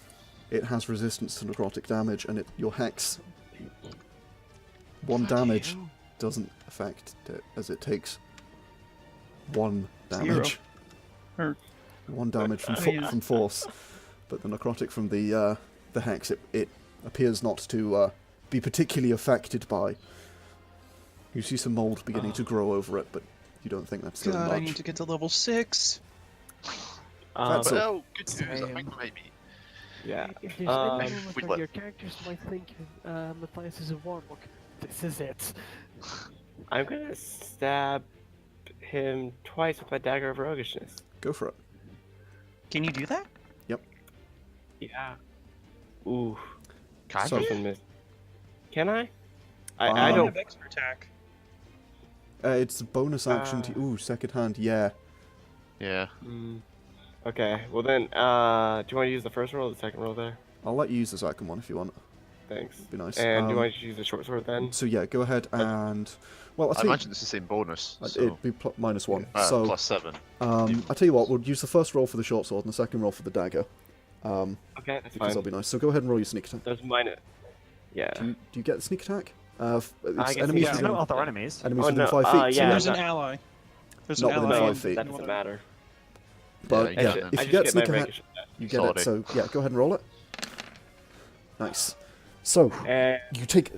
[SPEAKER 1] It has resistance to necrotic damage, and your hex, 1 damage doesn't affect it, as it takes 1 damage. 1 damage from force, but the necrotic from the hex, it appears not to be particularly affected by. You see some mold beginning to grow over it, but you don't think that's doing
[SPEAKER 6] God,
[SPEAKER 1] much.
[SPEAKER 6] I need to get to level 6.
[SPEAKER 1] That's all.
[SPEAKER 5] Well, good news. I think maybe.
[SPEAKER 3] Yeah.
[SPEAKER 2] If there's any moment where your characters might think Mathias is a warlock, this is it.
[SPEAKER 3] I'm gonna stab him twice with my dagger of roguishness.
[SPEAKER 1] Go for it.
[SPEAKER 6] Can you do that?
[SPEAKER 3] Yeah. Ooh.
[SPEAKER 5] Can
[SPEAKER 1] So-
[SPEAKER 3] Something missed. Can I? I
[SPEAKER 6] I
[SPEAKER 3] don't.
[SPEAKER 6] have extra attack.
[SPEAKER 1] It's a bonus action to... Ooh, second hand, yeah.
[SPEAKER 5] Yeah.
[SPEAKER 3] Okay. Well then, do you want to use the first roll or the second roll there?
[SPEAKER 1] I'll let you use the second one if you want.
[SPEAKER 3] Thanks.
[SPEAKER 1] Be nice.
[SPEAKER 3] And do you want to use the short sword then?
[SPEAKER 1] So yeah, go ahead and... Well,
[SPEAKER 5] I imagine it's the same bonus. So.
[SPEAKER 1] it'd be -1. So,
[SPEAKER 5] +7.
[SPEAKER 1] I'll tell you what, we'll use the first roll for the short sword and the second roll for the dagger.
[SPEAKER 3] Okay, that's
[SPEAKER 1] Because
[SPEAKER 3] fine.
[SPEAKER 1] that'll be nice. So go ahead and roll your sneak attack.
[SPEAKER 3] There's minus. Yeah.
[SPEAKER 1] Do you get the sneak attack? It's
[SPEAKER 3] guess
[SPEAKER 1] enemies
[SPEAKER 3] yeah.
[SPEAKER 7] There's
[SPEAKER 1] within,
[SPEAKER 7] no other enemies.
[SPEAKER 1] enemies
[SPEAKER 3] Oh,
[SPEAKER 1] within
[SPEAKER 3] no,
[SPEAKER 1] 5 feet.
[SPEAKER 3] yeah,
[SPEAKER 6] There's
[SPEAKER 3] that-
[SPEAKER 6] an ally. There's
[SPEAKER 1] Not
[SPEAKER 6] an
[SPEAKER 1] within
[SPEAKER 6] ally.
[SPEAKER 1] 5 feet.
[SPEAKER 3] That doesn't matter.
[SPEAKER 1] But
[SPEAKER 5] Yeah,
[SPEAKER 1] yeah,
[SPEAKER 5] you get it.
[SPEAKER 1] if
[SPEAKER 3] I
[SPEAKER 1] you
[SPEAKER 3] just
[SPEAKER 1] get
[SPEAKER 3] get
[SPEAKER 1] sneak
[SPEAKER 3] my
[SPEAKER 1] attack,
[SPEAKER 3] rapier attack.
[SPEAKER 1] you get it.
[SPEAKER 5] Sorry.
[SPEAKER 1] So yeah, go ahead and roll it. Nice. So
[SPEAKER 3] And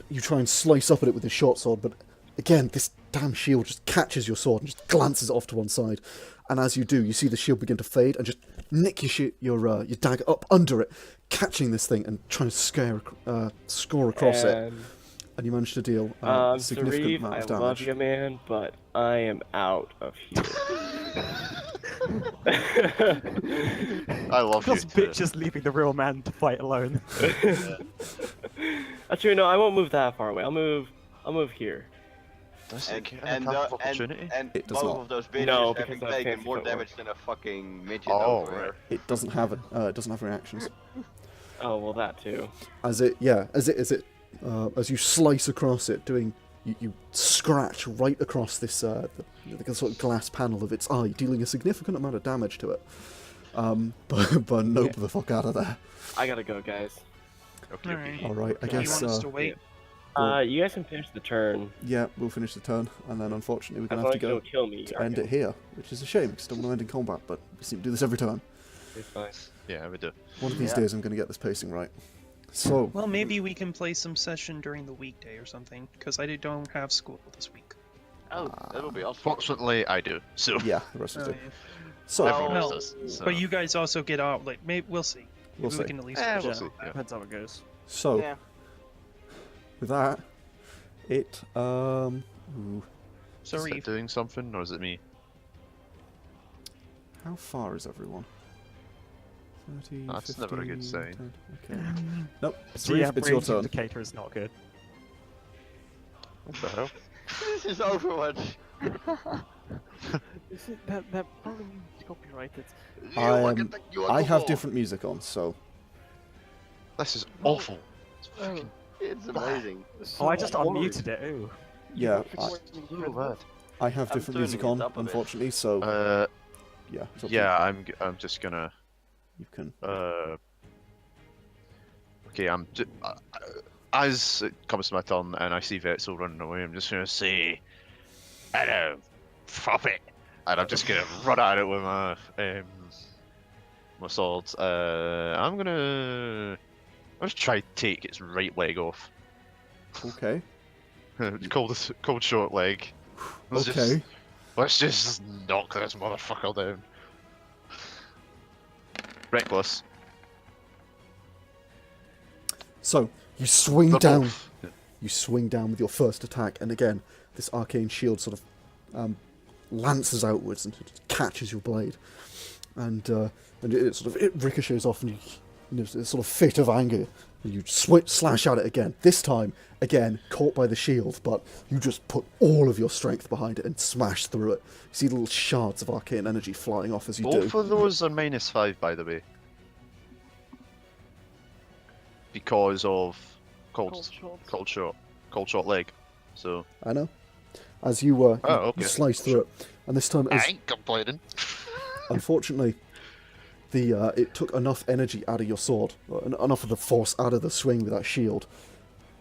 [SPEAKER 1] you try and slice up at it with your short sword, but again, this damn shield just catches your sword and just glances it off to one side. And as you do, you see the shield begin to fade and just nick your dagger up under it, catching this thing and trying to score across it. And you manage to deal a significant
[SPEAKER 3] Sauriv,
[SPEAKER 1] amount
[SPEAKER 3] I
[SPEAKER 1] of
[SPEAKER 3] love
[SPEAKER 1] damage.
[SPEAKER 3] you, man, but I am out of here.
[SPEAKER 5] I love you
[SPEAKER 7] Because
[SPEAKER 5] too.
[SPEAKER 7] bitch is leaving the real man to fight alone.
[SPEAKER 3] Actually, no, I won't move that far away. I'll move here.
[SPEAKER 5] Does
[SPEAKER 4] And,
[SPEAKER 5] it get an
[SPEAKER 4] and,
[SPEAKER 5] attack
[SPEAKER 4] uh,
[SPEAKER 5] of opportunity?
[SPEAKER 4] and
[SPEAKER 1] It does
[SPEAKER 4] both
[SPEAKER 1] not.
[SPEAKER 4] of those bitches
[SPEAKER 3] No,
[SPEAKER 4] having
[SPEAKER 3] because I have
[SPEAKER 4] taken
[SPEAKER 3] fancy
[SPEAKER 4] more
[SPEAKER 3] footwork.
[SPEAKER 4] damage than a fucking midget
[SPEAKER 5] Oh,
[SPEAKER 4] over
[SPEAKER 5] right.
[SPEAKER 4] there.
[SPEAKER 1] It doesn't have reactions.
[SPEAKER 3] Oh, well, that too.
[SPEAKER 1] As you slice across it, you scratch right across this the sort of glass panel of its eye, dealing a significant amount of damage to it. But nope, the fuck out of there.
[SPEAKER 3] I gotta go, guys.
[SPEAKER 5] Okay,
[SPEAKER 6] Alright.
[SPEAKER 1] All right, I
[SPEAKER 6] Do you
[SPEAKER 1] guess.
[SPEAKER 6] want us to wait?
[SPEAKER 3] You guys can finish the turn.
[SPEAKER 1] Yeah, we'll finish the turn, and then unfortunately we're
[SPEAKER 3] As
[SPEAKER 1] gonna
[SPEAKER 3] long
[SPEAKER 1] have
[SPEAKER 3] as
[SPEAKER 1] to
[SPEAKER 3] you
[SPEAKER 1] go
[SPEAKER 3] don't kill me.
[SPEAKER 1] to end it here, which is a shame because I don't want to end in combat, but we seem to do this every time.
[SPEAKER 3] It's fine.
[SPEAKER 5] Yeah, we do.
[SPEAKER 1] One of these days I'm gonna get this pacing right. So
[SPEAKER 6] Well, maybe we can play some session during the weekday or something, because I don't have school this week.
[SPEAKER 4] Oh, that'll be awesome.
[SPEAKER 5] Fortunately, I do. So
[SPEAKER 1] yeah, the rest of
[SPEAKER 6] Oh,
[SPEAKER 1] us do.
[SPEAKER 6] yeah.
[SPEAKER 1] So
[SPEAKER 5] everyone
[SPEAKER 6] Well,
[SPEAKER 5] else does. So.
[SPEAKER 6] But you guys also get out, like, maybe we'll see.
[SPEAKER 1] We'll
[SPEAKER 6] Maybe we
[SPEAKER 1] see.
[SPEAKER 6] can at least
[SPEAKER 5] We'll
[SPEAKER 6] finish
[SPEAKER 5] see.
[SPEAKER 6] it.
[SPEAKER 5] Yeah.
[SPEAKER 7] Depends how it goes.
[SPEAKER 1] So
[SPEAKER 4] Yeah.
[SPEAKER 1] with that, it ooh,
[SPEAKER 5] Is
[SPEAKER 6] Sorry.
[SPEAKER 5] it doing something, or is it me?
[SPEAKER 1] how far is everyone? 30,
[SPEAKER 5] That's
[SPEAKER 1] 15,
[SPEAKER 5] never a good sign.
[SPEAKER 1] 10, okay. Nope,
[SPEAKER 7] So yeah,
[SPEAKER 1] it's your
[SPEAKER 7] range
[SPEAKER 1] turn.
[SPEAKER 7] indicator is not good.
[SPEAKER 5] What the hell?
[SPEAKER 4] This is Overwatch.
[SPEAKER 2] Is it that probably is copyrighted?
[SPEAKER 1] I have different music on, so
[SPEAKER 5] This is awful. It's
[SPEAKER 2] Oh,
[SPEAKER 5] fucking
[SPEAKER 4] It's amazing.
[SPEAKER 7] Oh, I just
[SPEAKER 2] so-
[SPEAKER 7] unmuted it. Ooh.
[SPEAKER 1] yeah,
[SPEAKER 5] so bad.
[SPEAKER 1] I have
[SPEAKER 4] I'm
[SPEAKER 1] different
[SPEAKER 4] turning
[SPEAKER 1] music
[SPEAKER 4] it
[SPEAKER 1] on,
[SPEAKER 4] up a bit.
[SPEAKER 1] unfortunately. So yeah, it's up to
[SPEAKER 5] Yeah, I'm just gonna.
[SPEAKER 1] you. You can.
[SPEAKER 5] Okay, as it comes to my turn and I see Vesztel running away, I'm just gonna say, "Hello, it," and I'm just gonna run at it with my sword. I'm gonna try to take its right leg off.
[SPEAKER 1] Okay.
[SPEAKER 5] cold short leg.
[SPEAKER 1] Okay.
[SPEAKER 5] Let's just knock this motherfucker down. Reckless.
[SPEAKER 1] So you swing
[SPEAKER 5] They're
[SPEAKER 1] down.
[SPEAKER 5] both-
[SPEAKER 1] You swing down with your first attack, and again, this arcane shield sort of lances outwards and it catches your blade, and it ricochets off, and it's a sort of fit of anger, and you slash at it again. This time, again, caught by the shield, but you just put all of your strength behind it and smash through it. You see little shards of arcane energy flying off as you
[SPEAKER 5] Both
[SPEAKER 1] do.
[SPEAKER 5] of those are -5, by the way. Because of cold short leg. So
[SPEAKER 1] I know. As you
[SPEAKER 5] okay.
[SPEAKER 1] you slice through it, and this time,
[SPEAKER 5] I ain't complaining.
[SPEAKER 1] unfortunately, it took enough energy out of your sword, enough of the force out of the swing with that shield,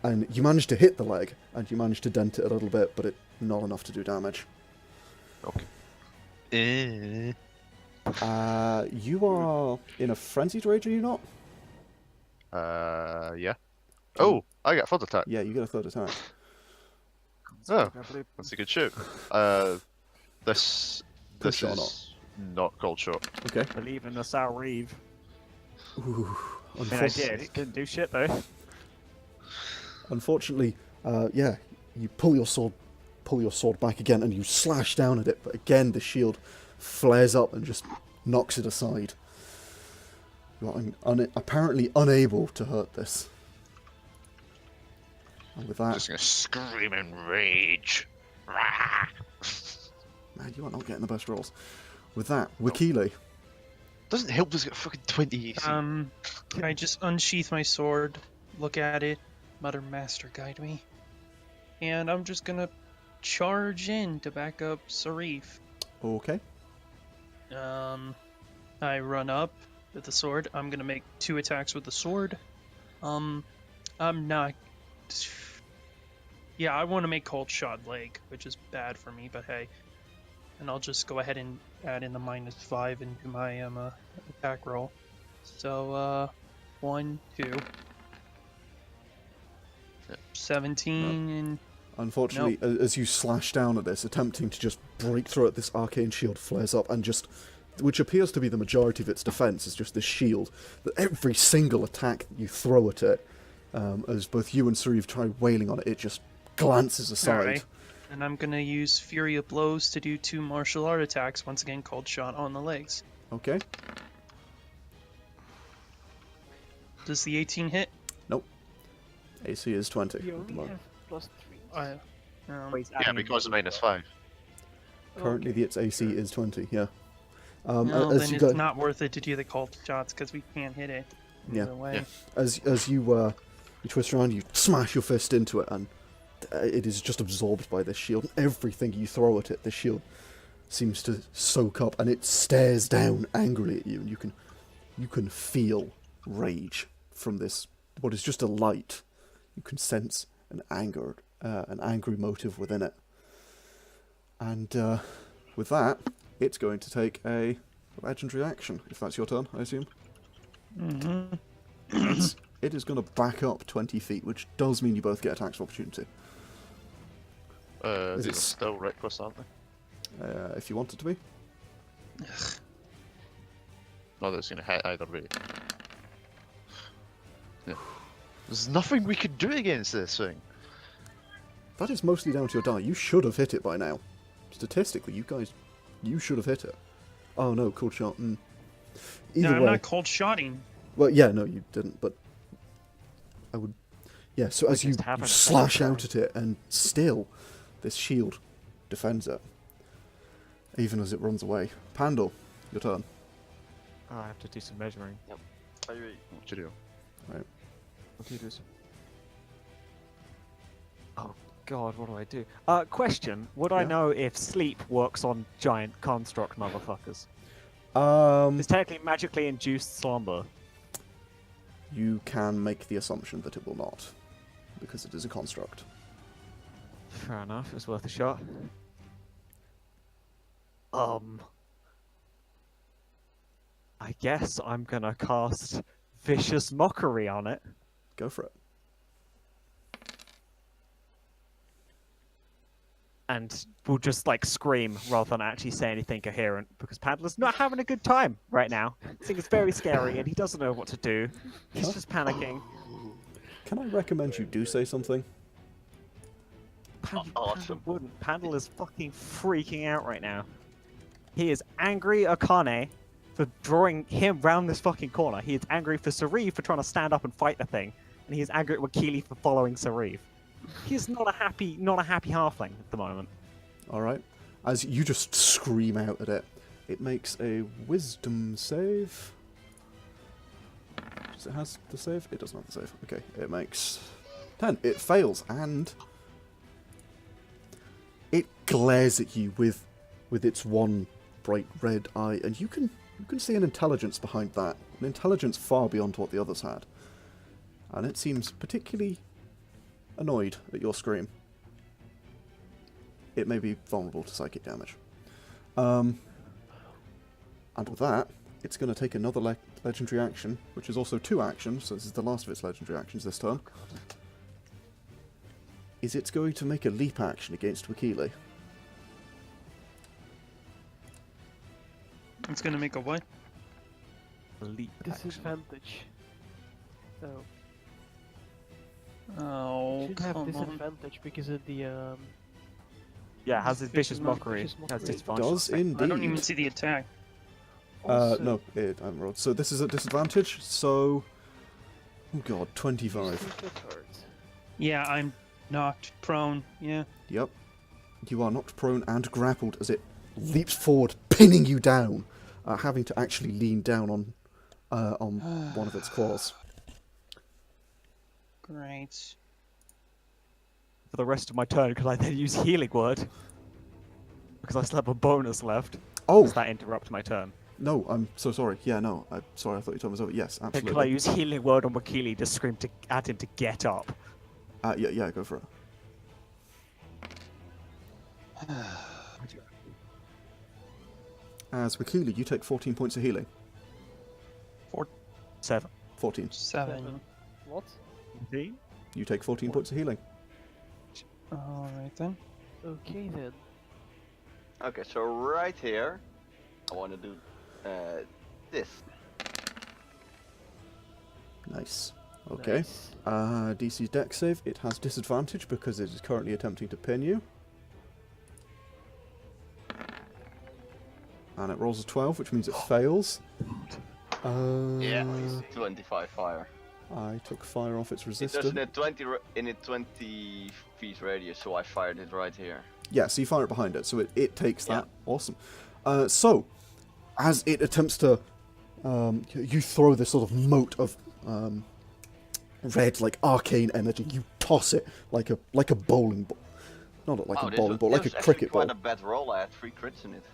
[SPEAKER 1] and you managed to hit the leg, and you managed to dent it a little bit, but not enough to do damage.
[SPEAKER 5] Okay.
[SPEAKER 1] You are in a frenzied rage, are you not?
[SPEAKER 5] Yeah. Oh, I get third attack.
[SPEAKER 1] Yeah, you get a third attack.
[SPEAKER 5] Oh, that's a good shoot. This
[SPEAKER 1] Cold
[SPEAKER 5] this
[SPEAKER 1] shot or
[SPEAKER 5] is not cold shot.
[SPEAKER 1] Okay.
[SPEAKER 7] Believe in the Sauriv.
[SPEAKER 1] Ooh,
[SPEAKER 7] I mean, I did. It didn't do shit though.
[SPEAKER 1] Unfortunately, yeah, you pull your sword back again, and you slash down at it. But again, the shield flares up and just knocks it aside. You are apparently unable to hurt this. And with that,
[SPEAKER 5] Just gonna scream in rage.
[SPEAKER 1] man, you are not getting the best rolls. With that, Wakile.
[SPEAKER 5] Doesn't help us get fucking 20 AC.
[SPEAKER 6] Can I just unsheath my sword, look at it, mutter, "Master, guide me," and I'm just gonna charge in to back up Sauriv.
[SPEAKER 1] Okay.
[SPEAKER 6] I run up with the sword. I'm gonna make 2 attacks with the sword. I'm not. Yeah, I want to make cold shot leg, which is bad for me, but hey. And I'll just go ahead and add in the -5 into my attack roll. So 1, 2, 17, and
[SPEAKER 1] Unfortunately, as you slash down at this, attempting to just break through it, this arcane shield flares up and just, which appears to be the majority of its defense, is just this shield that every single attack that you throw at it, as both you and Sauriv try wailing on it, it just glances aside.
[SPEAKER 6] Alright. And I'm gonna use Fury of Blows to do 2 martial art attacks, once again cold shot on the legs.
[SPEAKER 1] Okay.
[SPEAKER 6] Does the 18 hit?
[SPEAKER 1] Nope. AC is 20.
[SPEAKER 2] You
[SPEAKER 1] at the
[SPEAKER 2] only
[SPEAKER 1] moment.
[SPEAKER 2] have +3.
[SPEAKER 5] Yeah, because of -5.
[SPEAKER 1] Currently, its AC is 20. Yeah.
[SPEAKER 6] No,
[SPEAKER 1] as
[SPEAKER 6] then
[SPEAKER 1] you
[SPEAKER 6] it's
[SPEAKER 1] go,
[SPEAKER 6] not worth it to do the cold shots because we can't hit it.
[SPEAKER 1] Yeah.
[SPEAKER 6] Either way.
[SPEAKER 5] Yeah.
[SPEAKER 1] as you twist around, you smash your fist into it, and it is just absorbed by this shield. Everything you throw at it, the shield seems to soak up, and it stares down angrily at you, and you can feel rage from this. What is just a light, you can sense an angry motive within it. And with that, it's going to take a legendary action, if that's your turn, I assume.
[SPEAKER 6] Mm-hmm.
[SPEAKER 1] It is going to back up 20 feet, which does mean you both get attacks of opportunity.
[SPEAKER 5] These are
[SPEAKER 1] It's-
[SPEAKER 5] still reckless, aren't they?
[SPEAKER 1] If you want it to be.
[SPEAKER 5] No, that's gonna hit either way. Yeah. There's nothing we can do against this thing.
[SPEAKER 1] That is mostly down to your die. You should have hit it by now. Statistically, you should have hit it. Oh no, cool shot.
[SPEAKER 6] No,
[SPEAKER 1] Either
[SPEAKER 6] I'm
[SPEAKER 1] way.
[SPEAKER 6] not cold shotting.
[SPEAKER 1] Well, yeah, no, you didn't, but I would. Yeah, so as you
[SPEAKER 7] just have an
[SPEAKER 1] slash
[SPEAKER 7] attack
[SPEAKER 1] out at it, and still, this shield defends it, even as it runs away. Pandal, your turn.
[SPEAKER 7] Oh, I have to do some measuring.
[SPEAKER 5] What you do?
[SPEAKER 7] What do you do? Oh God, what do I do? Question: would I
[SPEAKER 1] Yeah.
[SPEAKER 7] know if sleep works on giant construct motherfuckers? It's technically magically induced slumber.
[SPEAKER 1] You can make the assumption that it will not, because it is a construct.
[SPEAKER 7] Fair enough. It's worth a shot. I guess I'm gonna cast Vicious Mockery on it.
[SPEAKER 1] Go for it.
[SPEAKER 7] And we'll just like scream rather than actually say anything coherent because Pandal's not having a good time right now. I think it's very scary and he doesn't know what to do. He's just panicking.
[SPEAKER 1] Can I recommend you do say something?
[SPEAKER 5] Awesome.
[SPEAKER 7] Pandal wouldn't. Pandal is fucking freaking out right now. He is angry at Akane for drawing him round this fucking corner. He is angry for Sauriv for trying to stand up and fight the thing. And he is angry at Wakili for following Sauriv. He's not a happy halfling at the moment.
[SPEAKER 1] Alright. As you just scream out at it, it makes a wisdom save. Does it have the save? It doesn't have the save. Okay, it makes 10. It fails, and it glares at you with its one bright red eye, and you can see an intelligence behind that. An intelligence far beyond what the others had. And it seems particularly annoyed at your scream. It may be vulnerable to psychic damage. And with that, it's going to take another legendary action, which is also 2 actions, so this is the last of its legendary actions this turn. Is it's going to make a leap action against Wakili.
[SPEAKER 6] It's gonna make a what?
[SPEAKER 7] Leap action.
[SPEAKER 2] Disadvantage. Oh.
[SPEAKER 6] Oh,
[SPEAKER 2] Should have
[SPEAKER 6] come on.
[SPEAKER 2] disadvantage because of the
[SPEAKER 7] Yeah, it has its vicious mockery.
[SPEAKER 2] Vicious
[SPEAKER 7] It has
[SPEAKER 2] mockery.
[SPEAKER 7] disadvantage.
[SPEAKER 1] Does indeed.
[SPEAKER 6] I don't even see the attack.
[SPEAKER 2] Also,
[SPEAKER 1] No, I haven't rolled. So this is at disadvantage, so... Oh god, 25.
[SPEAKER 2] sneak attack.
[SPEAKER 6] Yeah, I'm knocked prone. Yeah.
[SPEAKER 1] Yep. You are knocked prone and grappled as it leaps forward, pinning you down, having to actually lean down on one of its claws.
[SPEAKER 6] Great.
[SPEAKER 7] For the rest of my turn, could I then use Healing Word? Because I still have a bonus left.
[SPEAKER 1] Oh!
[SPEAKER 7] Does that interrupt my turn?
[SPEAKER 1] No, I'm so sorry. Yeah, no. Sorry, I thought your turn was over. Yes,
[SPEAKER 7] Then
[SPEAKER 1] absolutely.
[SPEAKER 7] could I use Healing Word on Wakili to scream at him to get up?
[SPEAKER 1] Yeah, go for it. As Wakili, you take 14 points of healing.
[SPEAKER 7] 7.
[SPEAKER 1] 14.
[SPEAKER 6] 7.
[SPEAKER 2] What?
[SPEAKER 1] You take 14 points of healing.
[SPEAKER 6] Alright then.
[SPEAKER 2] Okay then.
[SPEAKER 4] Okay, so right here, I want to do this.
[SPEAKER 1] Nice. Okay.
[SPEAKER 2] Nice.
[SPEAKER 1] DC's dex save. It has disadvantage because it is currently attempting to pin you. And it rolls a 12, which means it fails.
[SPEAKER 4] Yeah, 25 fire.
[SPEAKER 1] I took fire off its
[SPEAKER 4] It does
[SPEAKER 1] resistance.
[SPEAKER 4] in a 20 feet radius, so I fired it right here.
[SPEAKER 1] Yeah, so you fire it behind it, so it takes that.
[SPEAKER 4] Yeah.
[SPEAKER 1] Awesome. So, as it attempts to... you throw this sort of mote of red, like, arcane energy. You toss it like a bowling ball. Not like a bowling ball, like a cricket ball.
[SPEAKER 4] Quite a bad roll. I had 3 crits in it.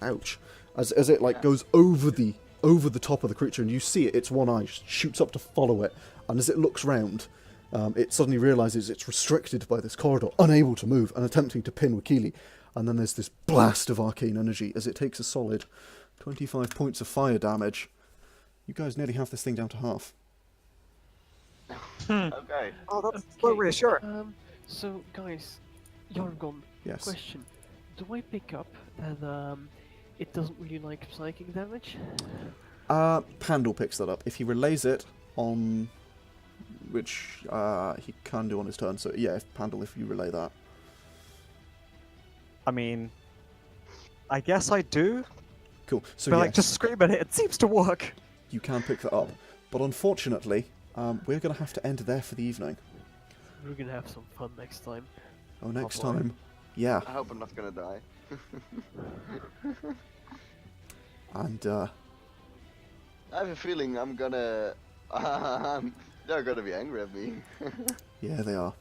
[SPEAKER 1] Ouch. As it like goes over the top of the creature, and you see it, its one eye shoots up to follow it, and as it looks round, it suddenly realizes it's restricted by this corridor, unable to move, and attempting to pin Wakili. And then there's this blast of arcane energy as it takes a solid 25 points of fire damage. You guys nearly have this thing down to half.
[SPEAKER 4] Okay.
[SPEAKER 7] Oh, that's so reassuring.
[SPEAKER 2] So guys, Yargon,
[SPEAKER 1] Yes.
[SPEAKER 2] question. Do I pick up that it doesn't really like psychic damage?
[SPEAKER 1] Pandal picks that up. If he relays it on... Which he can do on his turn, so yeah, Pandal, if you relay that.
[SPEAKER 7] I mean, I guess I do.
[SPEAKER 1] Cool. So
[SPEAKER 7] But
[SPEAKER 1] yes,
[SPEAKER 7] like, just scream at it. It seems to work.
[SPEAKER 1] you can pick that up. But unfortunately, we're going to have to end there for the evening.
[SPEAKER 2] We're gonna have some fun next time.
[SPEAKER 1] Oh, next
[SPEAKER 2] boy.
[SPEAKER 1] time. Yeah.
[SPEAKER 4] I hope I'm not gonna die.
[SPEAKER 1] And,
[SPEAKER 4] I have a feeling I'm gonna... they're gonna be angry at me.
[SPEAKER 1] yeah, they are.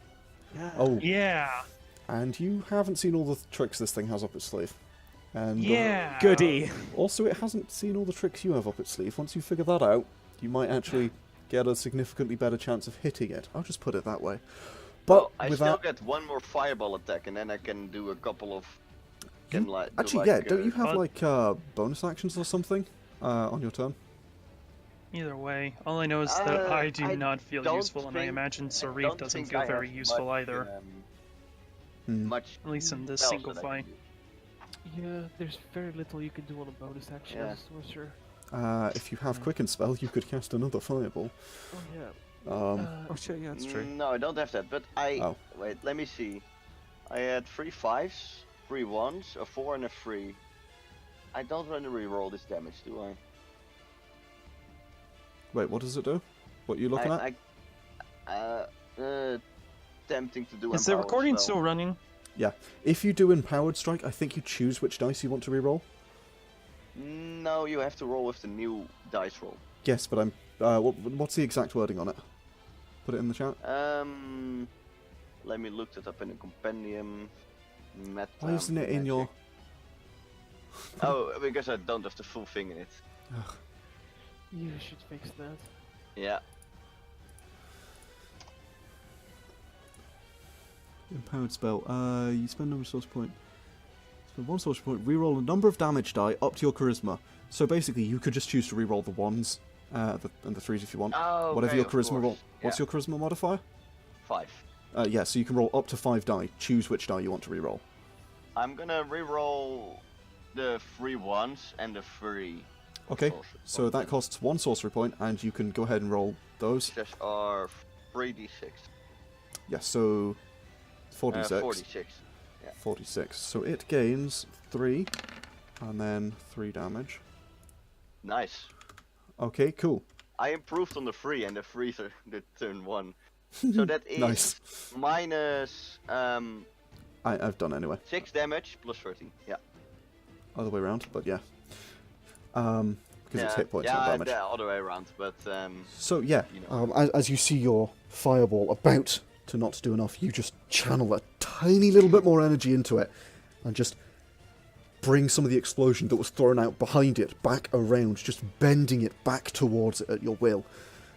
[SPEAKER 7] Yeah.
[SPEAKER 1] Oh,
[SPEAKER 6] Yeah.
[SPEAKER 1] and you haven't seen all the tricks this thing has up its sleeve. And
[SPEAKER 6] Yeah.
[SPEAKER 7] Goody.
[SPEAKER 1] also, it hasn't seen all the tricks you have up its sleeve. Once you figure that out, you might actually get a significantly better chance of hitting it. I'll just put it that way. But
[SPEAKER 4] Well, I
[SPEAKER 1] with
[SPEAKER 4] still
[SPEAKER 1] that,
[SPEAKER 4] get one more fireball attack, and then I can do a couple of...
[SPEAKER 1] You-
[SPEAKER 4] Can like, do
[SPEAKER 1] actually,
[SPEAKER 4] like,
[SPEAKER 1] yeah, don't you have
[SPEAKER 6] fun.
[SPEAKER 1] like bonus actions or something on your turn?
[SPEAKER 6] Either way, all I know is that I do
[SPEAKER 4] I
[SPEAKER 6] not feel
[SPEAKER 4] don't
[SPEAKER 6] useful, and I
[SPEAKER 4] think-
[SPEAKER 6] imagine
[SPEAKER 4] I
[SPEAKER 6] Sauriv
[SPEAKER 4] don't
[SPEAKER 6] doesn't
[SPEAKER 4] think
[SPEAKER 6] feel
[SPEAKER 4] I
[SPEAKER 6] very
[SPEAKER 4] have
[SPEAKER 6] useful
[SPEAKER 4] much,
[SPEAKER 6] either.
[SPEAKER 4] Much
[SPEAKER 6] At least in this
[SPEAKER 4] spells
[SPEAKER 6] single
[SPEAKER 4] that I
[SPEAKER 6] fight.
[SPEAKER 4] can use.
[SPEAKER 2] Yeah, there's very little you can do on a bonus action
[SPEAKER 4] Yeah.
[SPEAKER 2] as a sorcerer.
[SPEAKER 1] If you have Quicken Spell, you could cast another fireball.
[SPEAKER 2] Oh yeah.
[SPEAKER 7] Oh shit, yeah, that's true.
[SPEAKER 4] No, I don't have that, but I...
[SPEAKER 1] Oh.
[SPEAKER 4] Wait, let me see. I had 3 5s, 3 1s, a 4 and a 3. I don't want to reroll this damage, do I?
[SPEAKER 1] Wait, what does it do? What are you looking at?
[SPEAKER 4] Tempting to do
[SPEAKER 6] Is the
[SPEAKER 4] Empower
[SPEAKER 6] recording
[SPEAKER 4] spell.
[SPEAKER 6] still running?
[SPEAKER 1] If you do Empowered Strike, I think you choose which dice you want to reroll.
[SPEAKER 4] No, you have to roll with the new dice roll.
[SPEAKER 1] Yes, but I'm. What's the exact wording on it? Put it in the chat.
[SPEAKER 4] Let me look that up in the compendium.
[SPEAKER 1] Why isn't it in your?
[SPEAKER 4] Oh, because I don't have the full thing in it.
[SPEAKER 1] Ugh.
[SPEAKER 2] You should fix that.
[SPEAKER 4] Yeah.
[SPEAKER 1] Empowered spell. You spend no resource point. Spend 1 source point. Reroll a number of damage die up to your charisma. So basically, you could just choose to re-roll the 1s and the 3s if you want.
[SPEAKER 4] Oh,
[SPEAKER 1] Whatever
[SPEAKER 4] okay,
[SPEAKER 1] your
[SPEAKER 4] of
[SPEAKER 1] charisma
[SPEAKER 4] course.
[SPEAKER 1] roll. What's
[SPEAKER 4] Yeah.
[SPEAKER 1] your charisma modifier?
[SPEAKER 4] 5.
[SPEAKER 1] Yeah, so you can roll up to 5 die. Choose which die you want to re-roll.
[SPEAKER 4] I'm gonna re-roll the 3 1s and the 3.
[SPEAKER 1] Okay,
[SPEAKER 4] sorcery
[SPEAKER 1] so
[SPEAKER 4] points.
[SPEAKER 1] that costs 1 sorcery point, and you can go ahead and roll those.
[SPEAKER 4] These are 3d6.
[SPEAKER 1] Yeah, so 46.
[SPEAKER 4] 46.
[SPEAKER 1] 46. So it gains 3, and then 3 damage.
[SPEAKER 4] Nice.
[SPEAKER 1] Okay, cool.
[SPEAKER 4] I improved on the 3, and the 3s are the turn 1. So that is
[SPEAKER 1] Nice.
[SPEAKER 4] minus
[SPEAKER 1] I've done anyway.
[SPEAKER 4] 6 damage plus 13. Yeah.
[SPEAKER 1] Other way around, but yeah. Because it's hit points, not damage.
[SPEAKER 4] The other way around, but
[SPEAKER 1] So yeah,
[SPEAKER 4] you know.
[SPEAKER 1] as you see your fireball about to not do enough, you just channel a tiny little bit more energy into it, and just bring some of the explosion that was thrown out behind it back around, just bending it back towards it at your will,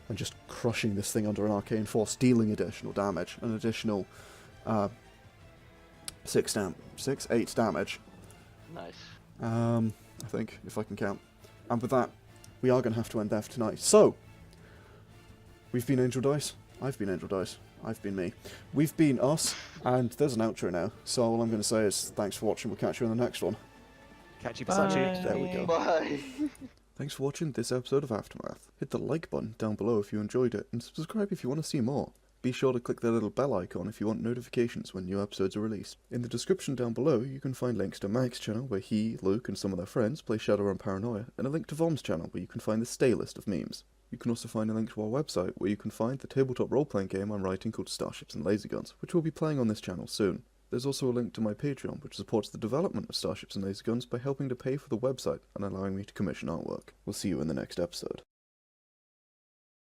[SPEAKER 1] and just crushing this thing under an arcane force, dealing additional damage, an additional 8 damage.
[SPEAKER 4] Nice.
[SPEAKER 1] I think, if I can count. And with that, we are going to have to end there for tonight. So, we've been Angel Dice. I've been Angel Dice. I've been me. We've been us, and there's an outro now. So all I'm going to say is thanks for watching. We'll catch you in the next one.
[SPEAKER 7] Catch you, Versace.
[SPEAKER 1] There we go.
[SPEAKER 4] Bye.
[SPEAKER 1] Thanks for watching this episode of Aftermath. Hit the like button down below if you enjoyed it, and subscribe if you want to see more. Be sure to click the little bell icon if you want notifications when new episodes are released. In the description down below, you can find links to Mac's channel, where he, Luke, and some of their friends play Shadowrun Paranoia, and a link to Vom's channel, where you can find the stay list of memes. You can also find a link to our website, where you can find the tabletop role-playing game I'm writing called Starships and Laserguns, which will be playing on this channel soon. There's also a link to my Patreon, which supports the development of Starships and Laserguns by helping to pay for the website and allowing me to commission artwork. We'll see you in the next episode.